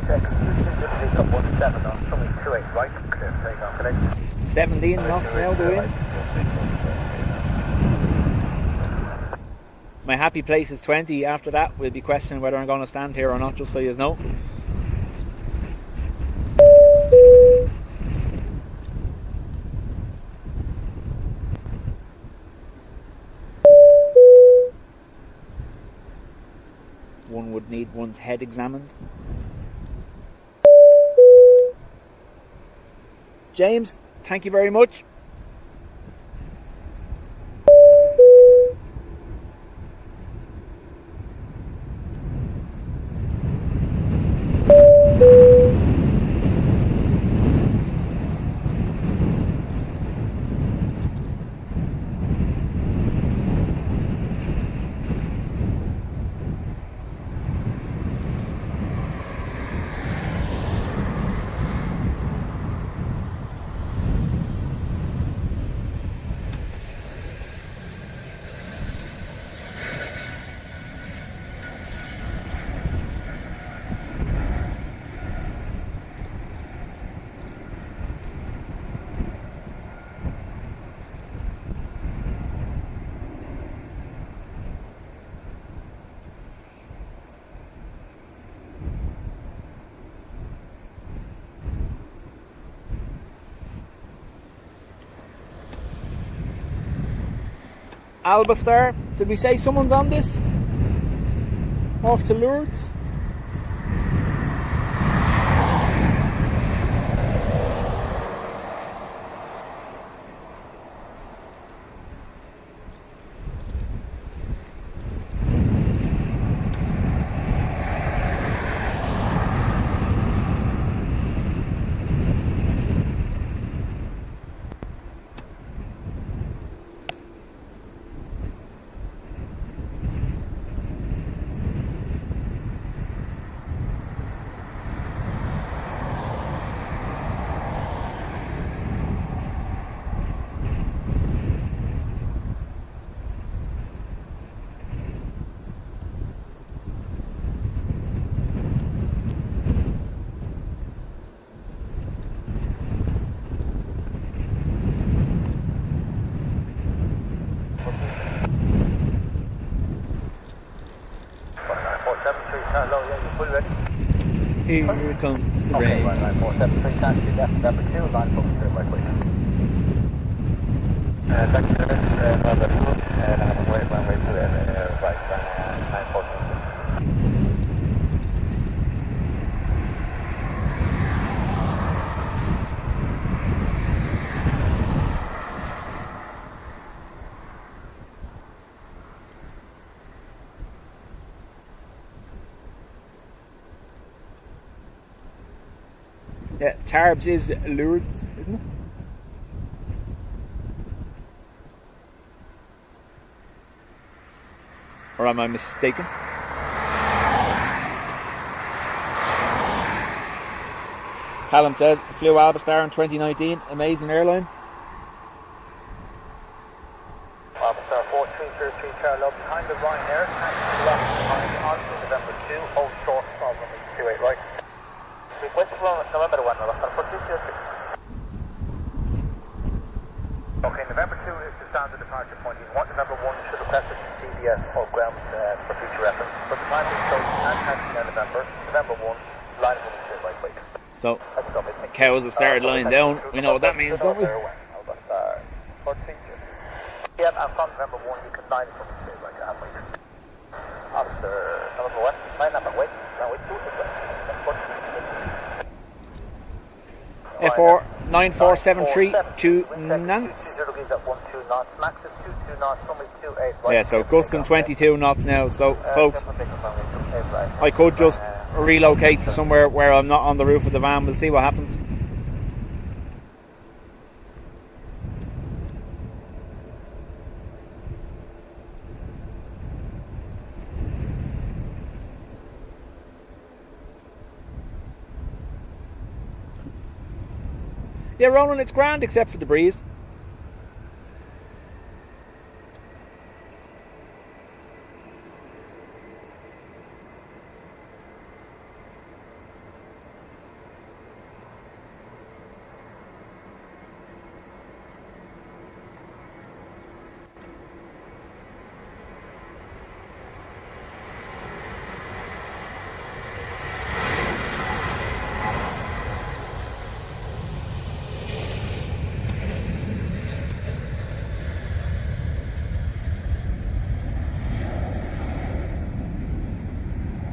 Check 17 knots, runway 28 right, clear for takeoff, good day. 17 knots now, the wind. My happy place is 20. After that, we'll be questioning whether I'm going to stand here or not, just so you know. One would need one's head examined. James, thank you very much. AIRBUS there. Did we say someone's on this? Off to Lourdes. Here comes the rain. Right, 473, taxi left, number 2, line up straight right, please. Thank you, number 2, and I'm waiting runway to the right, 914. Yeah, Tarbes is Lourdes, isn't it? Or am I mistaken? Callum says, flew Albastar in 2019, amazing airline. Albastar 4303 Charlotte, behind the Ryanair, taxi left behind on to November 2, hold short, problem 28 right. Request from November 1, Albastar 4206. Okay, November 2 is the standard departure point. You want November 1 should request it to CBS or ground for future reference. For the time being chosen and taxi in November 1, line of straight right, please. So, cows have started lying down. We know what that means, don't we? Yeah, and from November 1, you can line from straight right, halfway. Officer, November 1, line up and wait. Now wait, 2 is right. F4 9473 to Nantes. Yeah, so gusting 22 knots now. So, folks, I could just relocate to somewhere where I'm not on the roof of the van. We'll see what happens. Yeah, Ronan, it's grand except for the breeze.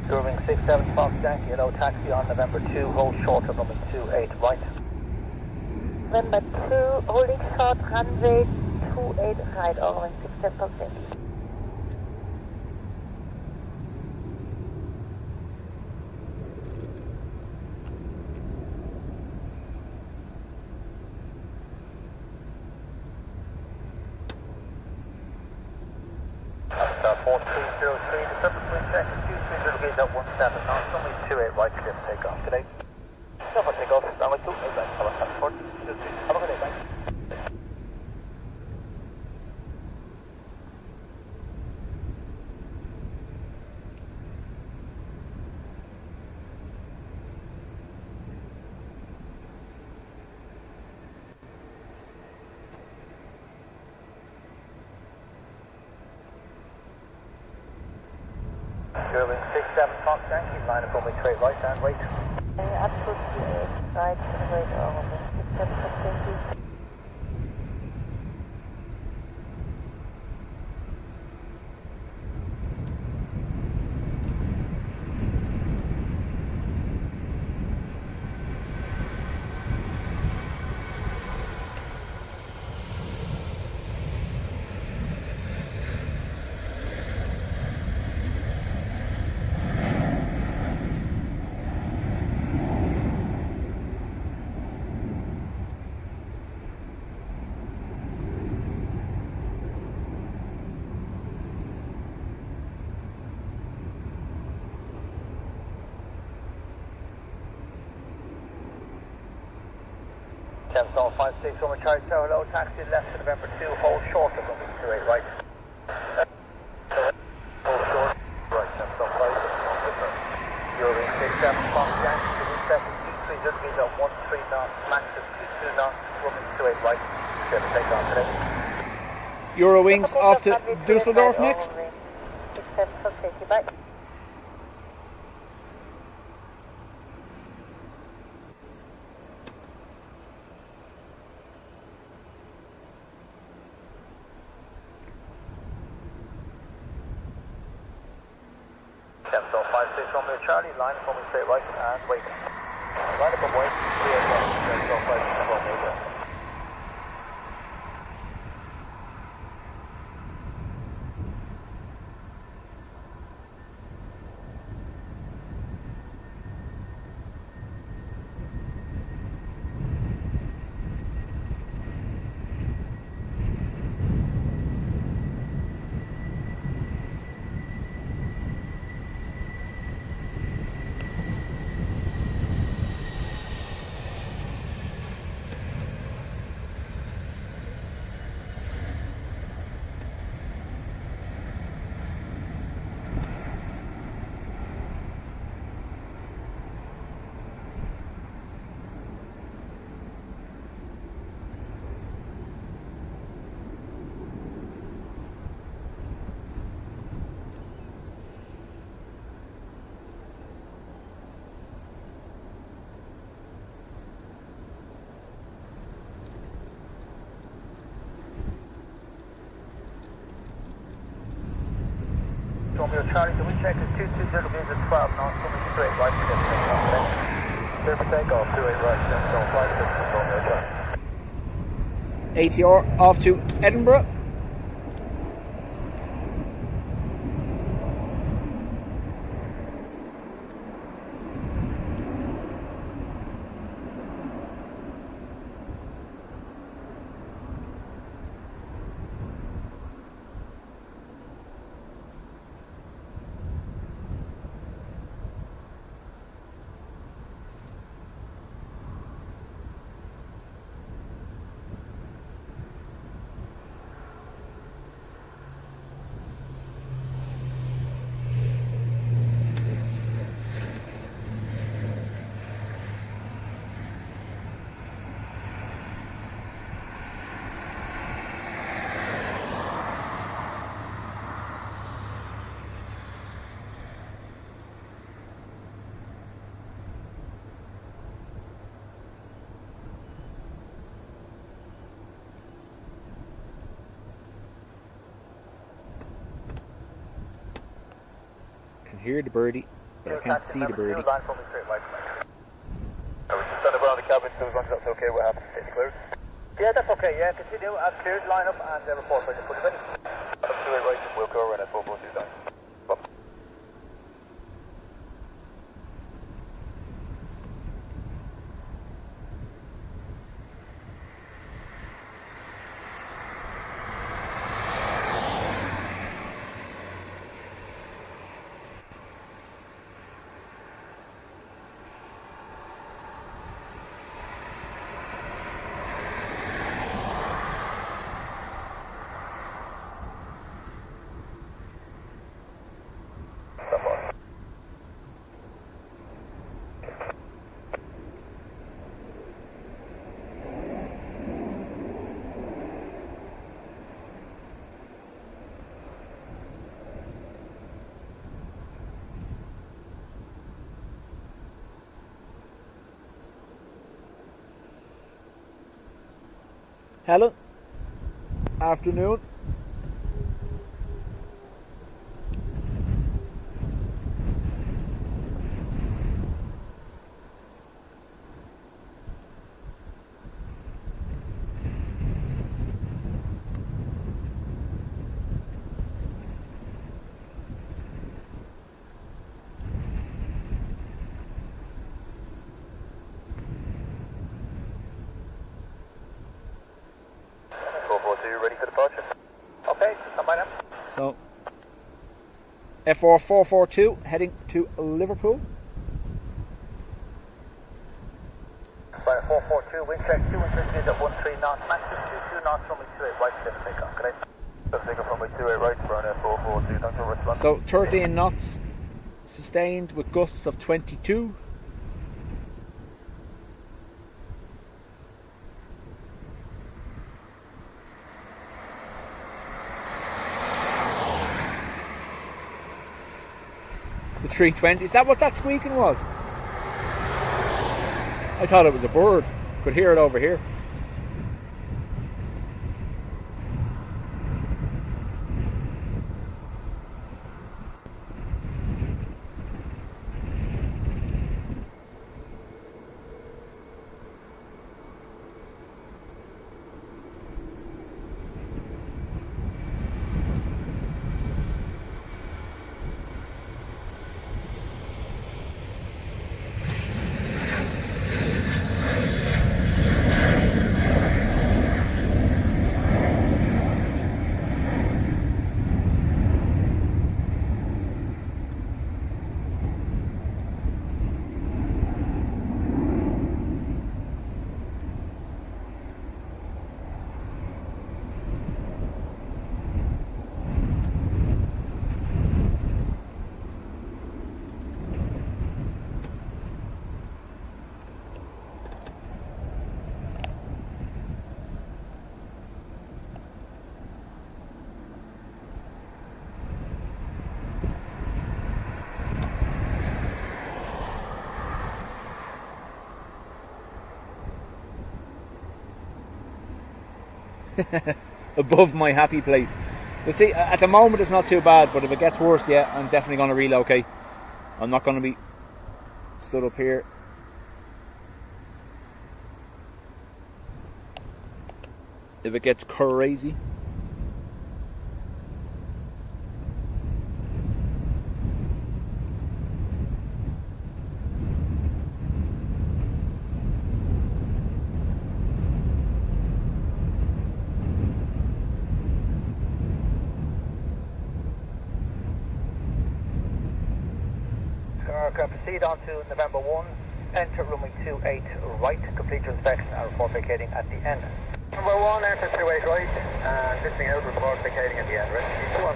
Serving 67 Fox Yankee, yellow taxi on November 2, hold short of runway 28 right. November 2, holding short, runway 28 right, over 67 Fox Yankee. That's 4303, December 22nd, 23 gate at 17, now it's only 28 right, clear for takeoff today. No for takeoff, runway 28 right, have a good day, thanks. Serving 67 Fox Yankee, line up only straight right and wait. Absolutely right, wait, over 67 Fox Yankee. Chevron 56 from Charlie Tower, low taxi left to November 2, hold short of runway 28 right. Hold short, right, Chevron 56. Euro 67, Fox Yankee, to reset T3, just means on 13 knots, max of 22 knots, runway 28 right. Chevron take off today. Eurowings off to Dusseldorf next. Bye. Chevron 56 from Charlie, line up runway straight right and wait. Line up and wait, 381, Chevron 56 from Midday. Romeo Charlie, can we check the 220 visa 12 knots, coming straight right to the takeoff, clear for takeoff, 28 right, don't fly to Romeo Charlie. ATR off to Edinburgh. Hear the birdie, but I can't see the birdie. Line from me straight right. I was just stand around the cabin, so as long as that's okay, what happens? Is it cleared? Yeah, that's okay, yeah, continue, as cleared, line up and report when you put it in. Up to it right, we'll go around at 442 down. Helen, afternoon. So, FR 442 heading to Liverpool. Flight 442 442, wind check 230 at 13 knots, max is 22 knots, runway 28 right, clear for takeoff. Good day. Takeoff runway 28 right, burn 442, thanks for responding. So 13 knots sustained with gusts of 22. The 320, is that what that squeaking was? I thought it was a bird. Could hear it over here. Above my happy place. But see, at the moment it's not too bad, but if it gets worse, yeah, I'm definitely going to relocate. I'm not going to be stood up here. If it gets crazy. Proceed on to November 1, enter runway 28 right, complete your inspection and report vacating at the end. Number 1, enter 28 right, and listening out, report vacating at the end. Ready? 2 1.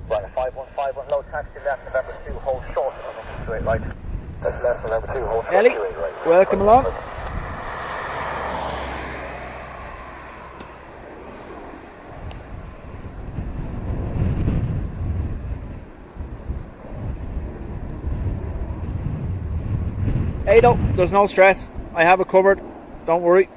Runway 5151, low taxi left, November 2, hold short on runway 28 right. That's left, November 2, hold short, Ellie, 28 right. welcome along. Ado, there's no stress. I have it covered. Don't worry.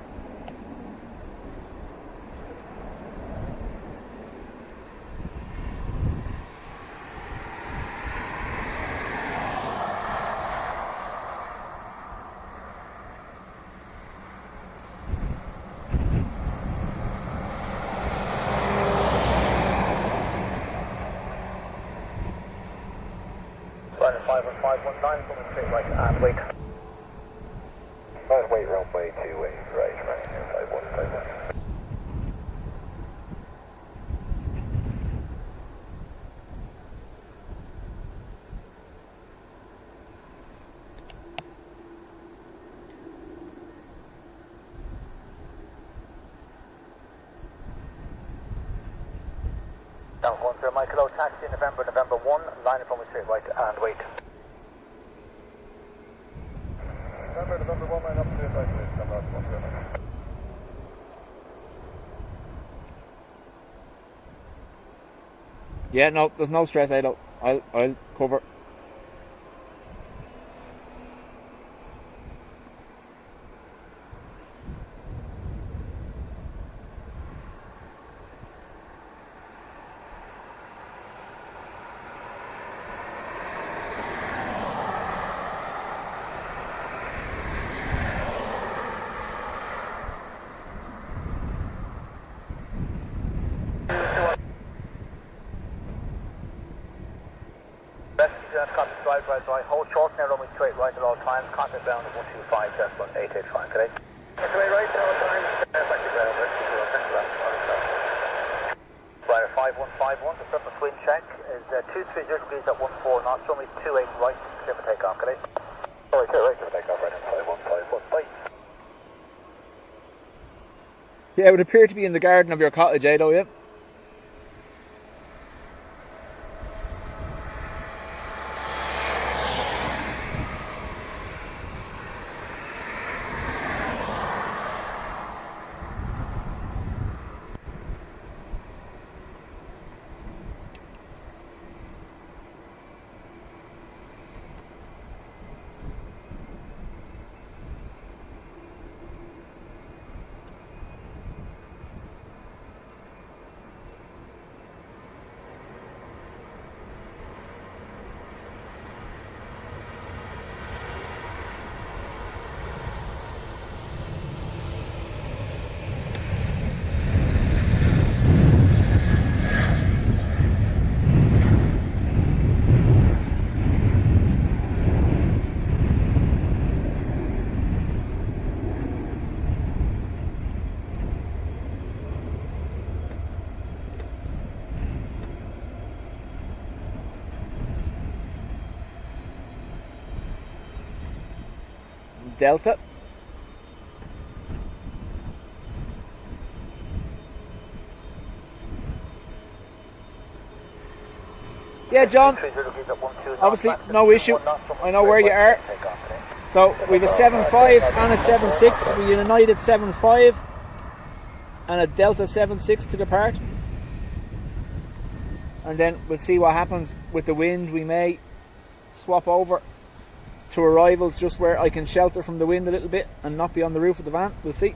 Runway 5151, coming straight right and wait. Wait, runway 28 right, running 5151. Now going through Michael O taxi, November 1, line up on straight right and wait. November 1, line up straight right, please. Yeah, no, there's no stress, Ado. I'll cover. Drive, hold short now, runway straight right at all times, contact down at 125, just 1885, okay? Straight right at all times, back to ground, rest of you, thanks for that. Flyer 5151, the surface wind check is 230 degrees at 14 knots, runway 28 right, clear for takeoff, okay? Sorry, clear right, clear for takeoff, right, 5151, bye. Yeah, it would appear to be in the garden of your cottage, though, yeah? Delta. Yeah, John, obviously no issue. I know where you are. So we have a 7.5 and a 7.6. We United 7.5 and a Delta 7.6 to depart. And then we'll see what happens with the wind. We may swap over to arrivals just where I can shelter from the wind a little bit and not be on the roof of the van. We'll see.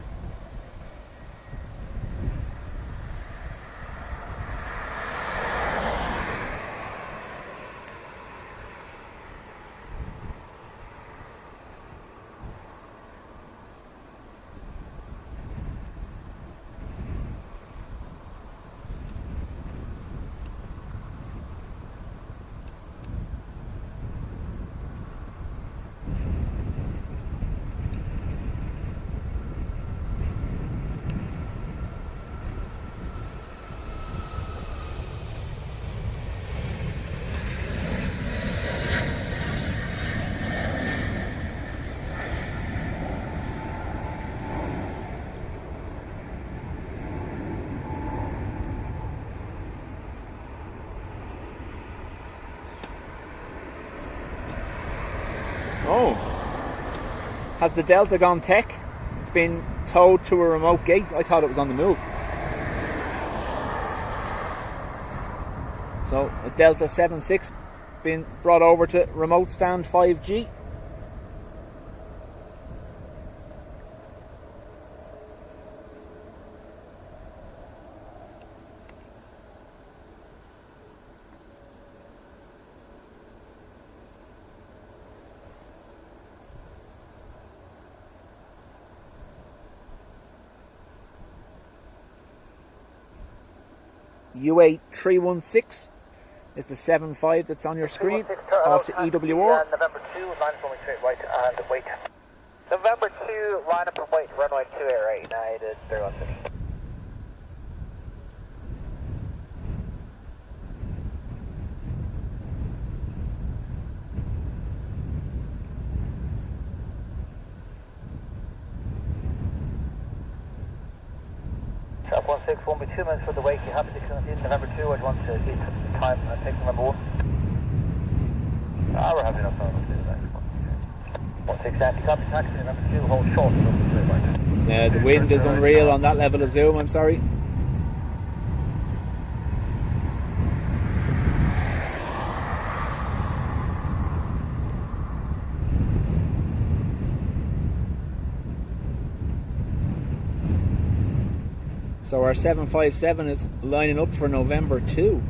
Oh, has the Delta gone tech? It's been towed to a remote gate. I thought it was on the move. So a Delta 7.6 been brought over to remote stand 5G. U8 316 is the 7.5 that's on your screen, off to EWR. November 2, line runway straight right and wait. November 2, line up and wait, runway 28 United 016. Trap 16, won't be 2 minutes for the wake. You happy to come in November 2? I'd want to get the time and take November 1. We're having enough time to do the next one. 16, anti-copy taxi, November 2, hold short. Yeah, the wind is unreal on that level of zoom, I'm sorry. So our 757 is lining up for November 2.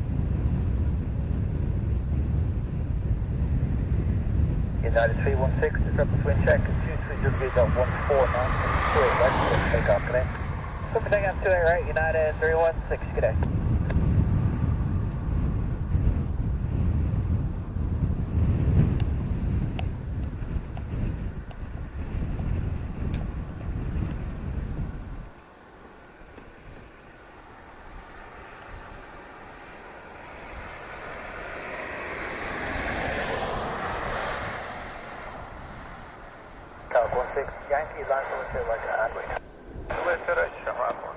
United 316, disrupt wind check, 230 degrees at 14 knots, 28 right, take off, good day. Super takeoff 28 right, United 316, good day. 6, Yankee line to like Adway. We're to the Shamrock.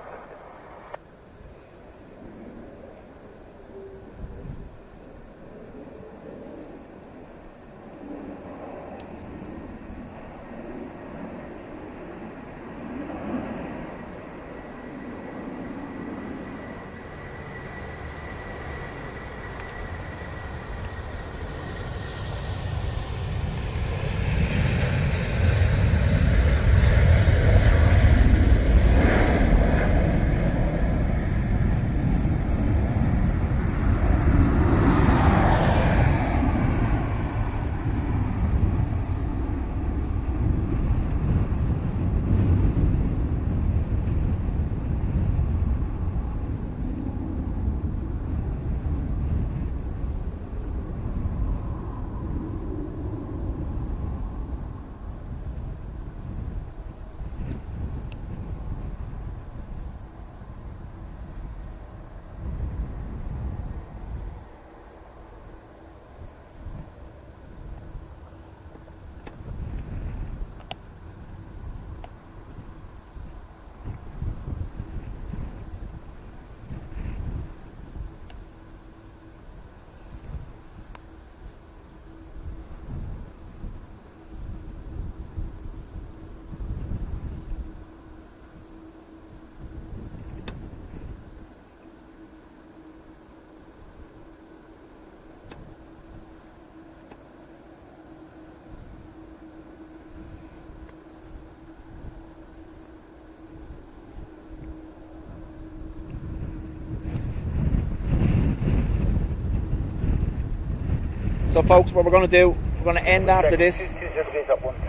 So folks, what we're going to do, we're going to end after this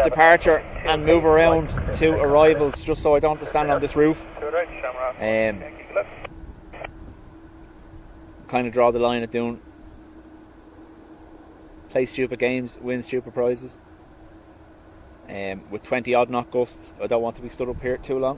departure and move around to arrivals, just so I don't have to stand on this roof. Kind of draw the line at doing play stupid games, win stupid prizes. With 20 odd knot gusts, I don't want to be stood up here too long.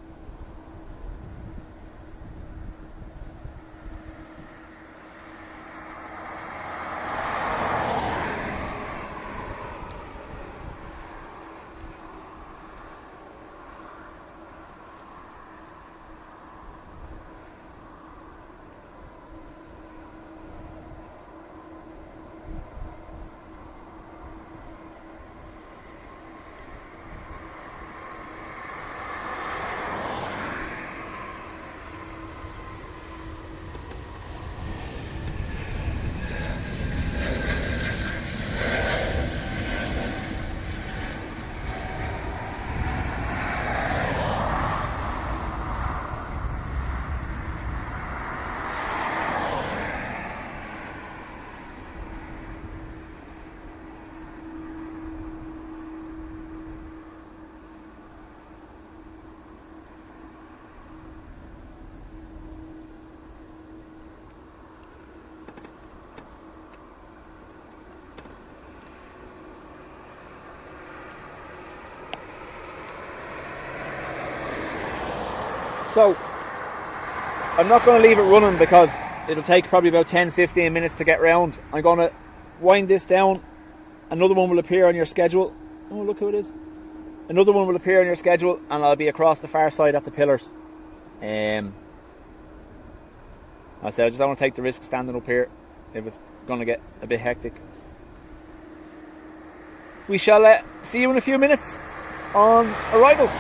So I'm not going to leave it running because it'll take probably about 10-15 minutes to get round. I'm going to wind this down. Another one will appear on your schedule. Oh, look who it is. Another one will appear on your schedule and I'll be across the far side at the pillars. I said I just don't want to take the risk standing up here if it's going to get a bit hectic. We shall see you in a few minutes on arrivals.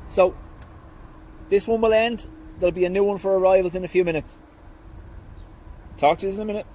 So, this one will end. There'll be a new one for arrivals in a few minutes. Talk to you in a minute.